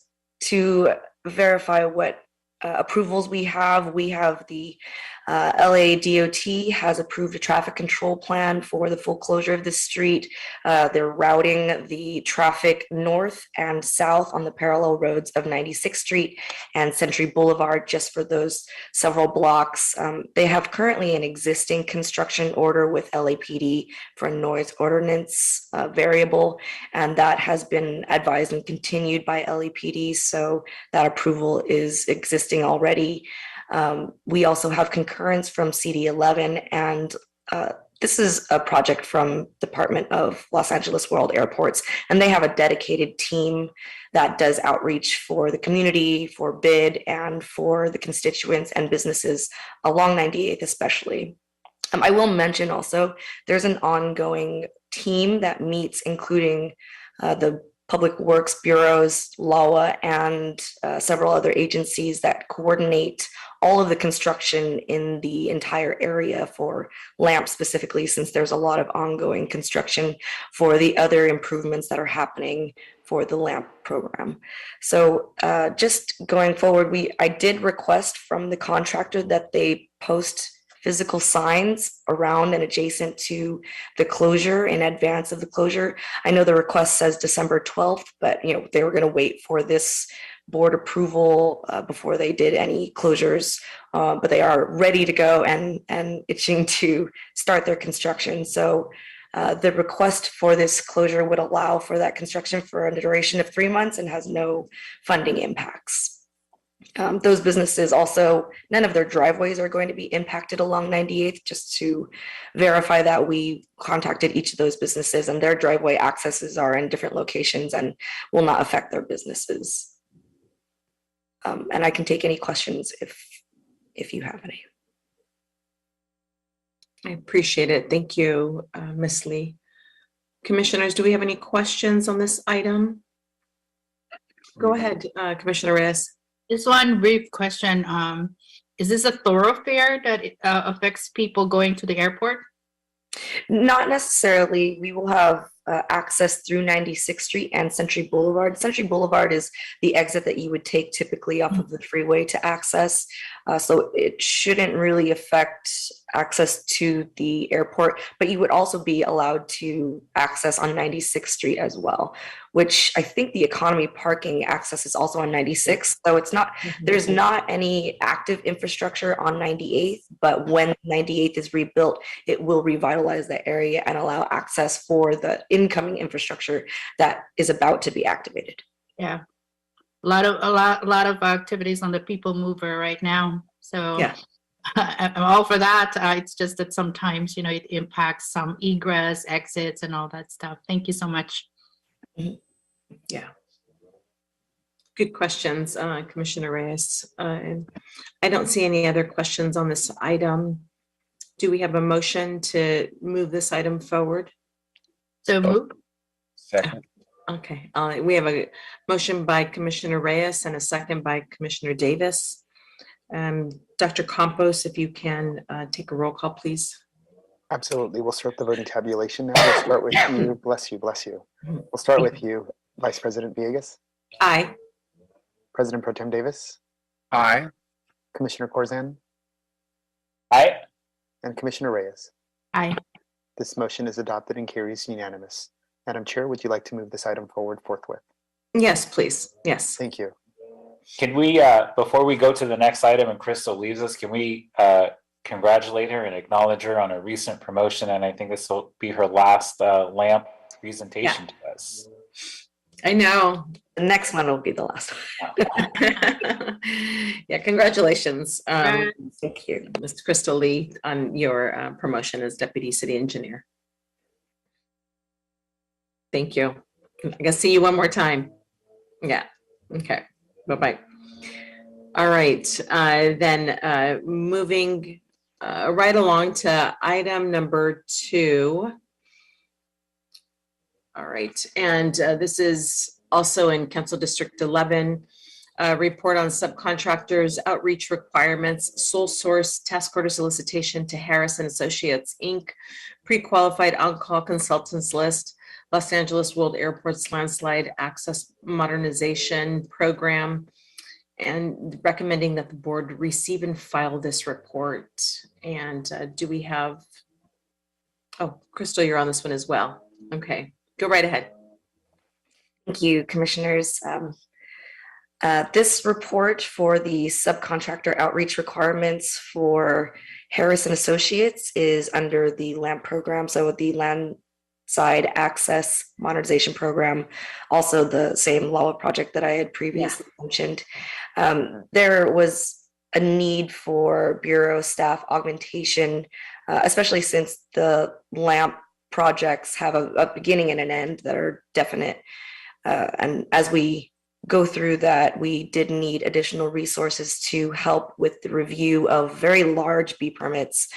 to verify what approvals we have the LA DOT has approved a traffic control plan for the full closure of the street. They're routing the traffic north and south on the parallel roads of 96th Street and Century Boulevard just for those several blocks. They have currently an existing construction order with LAPD for a noise ordinance variable, and that has been advised and continued by LAPD, so that approval is existing already. We also have concurrence from CD11, and this is a project from Department of Los Angeles World Airports, and they have a dedicated team that does outreach for the community, for BID, and for the constituents and businesses along 98th especially. I will mention also, there's an ongoing team that meets, including the Public Works bureaus, LAWA, and several other agencies that coordinate all of the construction in the entire area for LAMP specifically, since there's a lot of ongoing construction for the other improvements that are happening for the LAMP program. So just going forward, I did request from the contractor that they post physical signs around and adjacent to the closure in advance of the closure. I know the request says December 12th, but they were going to wait for this board approval before they did any closures, but they are ready to go and itching to start their construction. So the request for this closure would allow for that construction for a duration of 3 months and has no funding impacts. Those businesses also, none of their driveways are going to be impacted along 98th, just to verify that we contacted each of those businesses and their driveway accesses are in different locations and will not affect their businesses. And I can take any questions if you have any. I appreciate it. Thank you, Ms. Lee. Commissioners, do we have any questions on this item? Go ahead, Commissioner Reyes. Just one brief question. Is this a thoroughfare that affects people going to the airport? Not necessarily. We will have access through 96th Street and Century Boulevard. Century Boulevard is the exit that you would take typically off of the freeway to access. So it shouldn't really affect access to the airport, but you would also be allowed to access on 96th Street as well, which I think the economy parking access is also on 96th. So it's not, there's not any active infrastructure on 98th, but when 98th is rebuilt, it will revitalize the area and allow access for the incoming infrastructure that is about to be activated. Yeah, a lot of activities on the people mover right now. So yeah, I'm all for that. It's just that sometimes it impacts some egress, exits, and all that stuff. Thank you so much. Yeah. Good questions, Commissioner Reyes. And I don't see any other questions on this item. Do we have a motion to move this item forward? So move. Second. Okay, we have a motion by Commissioner Reyes and a second by Commissioner Davis. Dr. Campos, if you can take a roll call, please. Absolutely. We'll start the voting tabulation now. We'll start with you. Bless you. Bless you. We'll start with you, Vice President Villegas. Aye. President Pro Tem Davis. Aye. Commissioner Corzine. Aye. And Commissioner Reyes. Aye. This motion is adopted and carries unanimous. Madam Chair, would you like to move this item forward forthwith? Yes, please. Yes. Thank you. Can we, before we go to the next item and Crystal leaves us, can we congratulate her and acknowledge her on a recent promotion? And I think this will be her last LAMP presentation to us. I know. The next one will be the last one. Yeah, congratulations. Thank you, Ms. Crystal Lee, on your promotion as Deputy City Engineer. Thank you. I guess see you one more time. Yeah. Okay. Bye-bye. All right. Then moving right along to item number 2. All right. And this is also in Council District 11. Report on subcontractors, outreach requirements, sole source task order solicitation to Harris and Associates, Inc., pre-qualified on-call consultants list, Los Angeles World Airports landslide access modernization program, and recommending that the board receive and file this report. And do we have, oh, Crystal, you're on this one as well. Okay, go right ahead. Thank you, commissioners. This report for the subcontractor outreach requirements for Harris and Associates is under the LAMP program. So the Landside Access Modernization Program, also the same LAWA project that I had previously mentioned. There was a need for Bureau staff augmentation, especially since the LAMP projects have a beginning and an end that are definite. And as we go through that, we did need additional resources to help with the review of very large B permits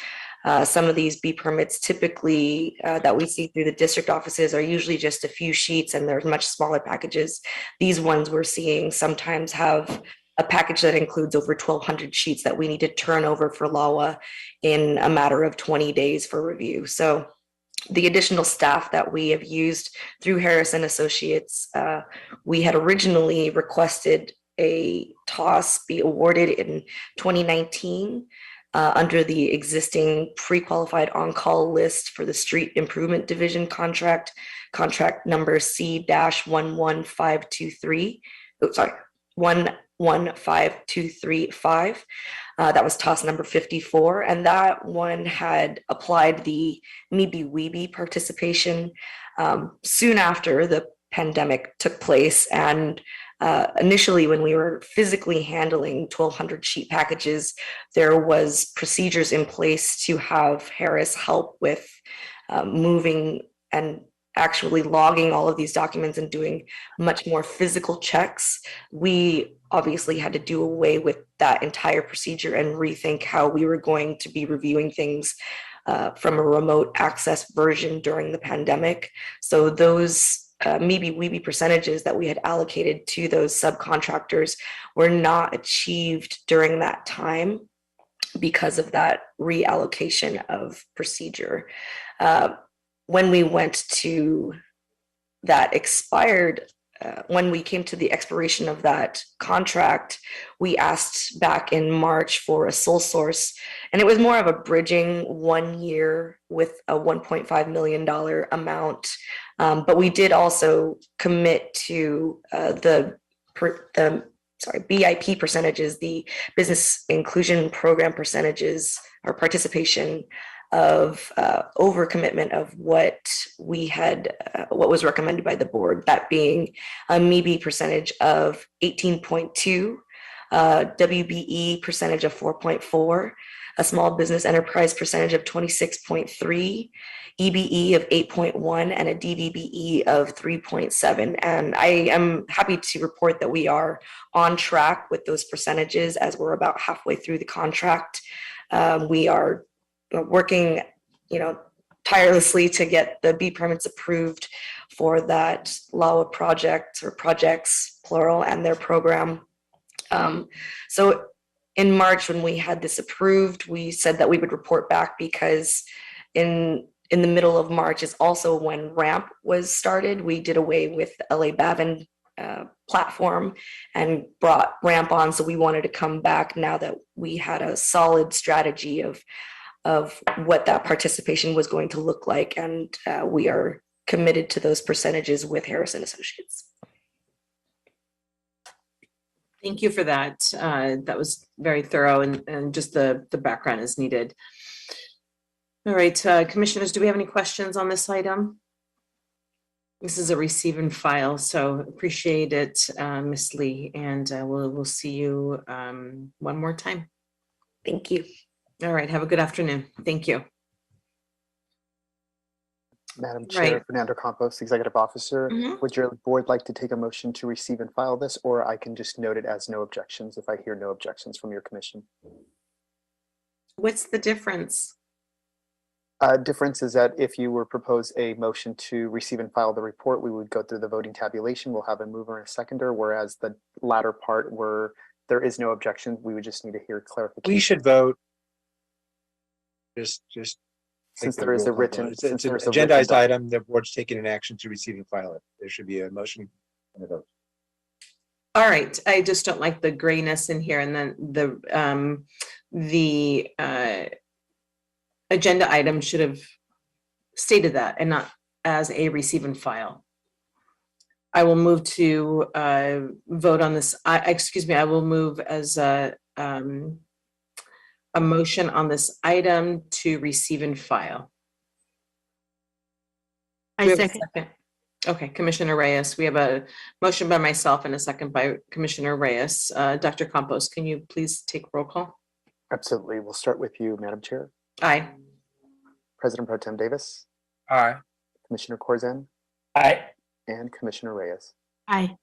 Some of these B permits typically that we see through the district offices are usually just a few sheets and they're much smaller packages. These ones we're seeing sometimes have a package that includes over 1,200 sheets that we need to turn over for LAWA in a matter of 20 days for review. So the additional staff that we have used through Harris and Associates, we had originally requested a TOS be awarded in 2019 under the existing pre-qualified on-call list for the Street Improvement Division contract number C-11523. Oh, sorry, 115235. That was TOS number 54, and that one had applied the MeBe-Weebie participation soon after the pandemic took place. And initially, when we were physically handling 1,200 sheet packages, there was procedures in place to have Harris help with moving and actually logging all of these documents and doing much more physical checks. We obviously had to do away with that entire procedure and rethink how we were going to be reviewing things from a remote access version during the pandemic. So those MeBe-Weebie percentages that we had allocated to those subcontractors were not achieved during that time because of that reallocation of procedure. When we went to that expired, when we came to the expiration of that contract, we asked back in March for a sole source, and it was more of a bridging 1 year with a $1.5 million amount. But we did also commit to the BIP percentages, the business inclusion program percentages or participation of overcommitment of what we had, what was recommended by the board, that being a MeBe percentage of 18.2, WBE percentage of 4.4, a small business enterprise percentage of 26.3, EBE of 8.1, and a DVBE of 3.7. And I am happy to report that we are on track with those percentages as we're about halfway through the contract. We are working, tirelessly to get the B permits approved for that LAWA project or projects, plural, and their program. So in March, when we had this approved, we said that we would report back because in the middle of March is also when RAMP was started. We did away with the LA Bavin platform and brought RAMP on. So we wanted to come back now that we had a solid strategy of what that participation was going to look like. And we are committed to those percentages with Harris and Associates. Thank you for that. That was very thorough and just the background is needed. All right, commissioners, do we have any questions on this item? This is a receive and file, so appreciate it, Ms. Lee, and we'll see you one more time. Thank you. All right, have a good afternoon. Thank you. Madam Chair, Fernando Campos, Executive Officer, would your board like to take a motion to receive and file this, or I can just note it as no objections if I hear no objections from your commission? What's the difference? Difference is that if you were propose a motion to receive and file the report, we would go through the voting tabulation. We'll have a mover and a seconder, whereas the latter part where there is no objection, we would just need to hear clarification. We should vote. Just since there is a written, it's an agendized item, the board's taking an action to receive and file it. There should be a motion and a vote. All right, I just don't like the grayness in here, and then the agenda item should have stated that and not as a receive and file. I will move to vote on this. I will move as a motion on this item to receive and file. I second. Okay, Commissioner Reyes, we have a motion by myself and a second by Commissioner Reyes. Dr. Campos, can you please take roll call? Absolutely. We'll start with you, Madam Chair. Aye. President Pro Tem Davis. Aye. Commissioner Corzine. Aye. And Commissioner Reyes. Aye.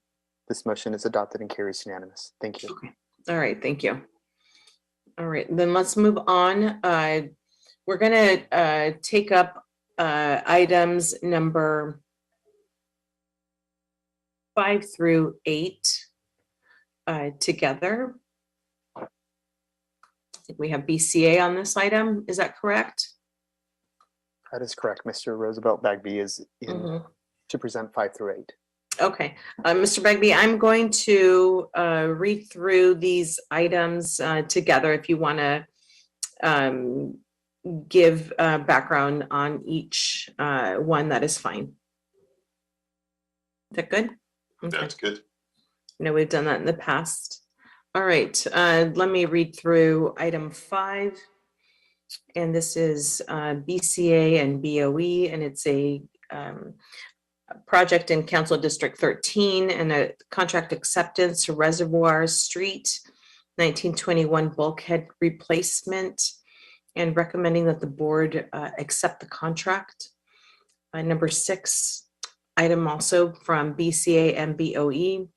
This motion is adopted and carries unanimous. Thank you. Okay. All right, thank you. All right, then let's move on. We're gonna take up items number 5 through 8 together. I think we have BCA on this item. Is that correct? That is correct. Mr. Roosevelt Bagby is in Mhm. to present 5 through 8. Okay, Mr. Bagby, I'm going to read through these items together. If you want to give background on each one, that is fine. Is that good? Okay. That's good. I know we've done that in the past. All right, let me read through item 5. And this is BCA and BOE, and it's a project in Council District 13 and a contract acceptance to Reservoir Street 1921 bulkhead replacement, and recommending that the board accept the contract. Number 6, item also from BCA and BOE,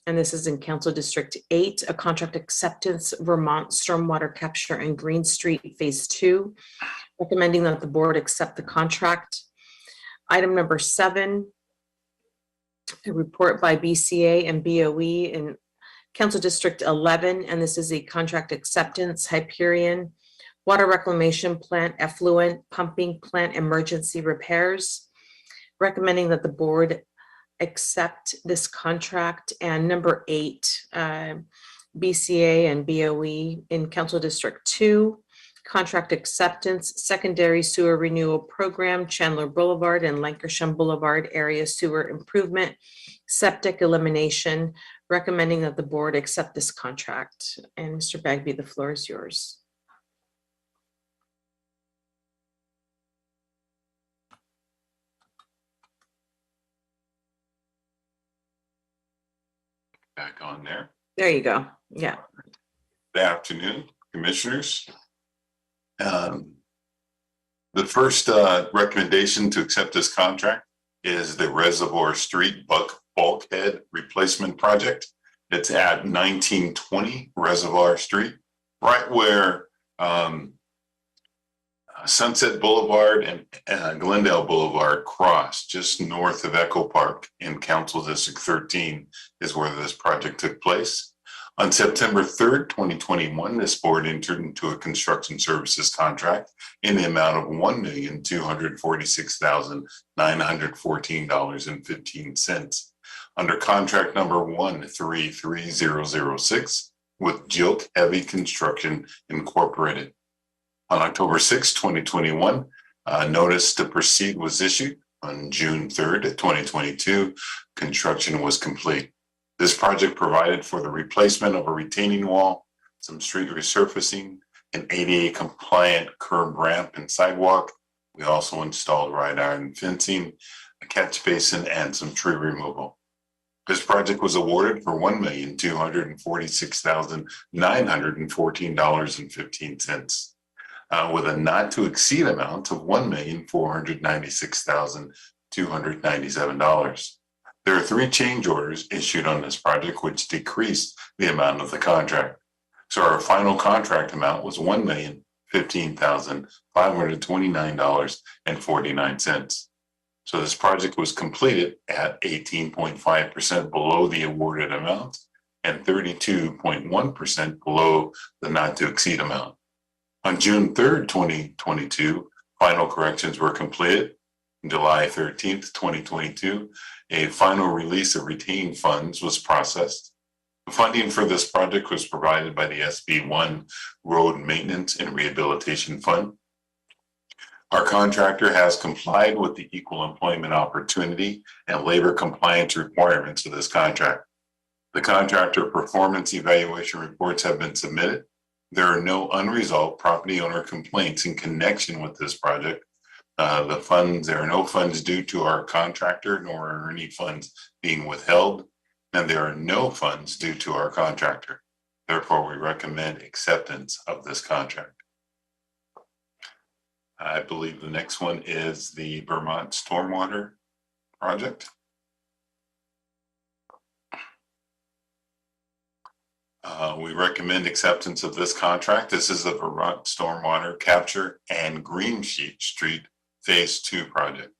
and this is in Council District 8, a contract acceptance, Vermont Stormwater Capture and Green Street Phase 2, recommending that the board accept the contract. Item number 7, a report by BCA and BOE in Council District 11, and this is a contract acceptance, Hyperion Water Reclamation Plant Effluent Pumping Plant Emergency Repairs, recommending that the board accept this contract. And number 8, BCA and BOE in Council District 2, contract acceptance, secondary sewer renewal program, Chandler Boulevard and Lancashire Boulevard area sewer improvement, septic elimination, recommending that the board accept this contract. And Mr. Bagby, the floor is yours. Back on there. There you go. Yeah. Good afternoon, commissioners. The first recommendation to accept this contract is the Reservoir Street bulkhead replacement project. It's at 1920 Reservoir Street, right where Sunset Boulevard and Glendale Boulevard cross, just north of Echo Park in Council District 13 is where this project took place. On September 3rd, 2021, this board entered into a construction services contract in the amount of $1,246,914.15 under contract number 133006 with Jilk Heavy Construction Incorporated. On October 6, 2021, a notice to proceed was issued. On June 3rd, 2022, construction was complete. This project provided for the replacement of a retaining wall, some street resurfacing, an ADA compliant curb ramp and sidewalk. We also installed wrought iron fencing, a catch basin, and some tree removal. This project was awarded for $1,246,914.15. With a not to exceed amount of $1,496,297. There are 3 change orders issued on this project, which decreased the amount of the contract. So our final contract amount was $1,015,529.49. So this project was completed at 18.5% below the awarded amount and 32.1% below the not to exceed amount. On June 3rd, 2022, final corrections were completed. On July 13th, 2022, a final release of retained funds was processed. The funding for this project was provided by the SB1 Road Maintenance and Rehabilitation Fund. Our contractor has complied with the Equal Employment Opportunity and labor compliance requirements of this contract. The contractor performance evaluation reports have been submitted. There are no unresolved property owner complaints in connection with this project. There are no funds due to our contractor, nor are any funds being withheld, and there are no funds due to our contractor. Therefore, we recommend acceptance of this contract. I believe the next one is the Vermont Stormwater Project. We recommend acceptance of this contract. This is the Vermont Stormwater Capture and Green Sheet Street Phase 2 project.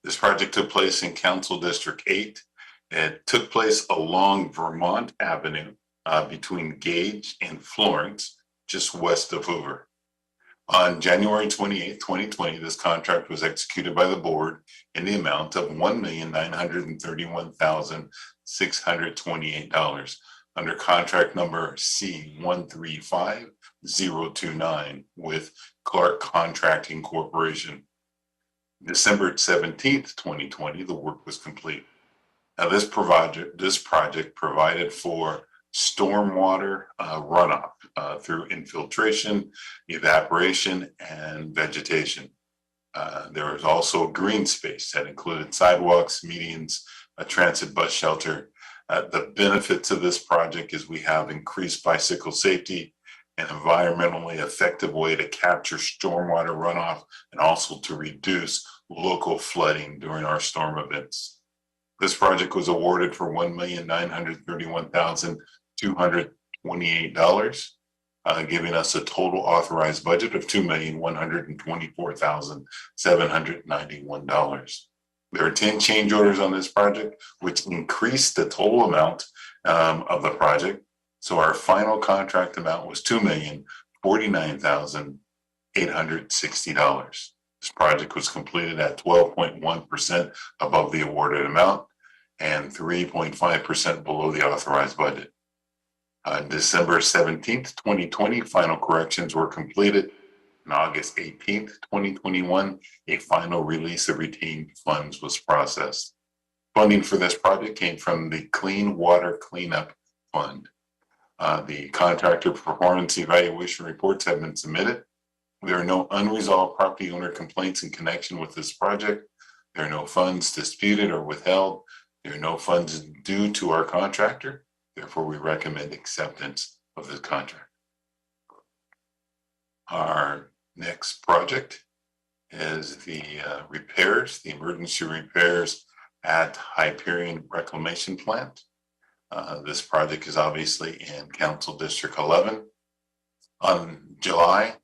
This project took place in Council District 8. It took place along Vermont Avenue between Gage and Florence, just west of Hoover. On January 28, 2020, this contract was executed by the board in the amount of $1,931,628 under contract number C135029 with Clark Contracting Corporation. December 17th, 2020, the work was complete. Now, this project provided for stormwater runoff through infiltration, evaporation, and vegetation. There was also green space that included sidewalks, medians, a transit bus shelter. The benefits of this project is we have increased bicycle safety, an environmentally effective way to capture stormwater runoff, and also to reduce local flooding during our storm events. This project was awarded for $1,931,228, giving us a total authorized budget of $2,124,791. There are 10 change orders on this project, which increased the total amount of the project. So our final contract amount was $2,049,860. This project was completed at 12.1% above the awarded amount and 3.5% below the authorized budget. On December 17th, 2020, final corrections were completed. On August 18th, 2021, a final release of retained funds was processed. Funding for this project came from the Clean Water Cleanup Fund. The contractor performance evaluation reports have been submitted. There are no unresolved property owner complaints in connection with this project. There are no funds disputed or withheld. There are no funds due to our contractor. Therefore, we recommend acceptance of this contract. Our next project is the repairs, the emergency repairs at Hyperion Reclamation Plant. This project is obviously in Council District 11. On July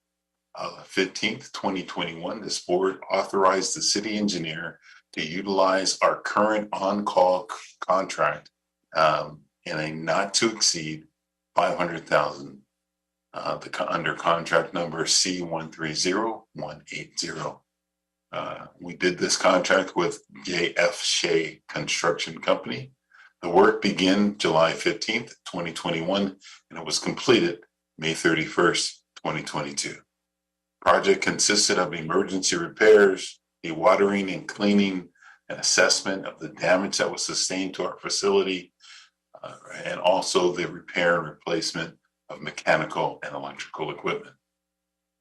15th, 2021, this board authorized the city engineer to utilize our current on-call contract in a not to exceed $500,000 under contract number C130180. We did this contract with J.F. Shea Construction Company. The work began July 15th, 2021, and it was completed May 31st, 2022. Project consisted of emergency repairs, dewatering and cleaning, an assessment of the damage that was sustained to our facility, and also the repair and replacement of mechanical and electrical equipment.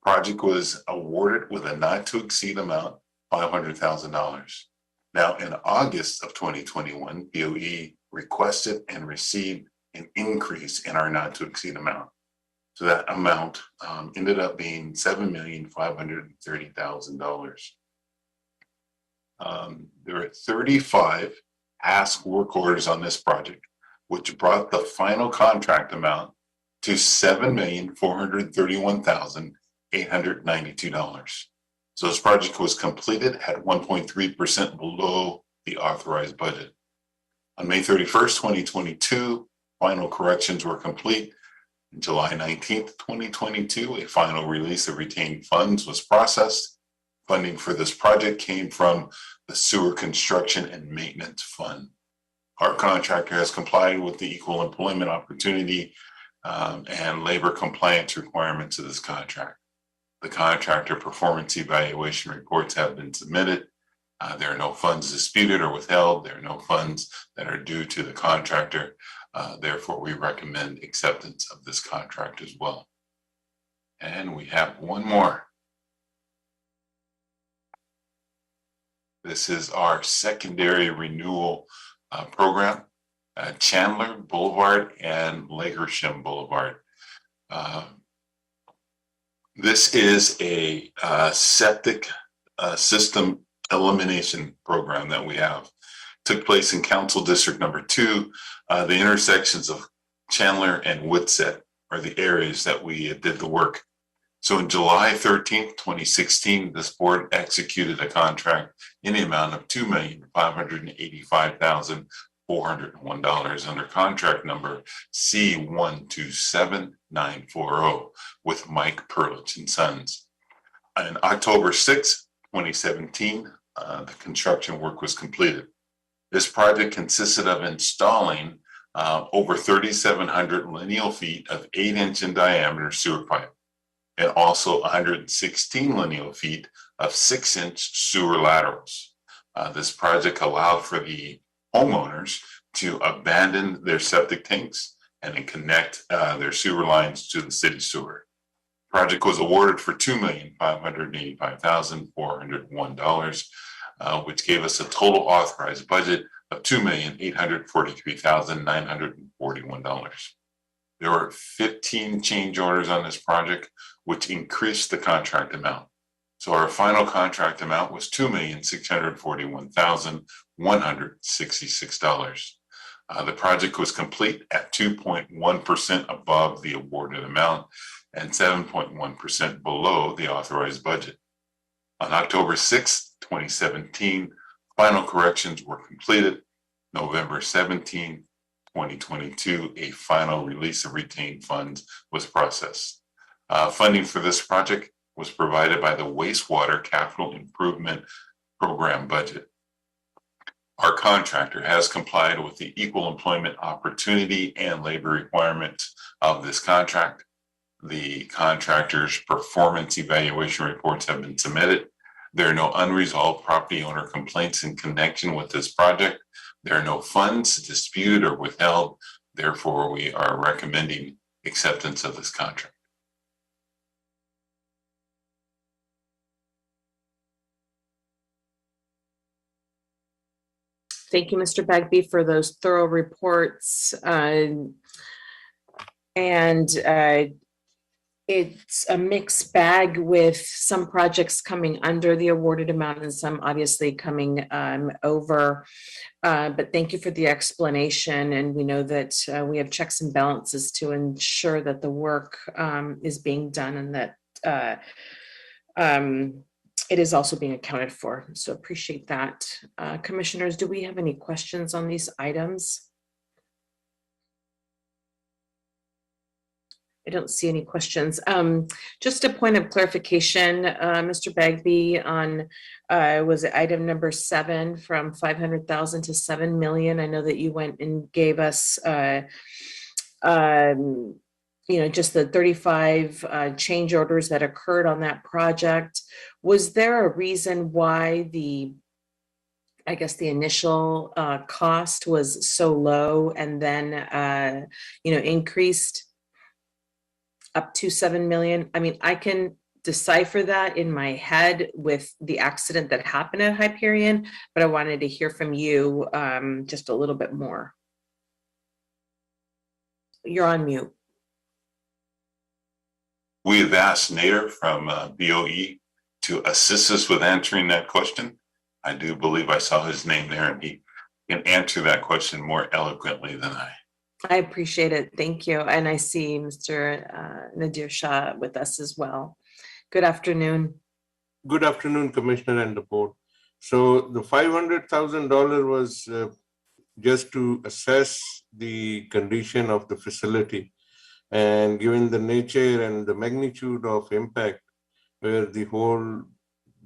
Project was awarded with a not to exceed amount, $500,000. Now, in August of 2021, BOE requested and received an increase in our not to exceed amount. So that amount ended up being $7,530,000. There are 35 ask work orders on this project, which brought the final contract amount to $7,431,892. So this project was completed at 1.3% below the authorized budget. On May 31st, 2022, final corrections were complete. On July 19th, 2022, a final release of retained funds was processed. Funding for this project came from the Sewer Construction and Maintenance Fund. Our contractor has complied with the equal employment opportunity and labor compliance requirements of this contract. The contractor performance evaluation reports have been submitted. There are no funds disputed or withheld. There are no funds that are due to the contractor. Therefore, we recommend acceptance of this contract as well. And we have one more. This is our secondary renewal program, Chandler Boulevard and Lakersham Boulevard. This is a septic system elimination program that we have. Took place in Council District number 2. The intersections of Chandler, and Woodset are the areas that we did the work. So on July 13th, 2016, this board executed a contract in the amount of $2,585,401 under contract number C127940 with Mike Perlich and Sons. On October 6th, 2017, the construction work was completed. This project consisted of installing over 3,700 lineal feet of 8-inch in diameter sewer pipe, and also 116 lineal feet of 6-inch sewer laterals. This project allowed for the homeowners to abandon their septic tanks and then connect their sewer lines to the city sewer. Project was awarded for $2,585,401, which gave us a total authorized budget of $2,843,941. There were 15 change orders on this project, which increased the contract amount. So our final contract amount was $2,641,166. The project was complete at 2.1% above the awarded amount and 7.1% below the authorized budget. On October 6, 2017, final corrections were completed. November 17, 2022, a final release of retained funds was processed. Funding for this project was provided by the Wastewater Capital Improvement Program budget. Our contractor has complied with the equal employment opportunity and labor requirements of this contract. The contractor's performance evaluation reports have been submitted. There are no unresolved property owner complaints in connection with this project. There are no funds disputed or withheld. Therefore, we are recommending acceptance of this contract. Thank you, Mr. Bagby, for those thorough reports. It's a mixed bag with some projects coming under the awarded amount and some obviously coming over. But thank you for the explanation. And we know that we have checks and balances to ensure that the work is being done and that it is also being accounted for. So appreciate that. Commissioners, do we have any questions on these items? I don't see any questions. Just a point of clarification, Mr. Bagby, on was it item number 7 from 500,000 to 7 million? I know that you went and gave us, just the 35 change orders that occurred on that project. Was there a reason why the initial cost was so low and then, increased up to 7 million? I mean, I can decipher that in my head with the accident that happened at Hyperion, but I wanted to hear from you just a little bit more. You're on mute. We have asked Nader from BOE to assist us with answering that question. I do believe I saw his name there, and he can answer that question more eloquently than I. I appreciate it. Thank you. And I see Mr. Nadir Shah with us as well. Good afternoon. Good afternoon, Commissioner and the board. So the $500,000 was just to assess the condition of the facility. And given the nature and the magnitude of impact, where the whole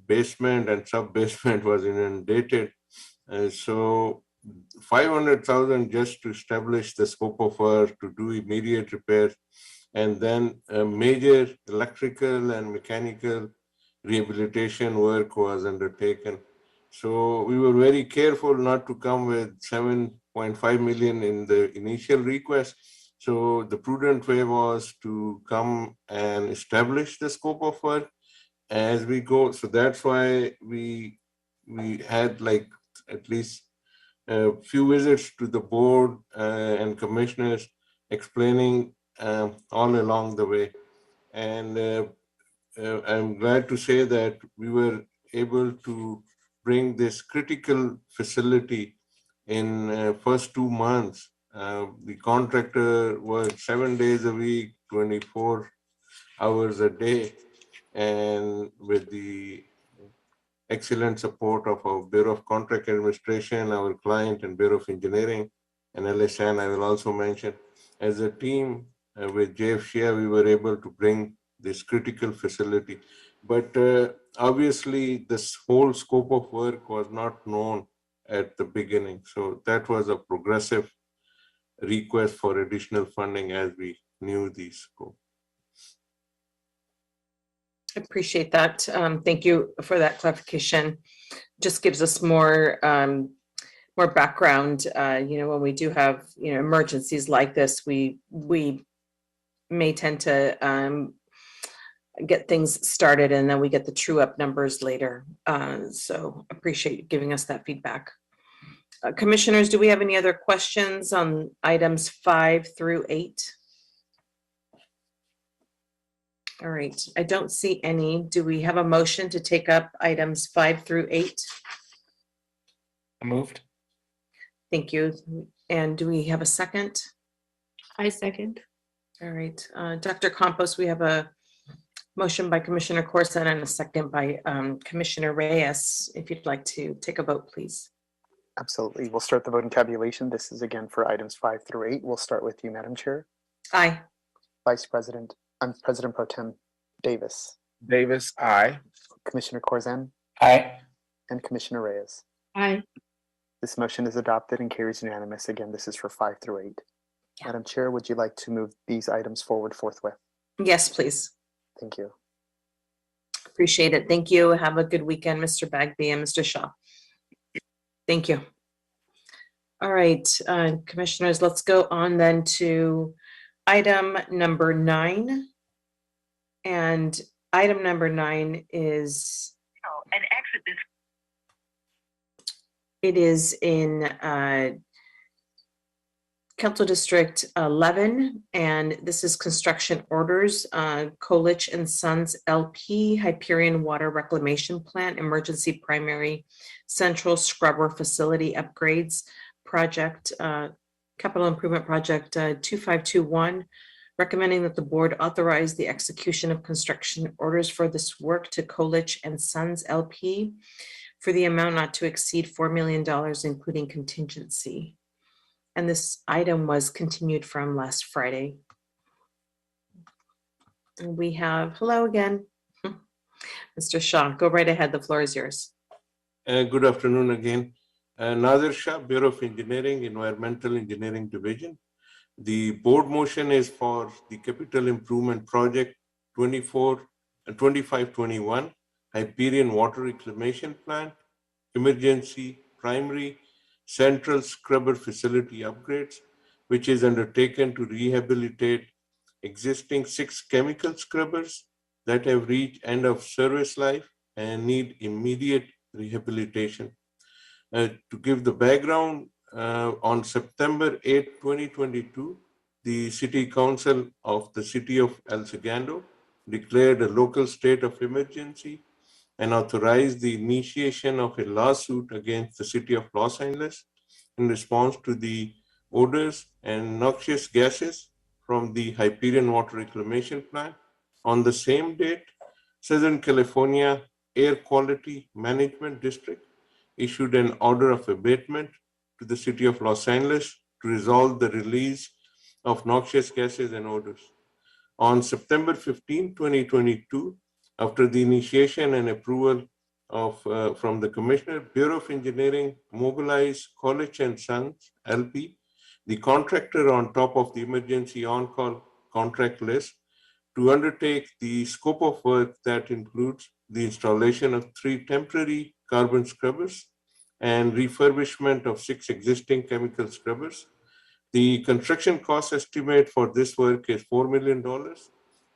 basement and sub-basement was inundated, so 500,000 just to establish the scope of work, to do immediate repairs, and then major electrical and mechanical rehabilitation work was undertaken. So we were very careful not to come with 7.5 million in the initial request. So the prudent way was to come and establish the scope of work as we go. So that's why we had like at least a few visits to the board and commissioners explaining all along the way. And I'm glad to say that we were able to bring this critical facility in first 2 months The contractor worked 7 days a week, 24 hours a day, and with the excellent support of our Bureau of Contract Administration, our client, and Bureau of Engineering, and LSN, I will also mention. As a team with JF Shea, we were able to bring this critical facility. But obviously, this whole scope of work was not known at the beginning. So that was a progressive request for additional funding as we knew the scope. I appreciate that. Thank you for that clarification. Just gives us more more background. When we do have emergencies like this, we may tend to get things started and then we get the true up numbers later. So appreciate you giving us that feedback. Commissioners, do we have any other questions on items 5 through 8? All right, I don't see any. Do we have a motion to take up items 5 through 8? Moved. Thank you. And do we have a second? I second. All right, Dr. Campos, we have a motion by Commissioner Corson and a second by Commissioner Reyes. If you'd like to take a vote, please. Absolutely. We'll start the voting tabulation. This is again for items 5 through 8. We'll start with you, Madam Chair. Aye. Vice President, President Pro Tem Davis. Davis, aye. Commissioner Corzine Aye. and Commissioner Reyes. Aye. This motion is adopted and carries unanimous. Again, this is for 5 through 8. Madam Chair, would you like to move these items forward forthwith? Yes, please. Thank you. Appreciate it. Thank you. Have a good weekend, Mr. Bagby and Mr. Shaw. Thank you. All right, commissioners, let's go on then to item number 9. And item number 9 is An exit this. it is in Council District 11, and this is construction orders, Colich and Sons LP, Hyperion Water Reclamation Plant, Emergency Primary Central Scrubber Facility Upgrades Project, Capital Improvement Project 2521, recommending that the board authorize the execution of construction orders for this work to Colich and Sons LP for the amount not to exceed $4 million, including contingency. And this item was continued from last Friday. And we have, hello again, Mr. Shaw, go right ahead. The floor is yours. Good afternoon again. Nadir Shah, Bureau of Engineering, Environmental Engineering Division. The board motion is for the Capital Improvement Project 2521, Hyperion Water Reclamation Plant, Emergency Primary Central Scrubber Facility Upgrades, which is undertaken to rehabilitate existing 6 chemical scrubbers that have reached end of service life and need immediate rehabilitation. To give the background, on September 8, 2022, the City Council of the City of El Segundo declared a local state of emergency and authorized the initiation of a lawsuit against the City of Los Angeles in response to the odors and noxious gases from the Hyperion Water Reclamation Plant. On the same date, Southern California Air Quality Management District issued an order of abatement to the City of Los Angeles to resolve the release of noxious gases and odors. On September 15, 2022, after the initiation and approval of from the Commissioner, Bureau of Engineering mobilized Colich and Sons LP, the contractor on top of the emergency on-call contract list, to undertake the scope of work that includes the installation of 3 temporary carbon scrubbers and refurbishment of 6 existing chemical scrubbers. The construction cost estimate for this work is $4 million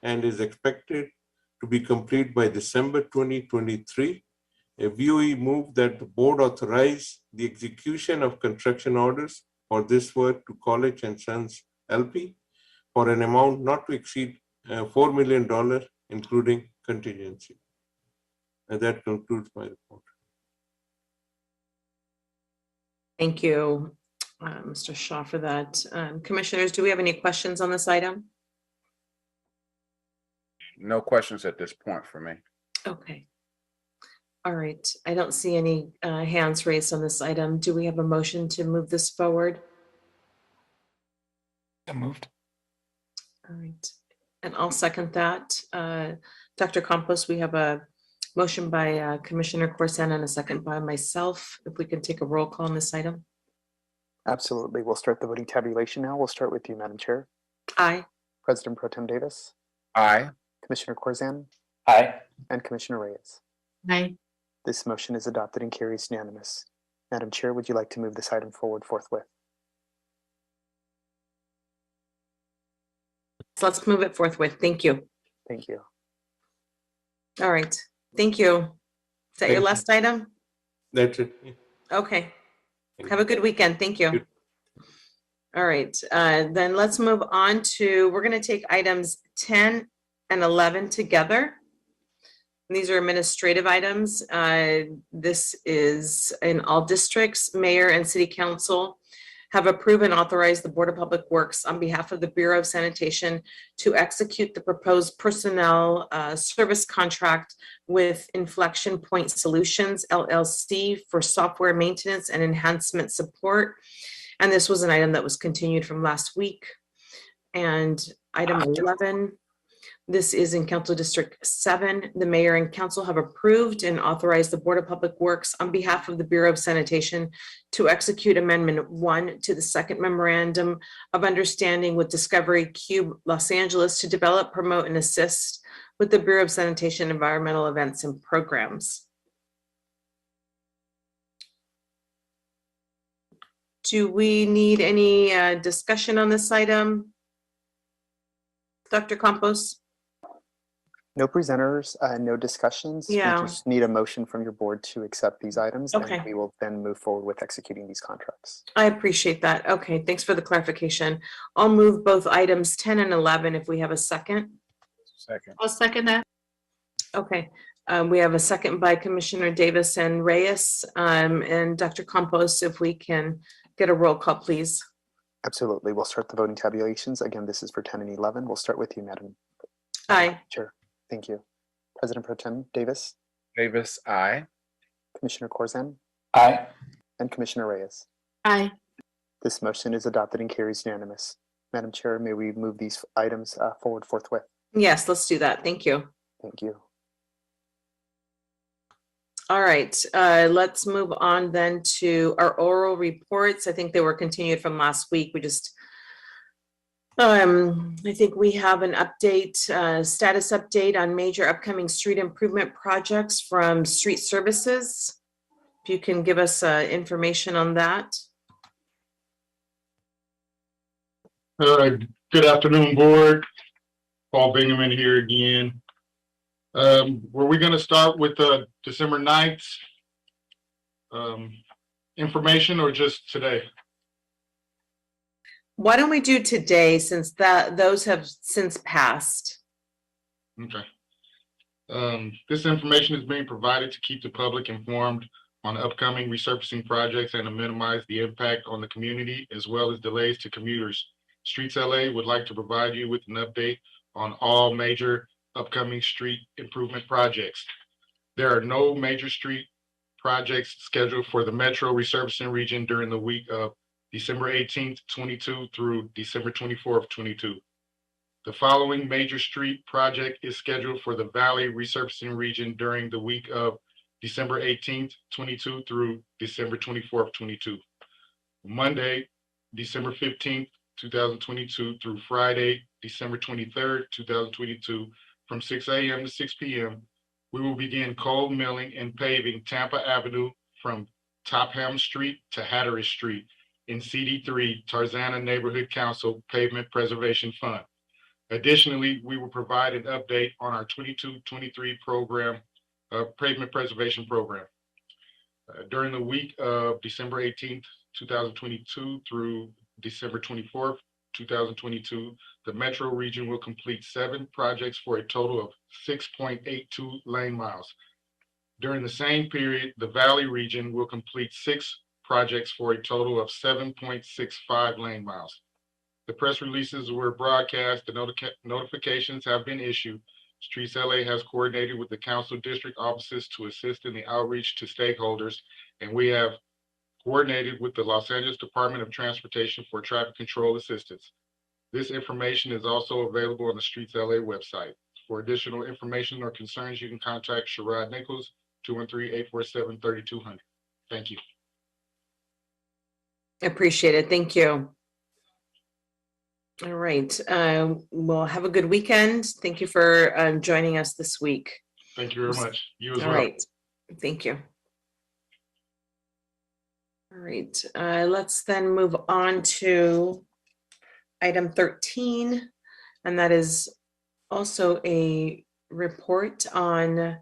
and is expected to be complete by December 2023. A VOE moved that the board authorize the execution of construction orders for this work to Colich and Sons LP for an amount not to exceed $4 million, including contingency. And that concludes my report. Thank you. Mr. Shaw for that. Commissioners, do we have any questions on this item? No questions at this point for me. Okay. All right. I don't see any hands raised on this item. Do we have a motion to move this forward? Moved. All right. And I'll second that. Dr. Campos, we have a motion by Commissioner Corson and a second by myself. If we can take a roll call on this item. Absolutely. We'll start the voting tabulation now. We'll start with you, Madam Chair. Aye. President Pro Tem Davis, Aye. Commissioner Corzine, Aye. and Commissioner Reyes. Aye. This motion is adopted and carries unanimous. Madam Chair, would you like to move this item forward forthwith? So let's move it forthwith. Thank you. Thank you. All right. Thank you. Is that your Thank you. last item? That's it. Okay. Have a good weekend. Thank you. All right, then let's move on to, we're going to take items 10 and 11 together. These are administrative items. This is in all districts, mayor and city council have approved and authorized the Board of Public Works on behalf of the Bureau of Sanitation to execute the proposed personnel service contract with Inflection Point Solutions LLC for software maintenance and enhancement support. And this was an item that was continued from last week. And item 11, this is in Council District 7. The mayor and council have approved and authorized the Board of Public Works on behalf of the Bureau of Sanitation to execute Amendment 1 to the second memorandum of understanding with Discovery Cube Los Angeles to develop, promote, and assist with the Bureau of Sanitation environmental events and programs. Do we need any discussion on this item? Dr. Campos? No presenters, no discussions. Yeah. We just need a motion from your board to accept these items. Okay. And we will then move forward with executing these contracts. I appreciate that. Okay, thanks for the clarification. I'll move both items 10 and 11 if we have a second. Second. I'll second that. Okay, we have a second by Commissioner Davis and Reyes. And Dr. Campos, if we can get a roll call, please. Absolutely. We'll start the voting tabulations. Again, this is for 10 and 11. We'll start with you, Madam Aye. Chair. Thank you. President Pro Tem Davis, Davis, aye. Commissioner Corzine, Aye. and Commissioner Reyes. Aye. This motion is adopted and carries unanimous. Madam Chair, may we move these items forward forthwith? Yes, let's do that. Thank you. Thank you. All right, let's move on then to our oral reports. I think they were continued from last week. We just, I think we have an update, status update on major upcoming street improvement projects from Street Services. If you can give us information on that. Good afternoon, board. Paul Bingaman here again. Were we going to start with December 9th information or just today? Why don't we do today since those have since passed? Okay. This information is being provided to keep the public informed on upcoming resurfacing projects and to minimize the impact on the community as well as delays to commuters. Streets LA would like to provide you with an update on all major upcoming street improvement projects. There are no major street projects scheduled for the Metro resurfacing region during the week of December 18th, 22 through December 24th, 22. The following major street project is scheduled for the Valley resurfacing region during the week of December 18th, 22 through December 24th, 22. Monday, December 15th, 2022 through Friday, December 23rd, 2022, from 6 a.m. to 6 p.m., we will begin cold milling and paving Tampa Avenue from Topham Street to Hatteras Street in CD3 Tarzana Neighborhood Council Pavement Preservation Fund. Additionally, we will provide an update on our 22-23 program, pavement preservation program. During the week of December 18th, 2022 through December 24th, 2022, the Metro region will complete 7 projects for a total of 6.82 lane miles. During the same period, the Valley region will complete 6 projects for a total of 7.65 lane miles. The press releases were broadcast, the notifications have been issued. Streets LA has coordinated with the council district offices to assist in the outreach to stakeholders, and we have coordinated with the Los Angeles Department of Transportation for traffic control assistance. This information is also available on the Streets LA website. For additional information or concerns, you can contact Sherrod Nichols, 213-847-3200. Thank you. Appreciate it. Thank you. All right. Well, have a good weekend. Thank you for joining us this week. Thank you very much. You as All well. right. Thank you. All right. Let's then move on to item 13, and that is also a report on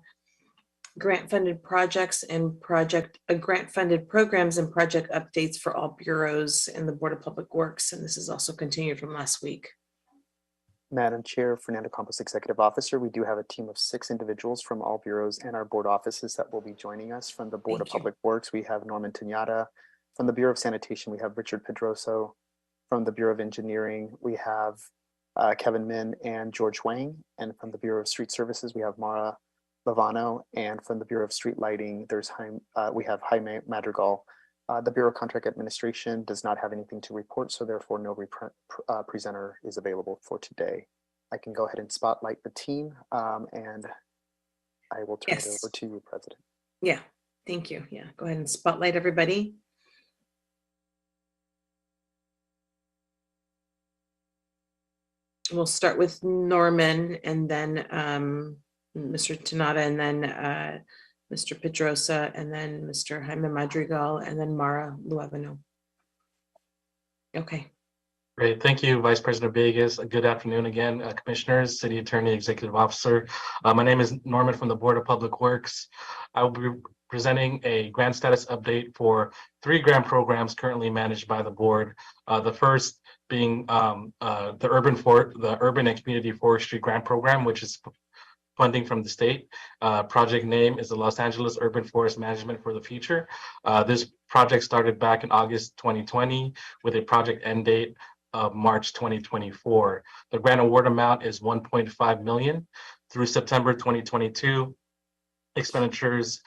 grant-funded projects and grant-funded programs and project updates for all bureaus in the Board of Public Works. And this is also continued from last week. Madam Chair, Fernando Campos, Executive Officer. We do have a team of 6 individuals from all bureaus and our board offices that will be joining us. From the Board of Public Works, we have Norman Tunyata. From the Bureau of Sanitation, we have Richard Pedroso. From the Bureau of Engineering, we have Kevin Min and George Wang. And from the Bureau of Street Services, we have Mara Lavano. And from the Bureau of Street Lighting, we have Jaime Madrigal. The Bureau of Contract Administration does not have anything to report, so therefore no presenter is available for today. I can go ahead and spotlight the team, and I will turn it over to you, President. Yeah, thank you. Yeah, go ahead and spotlight everybody. We'll start with Norman and then Mr. Tanada, and then Mr. Pedrosa, and then Mr. Jaime Madrigal, and then Mara Luevano. Okay. Great. Thank you, Vice President Vegas. Good afternoon again, Commissioners, City Attorney, Executive Officer. My name is Norman from the Board of Public Works. I will be presenting a grant status update for 3 grant programs currently managed by the board. The first being the Urban and Community Forestry Grant Program, which is funding from the state. Project name is the Los Angeles Urban Forest Management for the Future. This project started back in August 2020 with a project end date of March 2024. The grant award amount is $1.5 million. Through September 2022, expenditures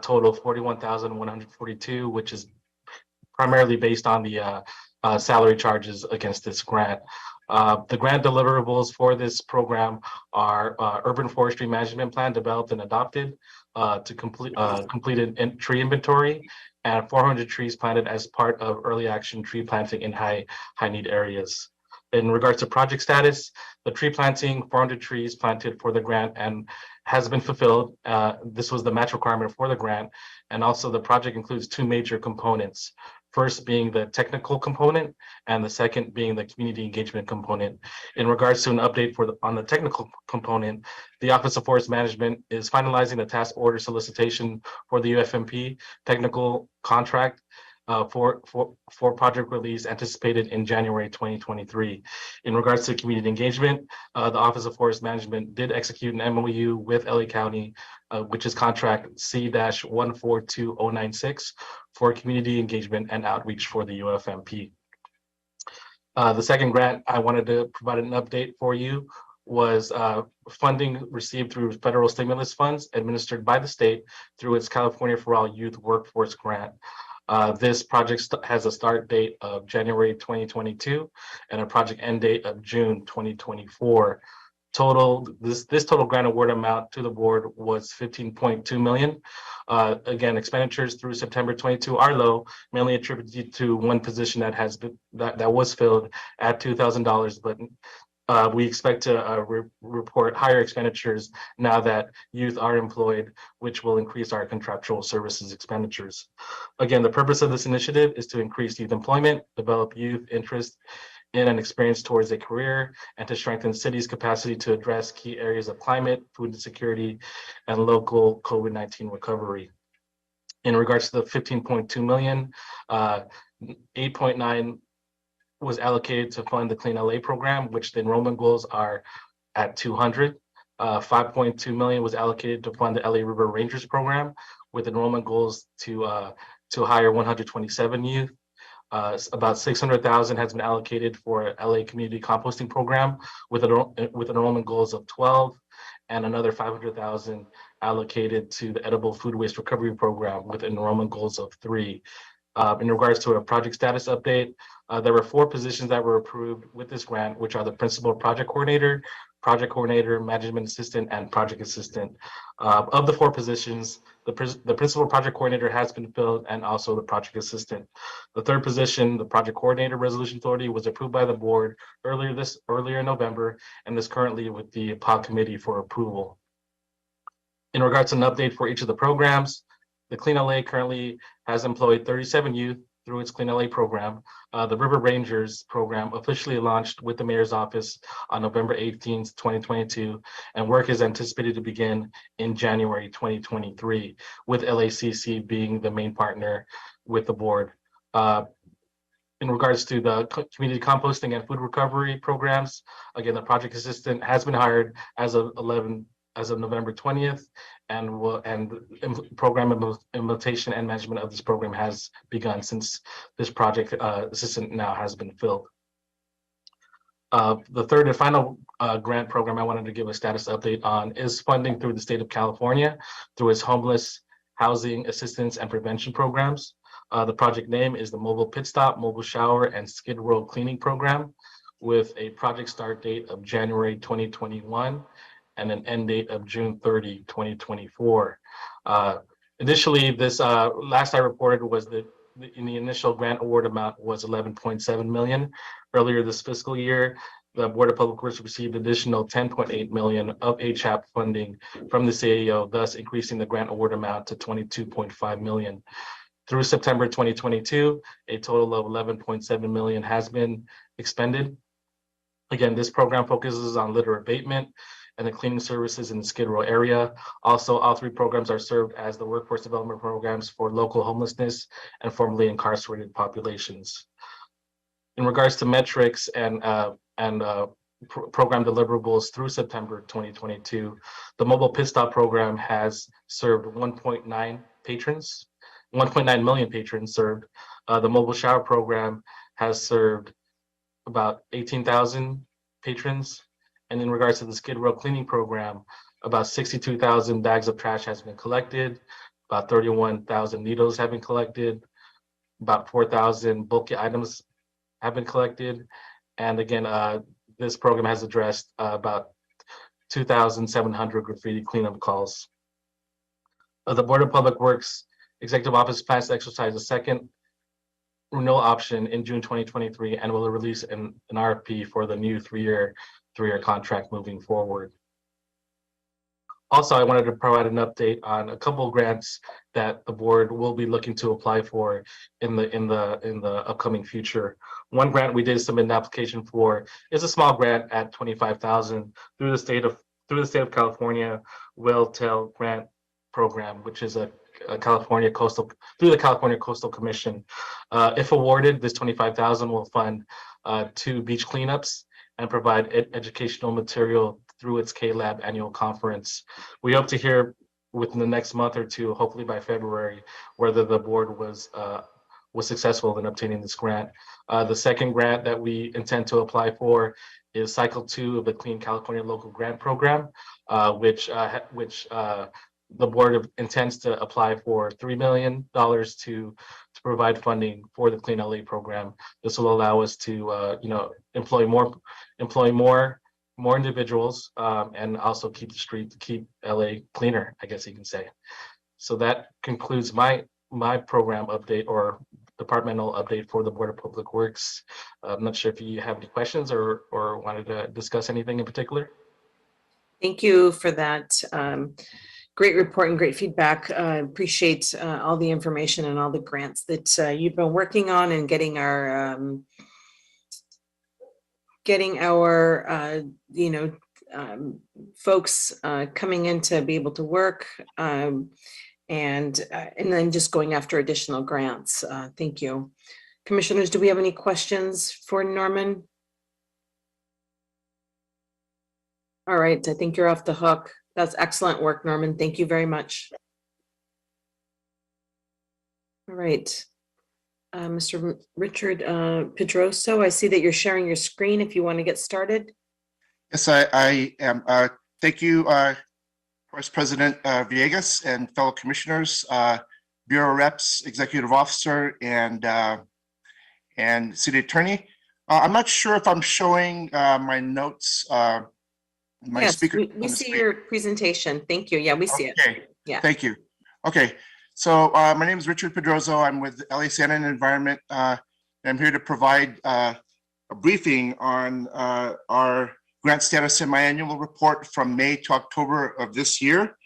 total $41,142, which is primarily based on the salary charges against this grant. The grant deliverables for this program are urban forestry management plan developed and adopted to completed tree inventory and 400 trees planted as part of early action tree planting in high need areas. In regards to project status, the tree planting, 400 trees planted for the grant and has been fulfilled. This was the match requirement for the grant. And also the project includes 2 major components. First being the technical component, and the second being the community engagement component. In regards to an update on the technical component, the Office of Forest Management is finalizing the task order solicitation for the UFMP technical contract for project release anticipated in January 2023. In regards to community engagement, the Office of Forest Management did execute an MOU with LA County, which is contract C-142096 for community engagement and outreach for the UFMP. The second grant I wanted to provide an update for you was funding received through federal stimulus funds administered by the state through its California for All Youth Workforce Grant. This project has a start date of January 2022 and a project end date of June 2024. This total grant award amount to the board was $15.2 million. Again, expenditures through September 22 are low, mainly attributed to one position that was filled at $2,000, but we expect to report higher expenditures now that youth are employed, which will increase our contractual services expenditures. Again, the purpose of this initiative is to increase youth employment, develop youth interest in and experience towards a career, and to strengthen the city's capacity to address key areas of climate, food insecurity, and local COVID-19 recovery. In regards to the $15.2 million, 8.9 was allocated to fund the Clean LA program, which the enrollment goals are at 200. 5.2 million was allocated to fund the LA River Rangers program, with enrollment goals to to hire 127 youth. About 600,000 has been allocated for LA Community Composting Program with enrollment goals of 12, and another 500,000 allocated to the Edible Food Waste Recovery Program with enrollment goals of 3. In regards to a project status update, there were 4 positions that were approved with this grant, which are the Principal Project Coordinator, Management Assistant, and Project Assistant. Of the 4 positions, the Principal Project Coordinator has been filled, and also the Project Assistant. The 3rd position, the Project Coordinator Resolution Authority, was approved by the board earlier in November, and is currently with the POC committee for approval. In regards to an update for each of the programs, the Clean LA currently has employed 37 youth through its Clean LA program. The River Rangers program officially launched with the mayor's office on November 18th, 2022, and work is anticipated to begin in January 2023, with LACC being the main partner with the board. In regards to the community composting and food recovery programs, again, the project assistant has been hired as of November 20th, and program implementation and management of this program has begun since this project assistant now has been filled. The 3rd and final grant program I wanted to give a status update on is funding through the state of California through its homeless housing assistance and prevention programs. The project name is the Mobile Pit Stop, Mobile Shower, and Skid Row Cleaning Program, with a project start date of January 2021 and an end date of June 30, 2024. Initially, this last I reported was that in the initial grant award amount was 11.7 million. Earlier this fiscal year, the Board of Public Works received additional 10.8 million of HAP funding from the CAO, thus increasing the grant award amount to 22.5 million. Through September 2022, a total of 11.7 million has been expended. Again, this program focuses on litter abatement and the cleaning services in the Skid Row area. Also, all 3 programs are served as the workforce development programs for local homelessness and formerly incarcerated populations. In regards to metrics and program deliverables through September 2022, the Mobile Pit Stop program has served 1.9 million patrons served. The Mobile Shower program has served about 18,000 patrons. And in regards to the Skid Row cleaning program, about 62,000 bags of trash has been collected, about 31,000 needles have been collected, about 4,000 bulky items have been collected. And again, this program has addressed about 2,700 graffiti cleanup calls. The Board of Public Works Executive Office plans to exercise a second renewal option in June 2023 and will release an RFP for the new three-year contract moving forward. Also, I wanted to provide an update on a couple of grants that the board will be looking to apply for in the upcoming future. One grant we did submit an application for is a small grant at $25,000 through the state of California WellTel Grant Program, which is through the California Coastal Commission. If awarded, this $25,000 will fund 2 beach cleanups and provide educational material through its K-Lab annual conference. We hope to hear within the next month or 2, hopefully by February, whether the board was successful in obtaining this grant. The second grant that we intend to apply for is Cycle 2 of the Clean California Local Grant Program, which the board intends to apply for $3 million to provide funding for the Clean LA program. This will allow us to employ more individuals and also keep LA cleaner, I guess you can say. So that concludes my program update or departmental update for the Board of Public Works. I'm not sure if you have any questions or wanted to discuss anything in particular. Thank you for that. Great report and great feedback. Appreciate all the information and all the grants that you've been working on and getting our folks coming in to be able to work and then just going after additional grants. Thank you. Commissioners, do we have any questions for Norman? All right, I think you're off the hook. That's excellent work, Norman. Thank you very much. All right. Mr. Richard Pedroso, I see that you're sharing your screen if you want to get started. Yes, I am. Thank you, Vice President Villegas and fellow commissioners, Bureau Reps, Executive Officer, and City Attorney. I'm not sure if I'm showing my notes. My Yes, speaker. we see your presentation. Thank you. Yeah, we see it. Okay, Yeah. thank you. Okay, so my name is Richard Pedroso. I'm with LA Santa Ana Environment. I'm here to provide a briefing on our grant status semi-annual report from May to October of this year.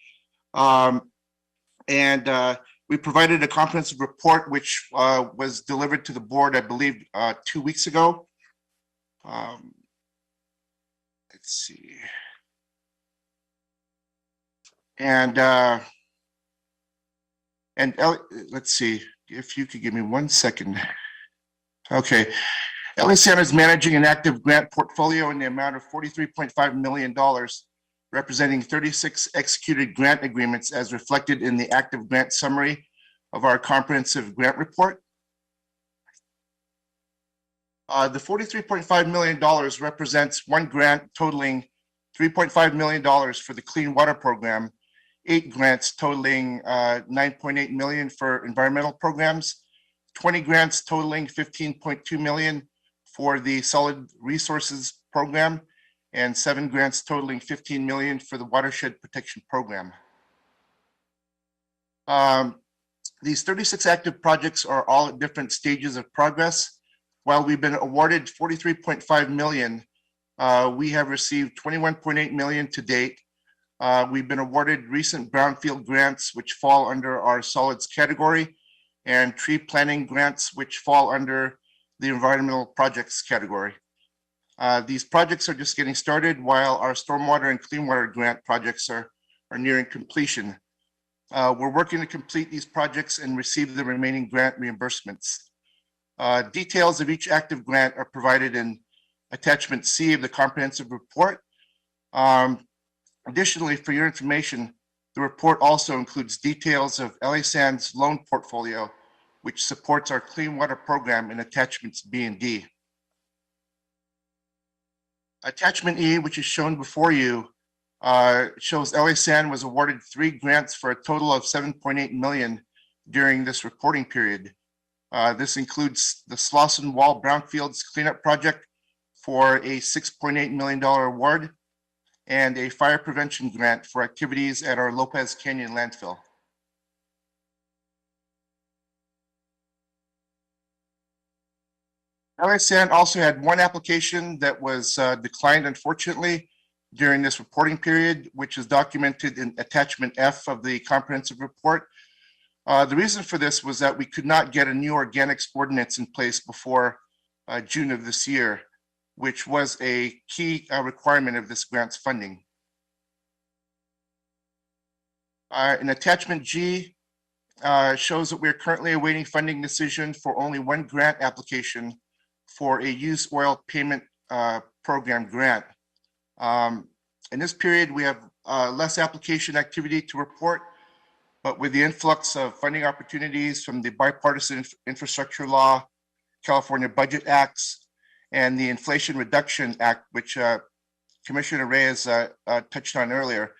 We provided a comprehensive report which was delivered to the board, I believe, 2 weeks ago. Let's see. Let's see if you could give me 1 second. Okay. LA Santa is managing an active grant portfolio in the amount of $43.5 million, representing 36 executed grant agreements as reflected in the active grant summary of our comprehensive grant report. The $43.5 million represents one grant totaling $3.5 million for the Clean Water Program, 8 grants totaling $9.8 million for environmental programs, 20 grants totaling $15.2 million for the Solid Resources Program, and 7 grants totaling $15 million for the Watershed Protection Program. These 36 active projects are all at different stages of progress. While we've been awarded $43.5 million, we have received $21.8 million to date. We've been awarded recent brownfield grants, which fall under our solids category, and tree planting grants, which fall under the environmental projects category. These projects are just getting started, while our stormwater and clean water grant projects are nearing completion. We're working to complete these projects and receive the remaining grant reimbursements. Details of each active grant are provided in attachment C of the comprehensive report. Additionally, for your information, the report also includes details of LA Sands loan portfolio, which supports our clean water program in attachments B and D. Attachment E, which is shown before you, shows LA Sand was awarded 3 grants for a total of $7.8 million during this reporting period. This includes the Slauson Wall Brownfields Cleanup Project for a $6.8 million award and a fire prevention grant for activities at our Lopez Canyon landfill. LA Sand also had 1 application that was declined, unfortunately, during this reporting period, which is documented in attachment F of the comprehensive report. The reason for this was that we could not get a new organics ordinance in place before June of this year, which was a key requirement of this grant's funding. In attachment G shows that we're currently awaiting funding decision for only 1 grant application for a used oil payment program grant. In this period, we have less application activity to report, but with the influx of funding opportunities from the Bipartisan Infrastructure Law, California Budget Acts, and the Inflation Reduction Act, which Commissioner Reyes touched on earlier,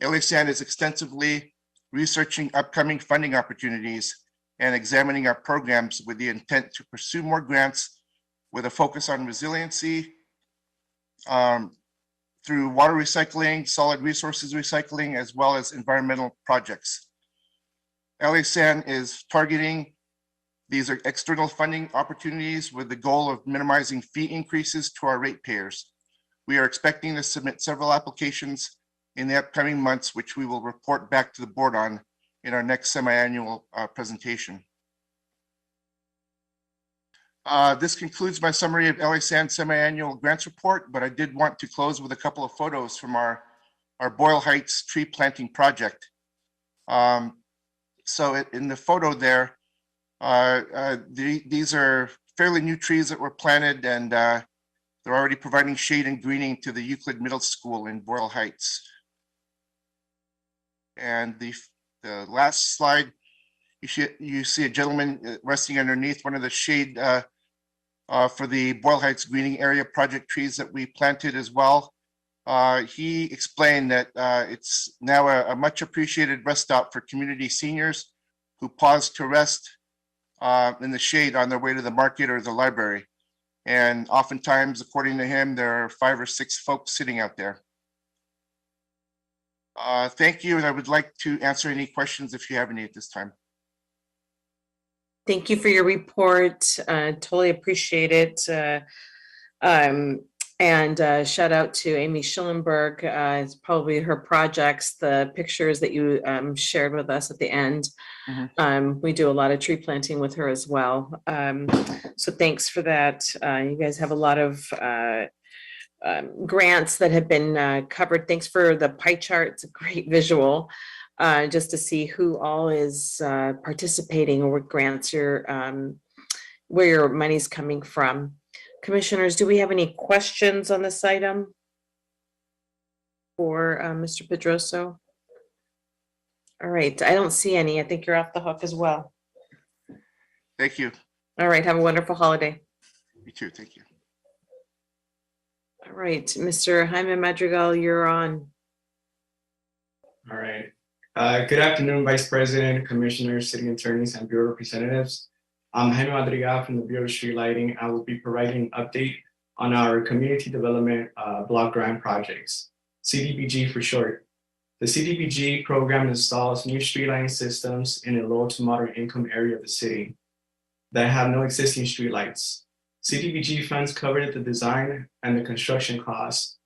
LA Sand is extensively researching upcoming funding opportunities and examining our programs with the intent to pursue more grants with a focus on resiliency through water recycling, solid resources recycling, as well as environmental projects. LA Sand is targeting these are external funding opportunities with the goal of minimizing fee increases to our ratepayers. We are expecting to submit several applications in the upcoming months, which we will report back to the board on in our next semi-annual presentation. This concludes my summary of LA Sand semi-annual grants report, but I did want to close with a couple of photos from our Boyle Heights tree planting project. So in the photo there, these are fairly new trees that were planted, and they're already providing shade and greening to the Euclid Middle School in Boyle Heights. And the last slide You see a gentleman resting underneath one of the shade for the Boyle Heights Greening Area project trees that we planted as well. He explained that it's now a much appreciated rest stop for community seniors who pause to rest in the shade on their way to the market or the library. And oftentimes, according to him, there are 5 or 6 folks sitting out there. Thank you, and I would like to answer any questions if you have any at this time. Thank you for your report. Totally appreciate it. And shout out to Amy Schillenberg. It's probably her projects, the pictures that you shared with us at the end. We do a lot of tree planting with her as well. So thanks for that. You guys have a lot of grants that have been covered. Thanks for the pie chart. It's a great visual. Just to see who all is participating or what grants where your money's coming from. Commissioners, do we have any questions on this item for Mr. Pedroso? All right, I don't see any. I think you're off the hook as well. Thank you. All right, have a wonderful holiday. You too, thank you. All right, Mr. Jaime Madrigal, you're on. All right. Good afternoon, Vice President, Commissioners, City Attorneys, and Bureau Representatives. I'm Jaime Madrigal from the Bureau of Street Lighting. I will be providing an update on our Community Development Block Grant projects, CDBG for short. The CDBG program installs new street lighting systems in a low to moderate income area of the city that have no existing street lights. CDBG funds cover the design and the construction costs.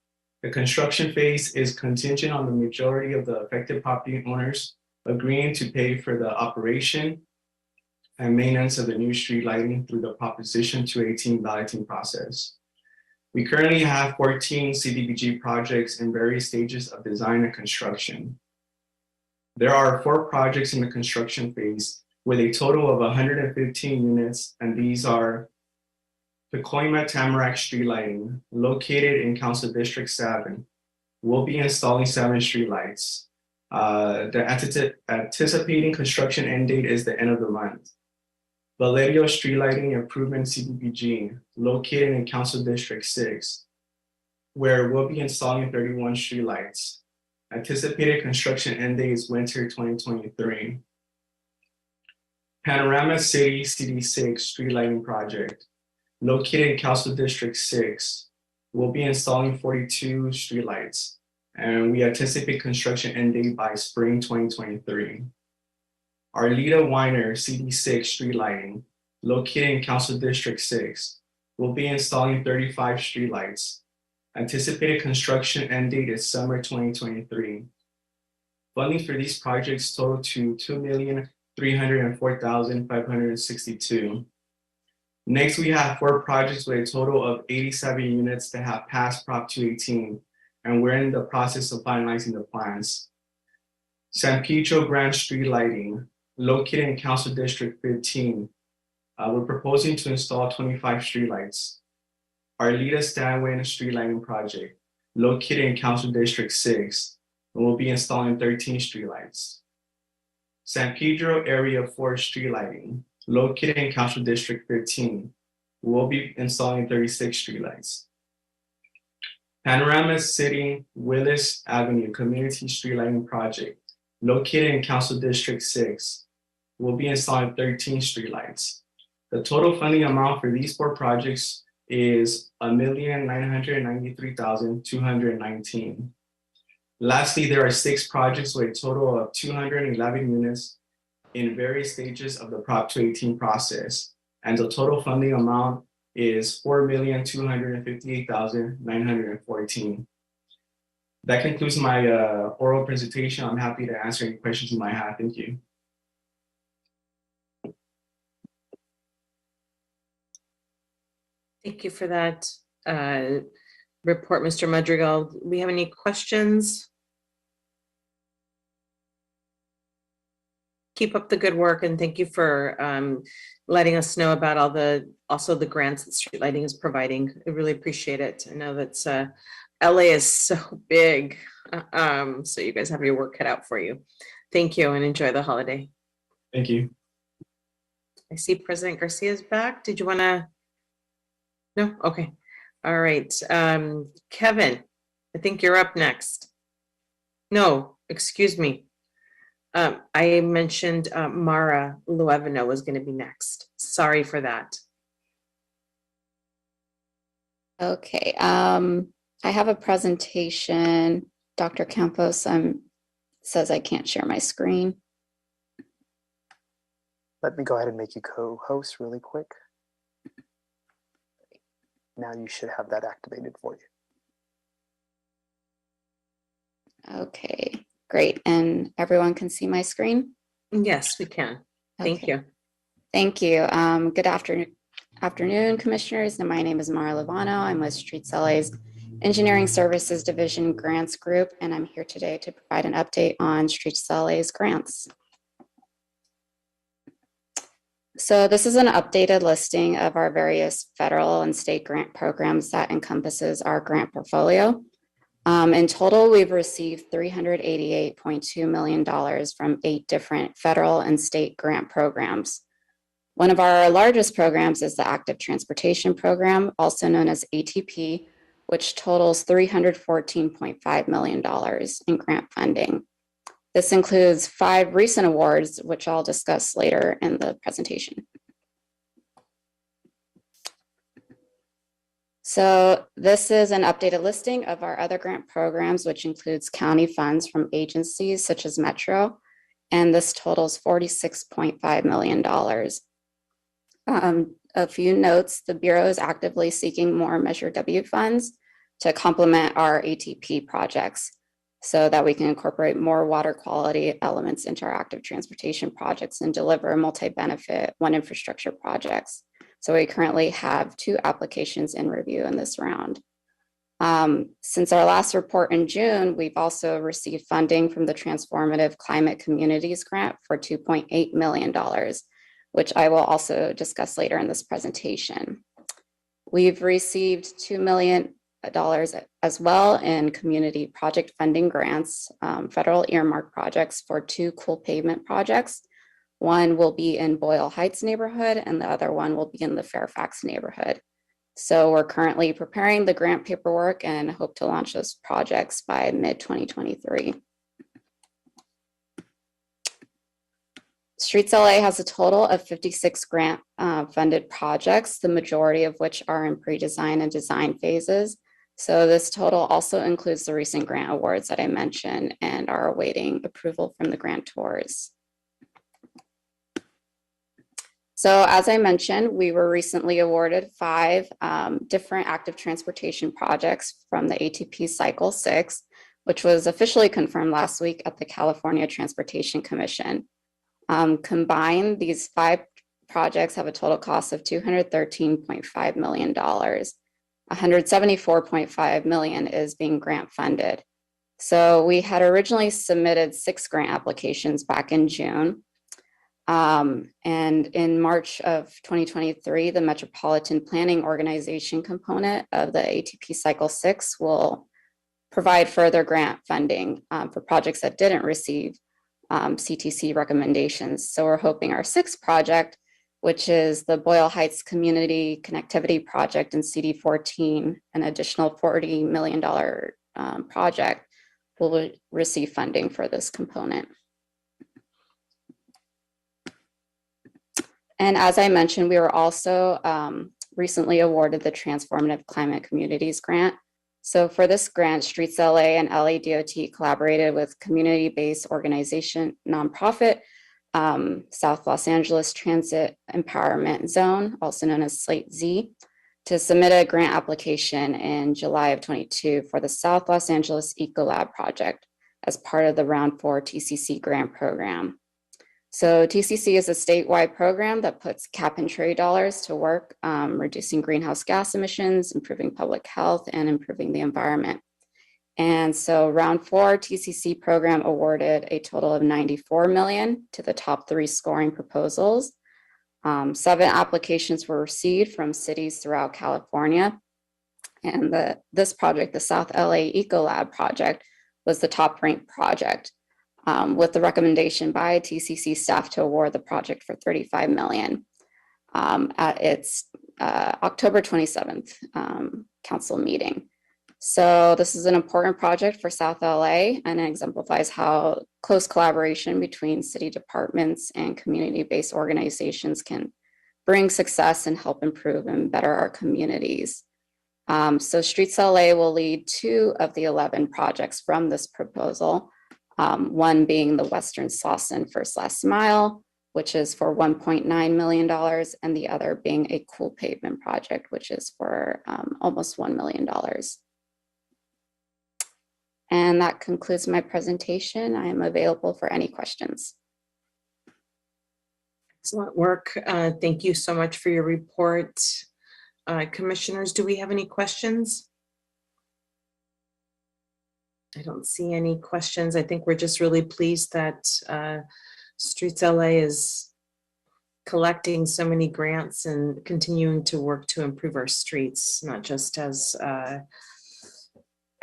The construction phase is contingent on the majority of the affected property owners agreeing to pay for the operation and maintenance of the new street lighting through the Proposition 218 balloting process. We currently have 14 CDBG projects in various stages of design and construction. There are 4 projects in the construction phase with a total of 115 units, and these are Pacoima Tamarack Street Lighting, located in Council District 7. We'll be installing 7 streetlights. The anticipating construction end date is the end of the month. Valerio Street Lighting Improvement CDBG, located in Council District 6, where we'll be installing 31 streetlights. Anticipated construction end date is winter 2023. Panorama City CD6 Street Lighting Project, located in Council District 6, we'll be installing 42 streetlights, and we anticipate construction end date by spring 2023. Arleta Weiner CD6 Street Lighting, located in Council District 6, will be installing 35 streetlights. Anticipated construction end date is summer 2023. Funding for these projects total to $2,304,562. Next, we have 4 projects with a total of 87 units that have passed Prop 218, and we're in the process of finalizing the plans. San Pedro Grand Street Lighting, located in Council District 15. We're proposing to install 25 streetlights. Arleta Stanway Street Lighting Project, located in Council District 6, and we'll be installing 13 streetlights. San Pedro Area 4 Street Lighting, located in Council District 15, we'll be installing 36 streetlights. Panorama City Willis Avenue Community Street Lighting Project, located in Council District 6, we'll be installing 13 streetlights. The total funding amount for these 4 projects is $1,993,219. Lastly, there are 6 projects with a total of 211 units in various stages of the Prop 218 process, and the total funding amount is $4,258,914. That concludes my oral presentation. I'm happy to answer any questions you might have. Thank you. Thank you for that report, Mr. Madrigal. Do we have any questions? Keep up the good work, and thank you for letting us know about also the grants that Street Lighting is providing. I really appreciate it. I know that LA is so big, so you guys have your work cut out for you. Thank you, and enjoy the holiday. Thank you. I see President Garcia's back. Did you want to? No? Okay. All right. Kevin, I think you're up next. No, excuse me. I mentioned Mara Luevino was going to be next. Sorry for that. Okay, I have a presentation. Dr. Campos says I can't share my screen. Let me go ahead and make you co-host really quick. Now you should have that activated for you. Okay, great. And everyone can see my screen? Yes, we can. Thank you. Thank you. Good afternoon, commissioners. My name is Mara Levano. I'm with Streets LA's Engineering Services Division Grants Group, and I'm here today to provide an update on Streets LA's grants. So this is an updated listing of our various federal and state grant programs that encompasses our grant portfolio. In total, we've received $388.2 million from 8 different federal and state grant programs. One of our largest programs is the Active Transportation Program, also known as ATP, which totals $314.5 million in grant funding. This includes 5 recent awards, which I'll discuss later in the presentation. So this is an updated listing of our other grant programs, which includes county funds from agencies such as Metro, and this totals $46.5 million. A few notes: the Bureau is actively seeking more Measure W funds to complement our ATP projects so that we can incorporate more water quality elements into our active transportation projects and deliver multi-benefit one infrastructure projects. So we currently have 2 applications in review in this round. Since our last report in June, we've also received funding from the Transformative Climate Communities Grant for $2.8 million, which I will also discuss later in this presentation. We've received $2 million as well in community project funding grants, federal earmark projects for 2 cool pavement projects. One will be in Boyle Heights neighborhood and the other one will be in the Fairfax neighborhood. So we're currently preparing the grant paperwork and hope to launch those projects by mid-2023. Streets LA has a total of 56 grant funded projects, the majority of which are in pre-design and design phases. So this total also includes the recent grant awards that I mentioned and are awaiting approval from the grantors. So as I mentioned, we were recently awarded 5 different active transportation projects from the ATP Cycle 6, which was officially confirmed last week at the California Transportation Commission. Combined, these 5 projects have a total cost of $213.5 million. $174.5 million is being grant funded. So we had originally submitted 6 grant applications back in June. And in March of 2023, the Metropolitan Planning Organization component of the ATP Cycle 6 will provide further grant funding for projects that didn't receive CTC recommendations. So we're hoping our 6th project, which is the Boyle Heights Community Connectivity Project in CD14, an additional $40 million project, will receive funding for this component. And as I mentioned, we were also recently awarded the Transformative Climate Communities Grant. So for this grant, Streets LA and LA DOT collaborated with community-based organization nonprofit, South Los Angeles Transit Empowerment Zone, also known as Slate Z, to submit a grant application in July of 22 for the South Los Angeles Ecolab project as part of the Round 4 TCC grant program. So TCC is a statewide program that puts cap and trade dollars to work, reducing greenhouse gas emissions, improving public health, and improving the environment. And so Round 4 TCC program awarded a total of $94 million to the top 3 scoring proposals. 7 applications were received from cities throughout California. And this project, the South LA Ecolab project, was the top ranked project, with the recommendation by TCC staff to award the project for $35 million. at its October 27th council meeting. So this is an important project for South LA, and it exemplifies how close collaboration between city departments and community-based organizations can bring success and help improve and better our communities. So Streets LA will lead 2 of the 11 projects from this proposal, one being the Western Slauson First Last Mile, which is for $1.9 million, and the other being a cool pavement project, which is for almost $1 million. And that concludes my presentation. I am available for any questions. Excellent work. Thank you so much for your report. Commissioners, do we have any questions? I don't see any questions. I think we're just really pleased that Streets LA is collecting so many grants and continuing to work to improve our streets, not just as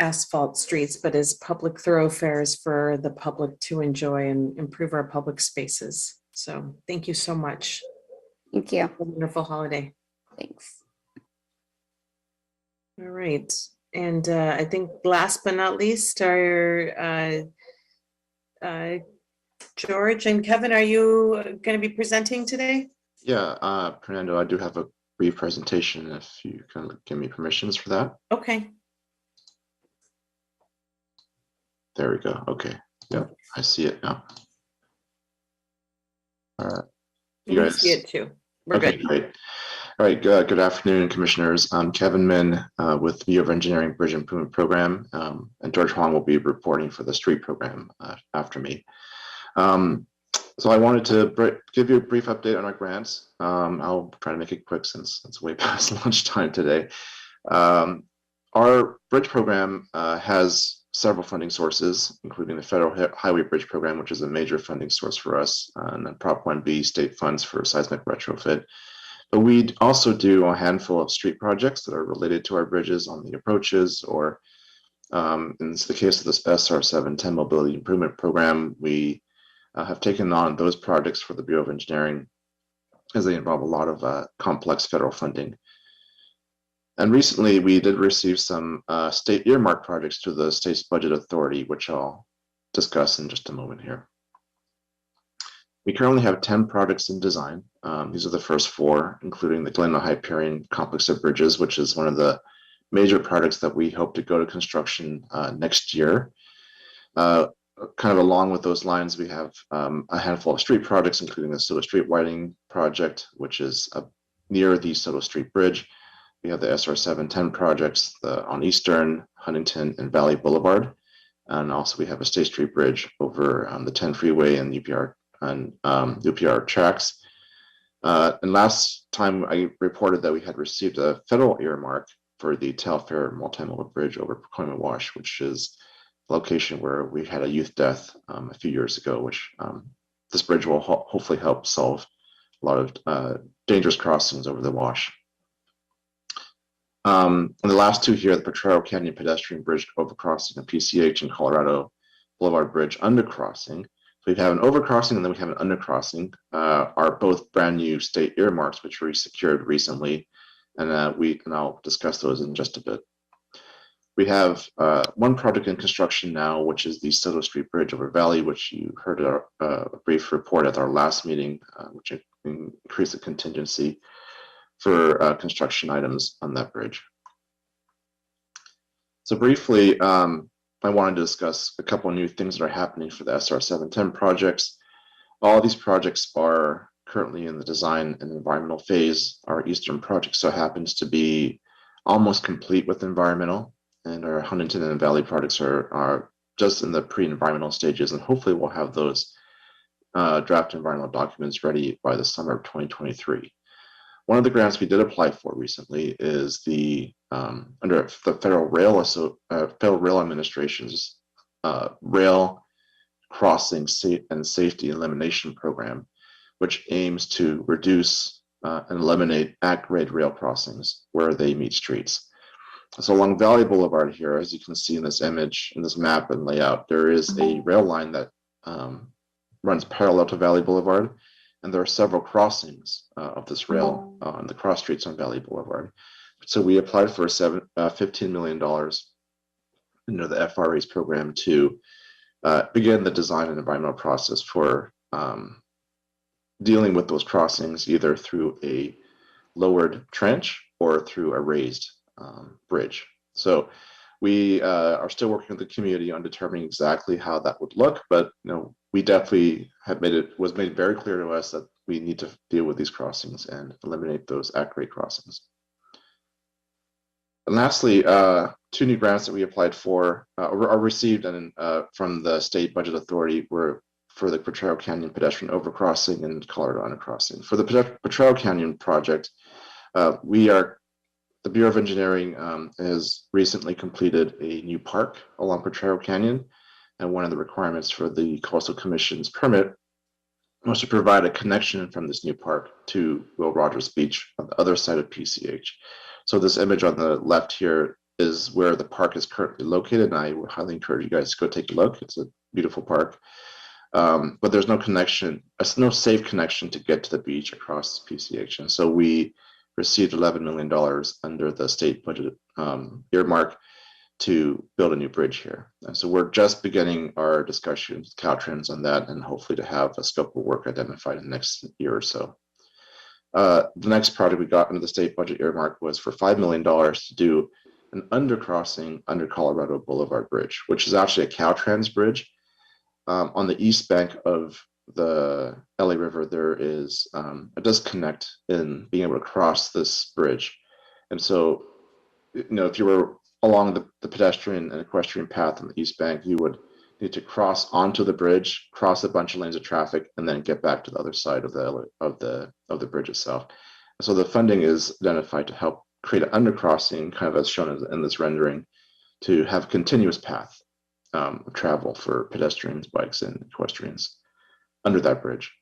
asphalt streets, but as public thoroughfares for the public to enjoy and improve our public spaces. So thank you so much. Thank you. Have a wonderful holiday. Thanks. All right. And I think last but not least, our George and Kevin, are you going to be presenting today? Yeah, Fernando, I do have a brief presentation if you can give me permissions for that. Okay. There we go. Okay. Yep, I see it now. All right. You guys see it too. We're okay, good. Great. All right. Good afternoon, commissioners. I'm Kevin Min with Bureau of Engineering Bridge Improvement Program, and George Huang will be reporting for the street program after me. So I wanted to give you a brief update on our grants. I'll try to make it quick since it's way past lunchtime today. Our bridge program has several funding sources, including the Federal Highway Bridge Program, which is a major funding source for us, and then Prop 1B state funds for seismic retrofit. But we also do a handful of street projects that are related to our bridges on the approaches, or in the case of this SR 710 Mobility Improvement Program, we have taken on those projects for the Bureau of Engineering as they involve a lot of complex federal funding. And recently, we did receive some state earmark projects to the state's budget authority, which I'll discuss in just a moment here. We currently have 10 projects in design. These are the first 4, including the Glen Hyperion Complex of Bridges, which is one of the major projects that we hope to go to construction next year. Kind of along with those lines, we have a handful of street projects, including the Soto Street Widening Project, which is near the Soto Street Bridge. We have the SR 710 projects on Eastern, Huntington, and Valley Boulevard. And also we have a State Street Bridge over the 10 freeway and UPR tracks. And last time I reported that we had received a federal earmark for the Telfair multimodal bridge over Pacoima Wash, which is the location where we had a youth death a few years ago, which this bridge will hopefully help solve a lot of dangerous crossings over the wash. And the last 2 here, the Potrero Canyon Pedestrian Bridge Overcrossing and PCH and Colorado Boulevard Bridge Undercrossing. So we have an overcrossing and then we have an undercrossing, are both brand new state earmarks, which we secured recently. And I'll discuss those in just a bit. We have one project in construction now, which is the Soto Street Bridge over Valley, which you heard a brief report at our last meeting, which increased the contingency for construction items on that bridge. So briefly, I wanted to discuss a couple of new things that are happening for the SR 710 projects. All of these projects are currently in the design and environmental phase. Our Eastern project so happens to be almost complete with environmental, and our Huntington and Valley projects are just in the pre-environmental stages, and hopefully we'll have those draft environmental documents ready by the summer of 2023. One of the grants we did apply for recently is the under the Federal Rail Administration's Rail Crossing and Safety Elimination Program, which aims to reduce and eliminate at-grade rail crossings where they meet streets. So along Valley Boulevard here, as you can see in this image, in this map and layout, there is a rail line that runs parallel to Valley Boulevard, and there are several crossings of this rail on the cross streets on Valley Boulevard. So we applied for $15 million under the FRA's program to begin the design and environmental process for dealing with those crossings, either through a lowered trench or through a raised bridge. So we are still working with the community on determining exactly how that would look, but we definitely have was made very clear to us that we need to deal with these crossings and eliminate those at-grade crossings. And lastly, 2 new grants that we applied for are received from the State Budget Authority were for the Potrero Canyon pedestrian overcrossing and Colorado undercrossing. For the Potrero Canyon project, the Bureau of Engineering has recently completed a new park along Potrero Canyon, and one of the requirements for the Coastal Commission's permit was to provide a connection from this new park to Will Rogers Beach on the other side of PCH. So this image on the left here is where the park is currently located, and I would highly encourage you guys to go take a look. It's a beautiful park, but there's no connection, no safe connection to get to the beach across PCH, and so we received $11 million under the state budget earmark to build a new bridge here. And so we're just beginning our discussions with Caltrans on that, and hopefully to have a scope of work identified in the next year or so. The next project we got under the state budget earmark was for $5 million to do an undercrossing under Colorado Boulevard Bridge, which is actually a Caltrans bridge. On the east bank of the LA River, there is a disconnect in being able to cross this bridge. And so, if you were along the pedestrian and equestrian path on the east bank, you would need to cross onto the bridge, cross a bunch of lanes of traffic, and then get back to the other side of the bridge itself. So the funding is identified to help create an undercrossing, kind of as shown in this rendering, to have a continuous path of travel for pedestrians, bikes, and equestrians under that bridge.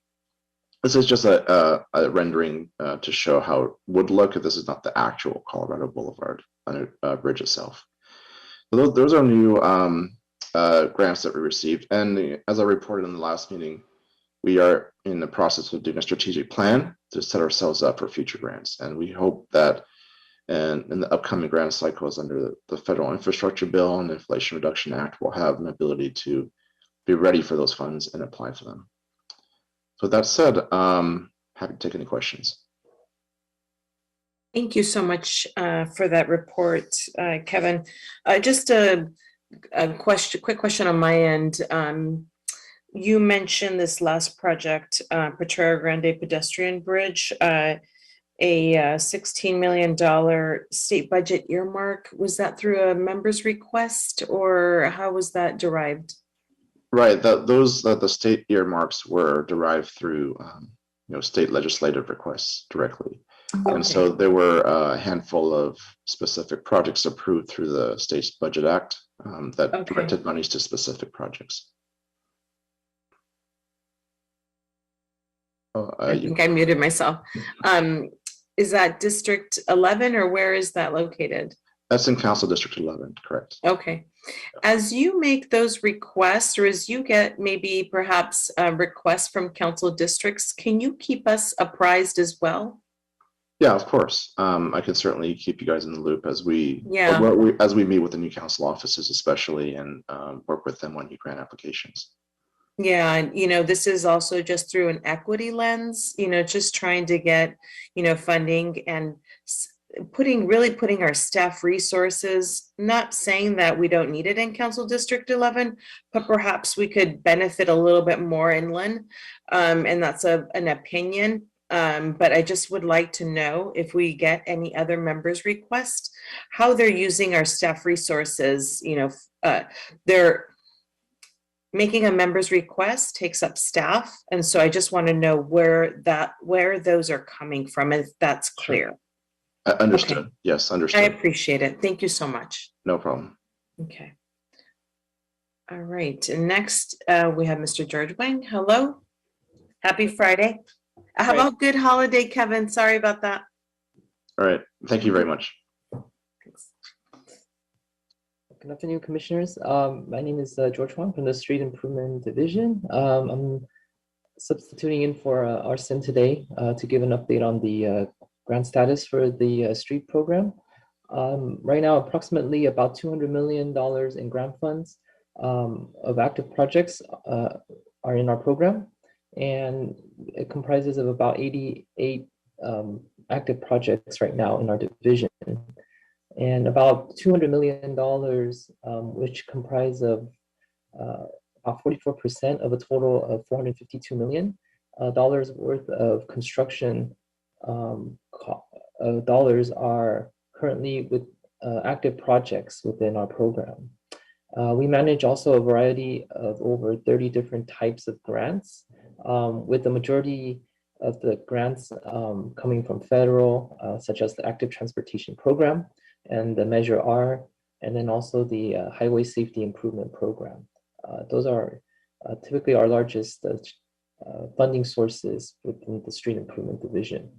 This is just a rendering to show how it would look if this is not the actual Colorado Boulevard bridge itself. So those are new grants that we received. And as I reported in the last meeting, we are in the process of doing a strategic plan to set ourselves up for future grants. And we hope that in the upcoming grant cycles under the Federal Infrastructure Bill and the Inflation Reduction Act, we'll have an ability to be ready for those funds and apply for them. So with that said, happy to take any questions. Thank you so much for that report, Kevin. Just a quick question on my end. You mentioned this last project, Potrero Grande Pedestrian Bridge, a $16 million state budget earmark. Was that through a member's request, or how was that derived? Right, the state earmarks were derived through state legislative requests directly. Okay. And so there were a handful of specific projects approved through the State's Budget Act that directed monies to specific projects. I think I muted myself. Is that District 11, or where is that located? That's in Council District 11, correct. Okay. As you make those requests, or as you get maybe perhaps requests from council districts, can you keep us apprised as well? Yeah, of course. I can certainly keep you guys in the loop as we meet with the new council offices, especially, and work with them on new grant applications. Yeah, and this is also just through an equity lens, just trying to get, funding and putting our staff resources, not saying that we don't need it in Council District 11, but perhaps we could benefit a little bit more inland. And that's an opinion. But I just would like to know if we get any other members' requests, how they're using our staff resources. They're making a member's request takes up staff. And so I just want to know where those are coming from, if that's clear. Understood. Okay. Yes, understood. I appreciate it. Thank you so much. No problem. Okay. All right. And next, we have Mr. George Wang. Hello. Happy Friday. How about good holiday, Kevin? Sorry about that. All right. Thank you very much. Thanks. Good afternoon, commissioners. My name is George Wang from the Street Improvement Division. I'm substituting in for Arsen today to give an update on the grant status for the street program. Right now, approximately about $200 million in grant funds of active projects are in our program, and it comprises of about 88 active projects right now in our division, and about $200 million, which comprise of about 44% of a total of $452 million worth of construction dollars are currently with active projects within our program. We manage also a variety of over 30 different types of grants, with the majority of the grants coming from federal, such as the Active Transportation Program and the Measure R, and then also the Highway Safety Improvement Program. Those are typically our largest funding sources within the Street Improvement Division.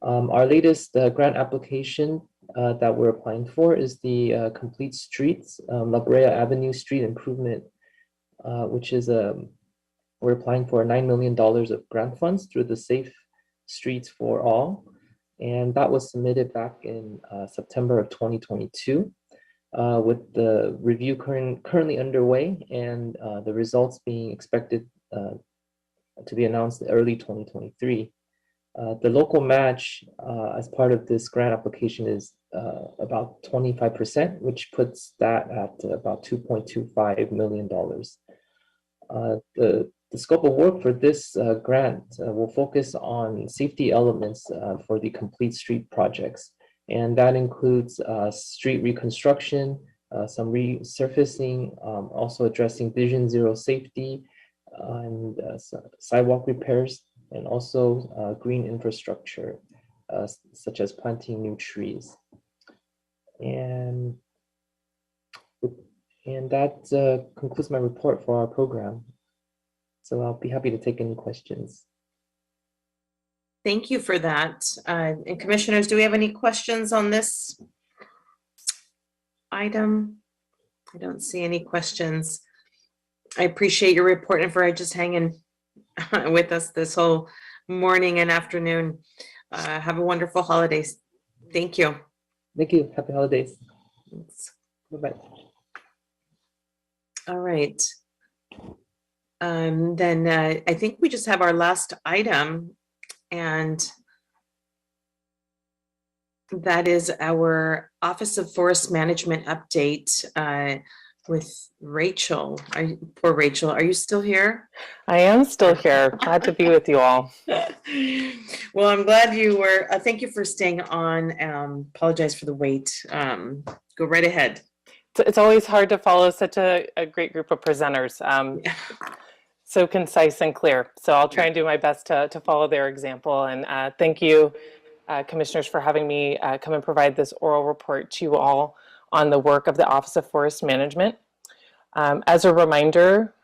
Our latest grant application that we're applying for is the Complete Streets La Brea Avenue Street Improvement, which is we're applying for $9 million of grant funds through the Safe Streets for All, and that was submitted back in September of 2022, with the review currently underway and the results being expected to be announced early 2023. The local match as part of this grant application is about 25%, which puts that at about $2.25 million. The scope of work for this grant will focus on safety elements for the complete street projects, and that includes street reconstruction, some resurfacing, also addressing Vision Zero safety, and sidewalk repairs, and also green infrastructure, such as planting new trees. And that concludes my report for our program. So I'll be happy to take any questions. Thank you for that. And commissioners, do we have any questions on this item? I don't see any questions. I appreciate your report and for just hanging with us this whole morning and afternoon. Have a wonderful holidays. Thank you. Thank you. Happy holidays. Thanks. Bye-bye. All right. Then I think we just have our last item, and that is our Office of Forest Management update with Rachel. Poor Rachel, are you still here? I am still here. Glad to be with you all. Well, I'm glad you were. Thank you for staying on. Apologize for the wait. Go right ahead. It's always hard to follow such a great group of presenters. So concise and clear. So I'll try and do my best to follow their example. And thank you, commissioners, for having me come and provide this oral report to you all on the work of the Office of Forest Management. As a reminder,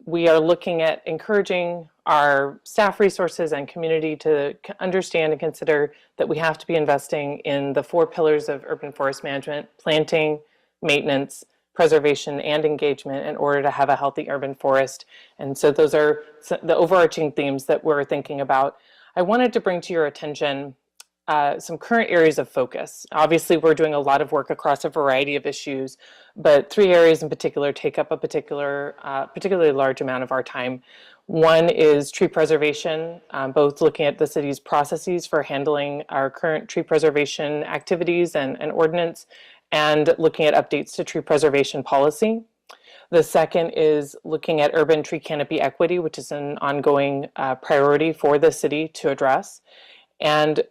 we are looking at encouraging our staff resources and community to understand and consider that we have to be investing in the 4 pillars of urban forest management: planting, maintenance, preservation, and engagement in order to have a healthy urban forest. And so those are the overarching themes that we're thinking about. I wanted to bring to your attention some current areas of focus. Obviously, we're doing a lot of work across a variety of issues, but 3 areas in particular take up a particularly large amount of our time. One is tree preservation, both looking at the city's processes for handling our current tree preservation activities and ordinance, and looking at updates to tree preservation policy. The second is looking at urban tree canopy equity, which is an ongoing priority for the city to address, and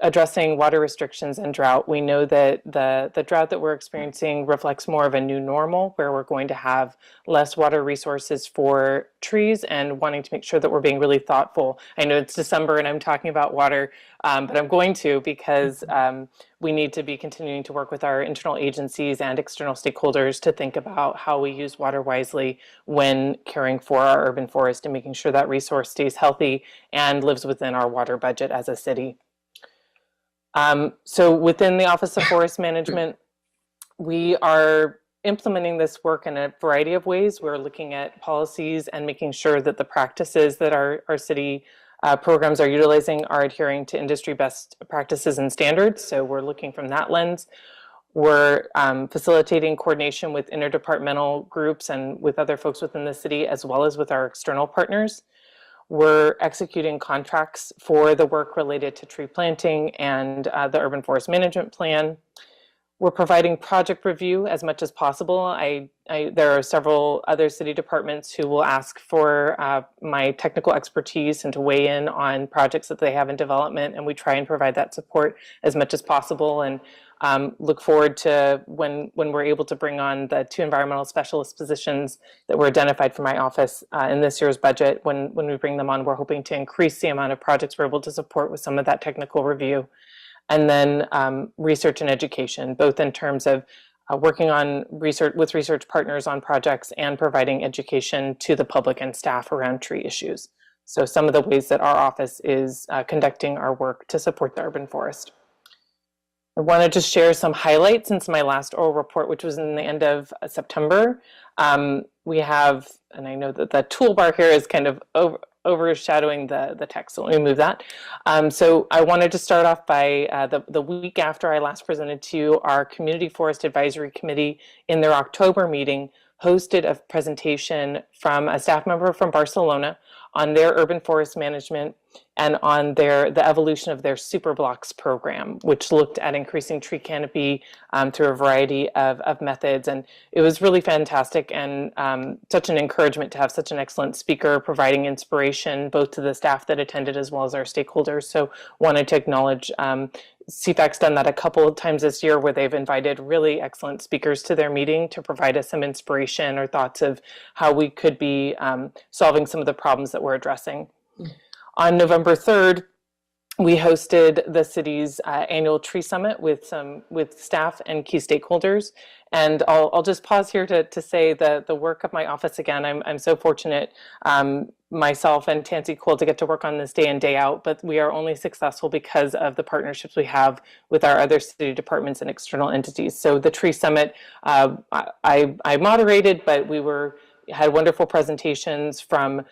addressing water restrictions and drought. We know that the drought that we're experiencing reflects more of a new normal, where we're going to have less water resources for trees, and wanting to make sure that we're being really thoughtful. I know it's December and I'm talking about water, but I'm going to, because we need to be continuing to work with our internal agencies and external stakeholders to think about how we use water wisely when caring for our urban forest and making sure that resource stays healthy and lives within our water budget as a city. So within the Office of Forest Management, we are implementing this work in a variety of ways. We're looking at policies and making sure that the practices that our city programs are utilizing are adhering to industry best practices and standards. So we're looking from that lens. We're facilitating coordination with interdepartmental groups and with other folks within the city, as well as with our external partners. We're executing contracts for the work related to tree planting and the urban forest management plan. We're providing project review as much as possible. There are several other city departments who will ask for my technical expertise and to weigh in on projects that they have in development, and we try and provide that support as much as possible, and look forward to when we're able to bring on the 2 environmental specialist positions that were identified for my office in this year's budget. When we bring them on, we're hoping to increase the amount of projects we're able to support with some of that technical review. And then research and education, both in terms of working on research with research partners on projects and providing education to the public and staff around tree issues. So some of the ways that our office is conducting our work to support the urban forest. I want to just share some highlights since my last oral report, which was in the end of September. We have, and I know that the toolbar here is kind of overshadowing the text, so let me move that. So I wanted to start off by the week after I last presented to you, our Community Forest Advisory Committee in their October meeting hosted a presentation from a staff member from Barcelona on their urban forest management and on the evolution of their Superblocks program, which looked at increasing tree canopy through a variety of methods. And it was really fantastic and such an encouragement to have such an excellent speaker providing inspiration both to the staff that attended as well as our stakeholders. So wanted to acknowledge CFAC's done that a couple of times this year where they've invited really excellent speakers to their meeting to provide us some inspiration or thoughts of how we could be solving some of the problems that we're addressing. On November 3rd, we hosted the city's annual tree summit with staff and key stakeholders. And I'll just pause here to say the work of my office again. I'm so fortunate, myself and Tansy Cole, to get to work on this day in, day out, but we are only successful because of the partnerships we have with our other city departments and external entities. So the tree summit, I moderated, but we had wonderful presentations from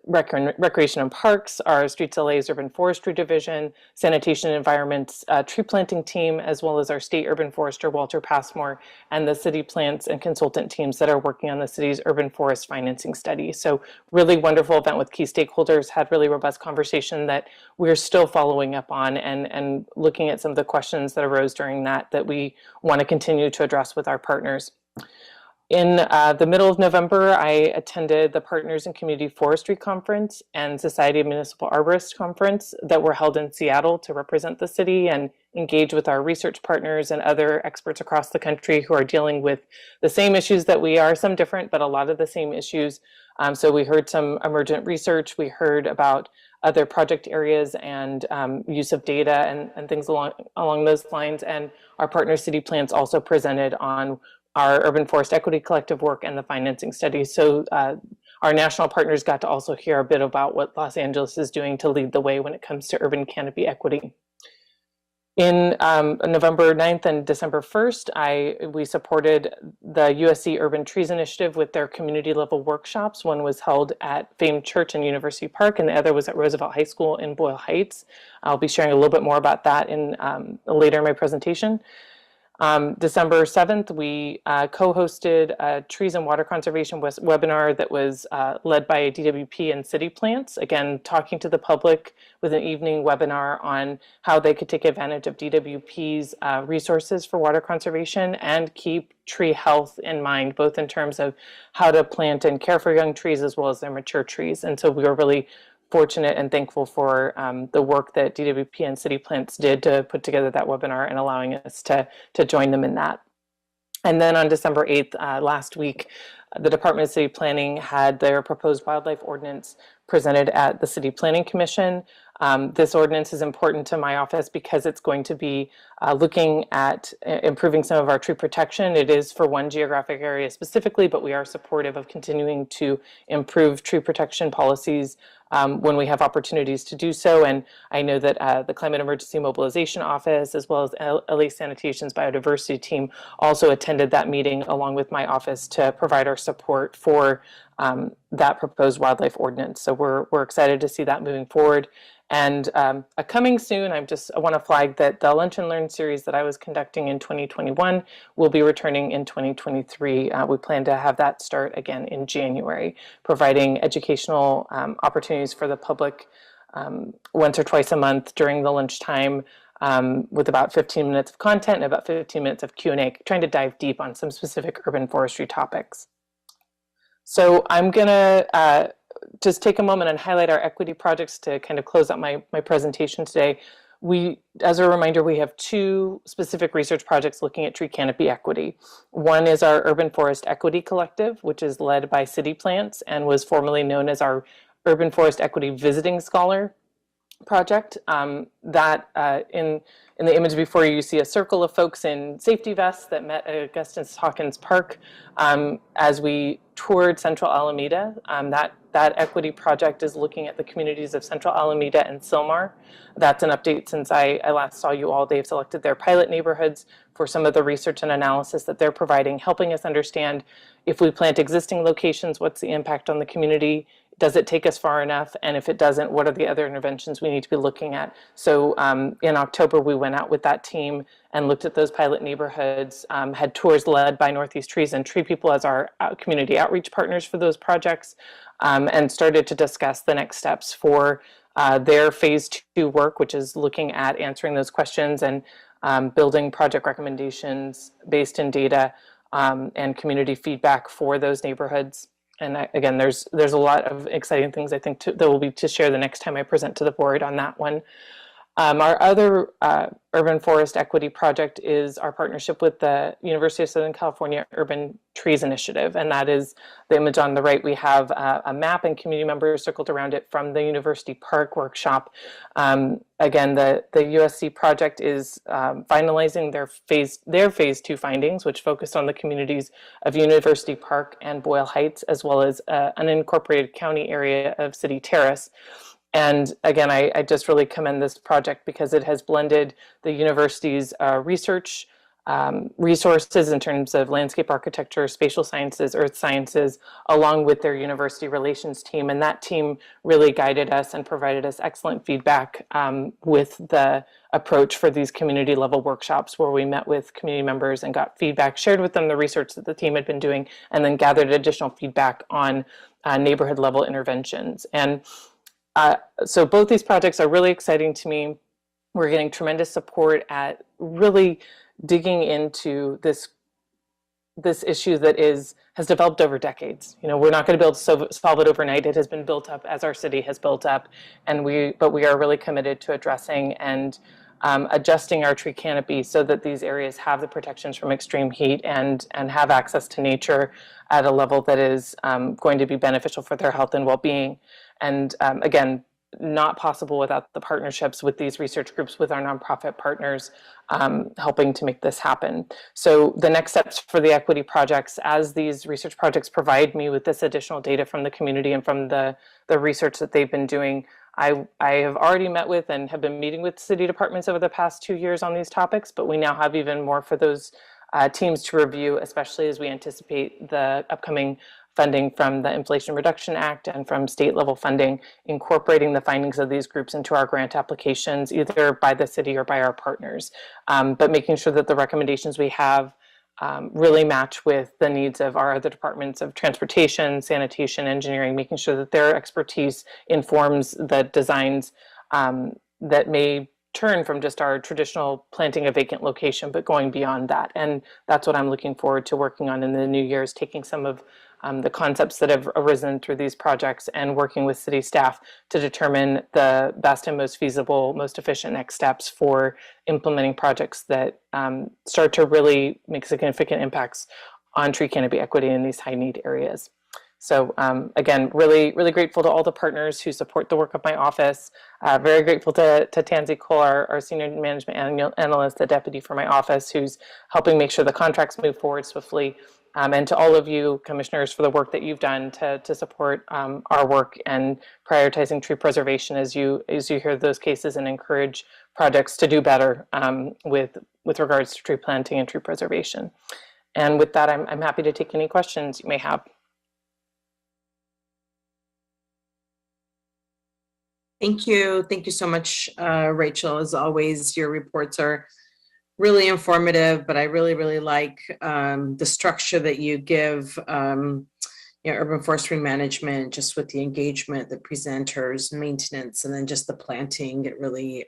Recreation and Parks, our Streets LA's Urban Forestry Division, Sanitation and Environment's tree planting team, as well as our state urban forester, Walter Passmore, and the city plants and consultant teams that are working on the city's urban forest financing study. So really wonderful event with key stakeholders, had really robust conversation that we're still following up on and looking at some of the questions that arose during that we want to continue to address with our partners. In the middle of November, I attended the Partners in Community Forestry Conference and Society of Municipal Arborists Conference that were held in Seattle to represent the city and engage with our research partners and other experts across the country who are dealing with the same issues that we are, some different, but a lot of the same issues. So we heard some emergent research, we heard about other project areas and use of data and things along those lines. And our partner city plans also presented on our Urban Forest Equity Collective work and the financing study. So our national partners got to also hear a bit about what Los Angeles is doing to lead the way when it comes to urban canopy equity. In November 9th and December 1st, we supported the USC Urban Trees Initiative with their community level workshops. One was held at Famed Church in University Park, and the other was at Roosevelt High School in Boyle Heights. I'll be sharing a little bit more about that later in my presentation. December 7th, we co-hosted a trees and water conservation webinar that was led by DWP and City Plants, again, talking to the public with an evening webinar on how they could take advantage of DWP's resources for water conservation and keep tree health in mind, both in terms of how to plant and care for young trees as well as their mature trees. And so we were really fortunate and thankful for the work that DWP and City Plants did to put together that webinar and allowing us to join them in that. And then on December 8th, last week, the Department of City Planning had their proposed wildlife ordinance presented at the City Planning Commission. This ordinance is important to my office because it's going to be looking at improving some of our tree protection. It is for one geographic area specifically, but we are supportive of continuing to improve tree protection policies when we have opportunities to do so. And I know that the Climate Emergency Mobilization Office, as well as LA Sanitation's biodiversity team, also attended that meeting along with my office to provide our support for that proposed wildlife ordinance. So we're excited to see that moving forward. And coming soon, I want to flag that the Lunch and Learn series that I was conducting in 2021 will be returning in 2023. We plan to have that start again in January, providing educational opportunities for the public once or twice a month during the lunchtime, with about 15 minutes of content and about 15 minutes of Q&A, trying to dive deep on some specific urban forestry topics. So I'm going to just take a moment and highlight our equity projects to kind of close out my presentation today. As a reminder, we have two specific research projects looking at tree canopy equity. One is our Urban Forest Equity Collective, which is led by City Plants and was formerly known as our Urban Forest Equity Visiting Scholar project. In the image before you, you see a circle of folks in safety vests that met at Augustus Hawkins Park as we toured Central Alameda. That equity project is looking at the communities of Central Alameda and Sylmar. That's an update since I last saw you all. They've selected their pilot neighborhoods for some of the research and analysis that they're providing, helping us understand if we plant existing locations, what's the impact on the community? Does it take us far enough? And if it doesn't, what are the other interventions we need to be looking at? So in October, we went out with that team and looked at those pilot neighborhoods, had tours led by Northeast Trees and Tree People as our community outreach partners for those projects, and started to discuss the next steps for their phase 2 work, which is looking at answering those questions and building project recommendations based in data and community feedback for those neighborhoods. And again, there's a lot of exciting things I think that will be to share the next time I present to the board on that one. Our other urban forest equity project is our partnership with the University of Southern California Urban Trees Initiative, and that is the image on the right. We have a map and community members circled around it from the University Park workshop. Again, the USC project is finalizing their phase 2 findings, which focused on the communities of University Park and Boyle Heights, as well as an unincorporated county area of City Terrace. And again, I just really commend this project because it has blended the university's research resources in terms of landscape architecture, spatial sciences, earth sciences, along with their university relations team. And that team really guided us and provided us excellent feedback with the approach for these community level workshops, where we met with community members and got feedback, shared with them the research that the team had been doing, and then gathered additional feedback on neighborhood level interventions. And so both these projects are really exciting to me. We're getting tremendous support at really digging into this issue that has developed over decades. You know, we're not going to be able to solve it overnight. It has been built up as our city has built up, but we are really committed to addressing and adjusting our tree canopy so that these areas have the protections from extreme heat and have access to nature at a level that is going to be beneficial for their health and well-being. And again, not possible without the partnerships with these research groups, with our nonprofit partners, helping to make this happen. So the next steps for the equity projects, as these research projects provide me with this additional data from the community and from the research that they've been doing, I have already met with and have been meeting with city departments over the past 2 years on these topics, but we now have even more for those teams to review, especially as we anticipate the upcoming funding from the Inflation Reduction Act and from state level funding, incorporating the findings of these groups into our grant applications, either by the city or by our partners, but making sure that the recommendations we have really match with the needs of our other departments of transportation, sanitation, engineering, making sure that their expertise informs the designs that may turn from just our traditional planting a vacant location, but going beyond that. And that's what I'm looking forward to working on in the new year, is taking some of the concepts that have arisen through these projects and working with city staff to determine the best and most feasible, most efficient next steps for implementing projects that start to really make significant impacts on tree canopy equity in these high need areas. So again, really, really grateful to all the partners who support the work of my office. Very grateful to Tansy Cole, our senior management analyst, the deputy for my office, who's helping make sure the contracts move forward swiftly. And to all of you commissioners for the work that you've done to support our work and prioritizing tree preservation as you hear those cases and encourage projects to do better with regards to tree planting and tree preservation. And with that, I'm happy to take any questions you may have. Thank you. Thank you so much, Rachel. As always, your reports are really informative, but I really, really like the structure that you give, urban forestry management, just with the engagement, the presenters, maintenance, and then just the planting. It really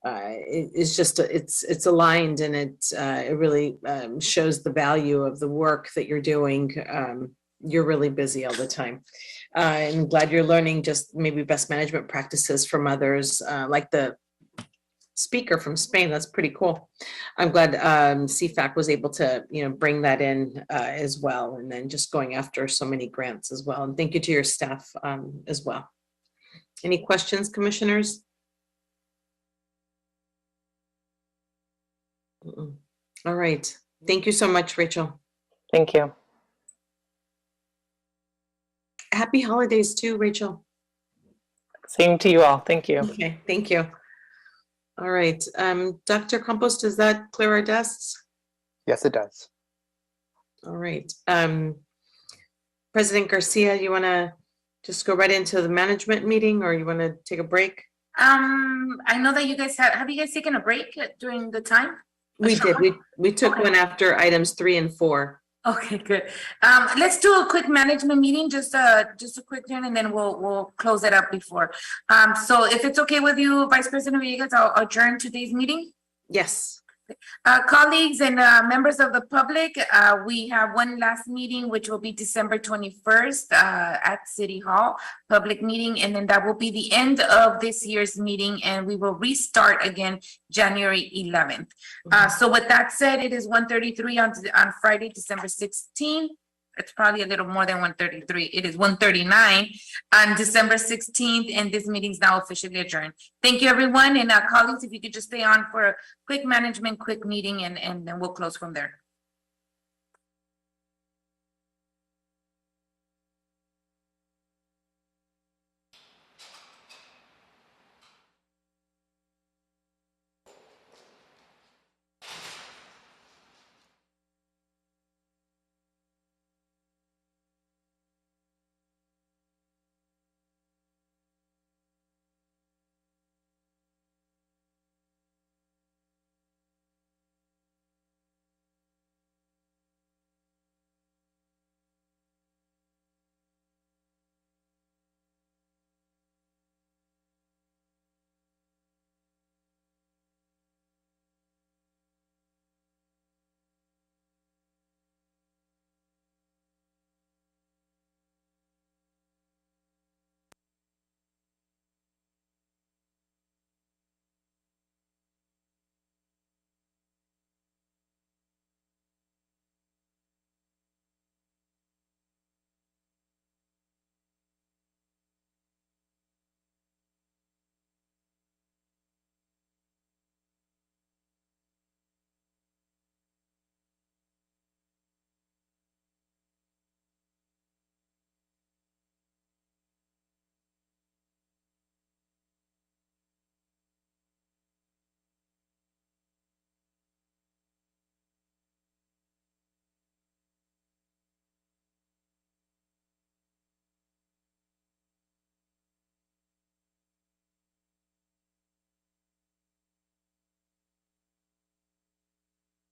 it's just, it's aligned, and it really shows the value of the work that you're doing. You're really busy all the time. I'm glad you're learning just maybe best management practices from others, like the speaker from Spain. That's pretty cool. I'm glad CFAC was able to, bring that in as well, and then just going after so many grants as well. And thank you to your staff as well. Any questions, commissioners? All right. Thank you so much, Rachel. Thank you. Happy holidays too, Rachel. Same to you all. Thank you. Okay, thank you. All right, Dr. Campos, does that clear our desks? Yes, it does. All right. President Garcia, you want to just go right into the management meeting, or you want to take a break? I know that you guys have you guys taken a break during the time? We did. We took one after items 3 and 4. Okay, good. Let's do a quick management meeting, just a quick turn, and then we'll close it up before. So if it's okay with you, Vice President Villegas, I'll adjourn today's meeting. Yes. Colleagues and members of the public, we have one last meeting, which will be December 21st at City Hall, public meeting, and then that will be the end of this year's meeting, and we will restart again January 11th. So with that said, it is 1:33 on Friday, December 16th. It's probably a little more than 1:33. It is 1:39 on December 16th, and this meeting is now officially adjourned. Thank you, everyone. And colleagues, if you could just stay on for a quick management, quick meeting, and then we'll close from there.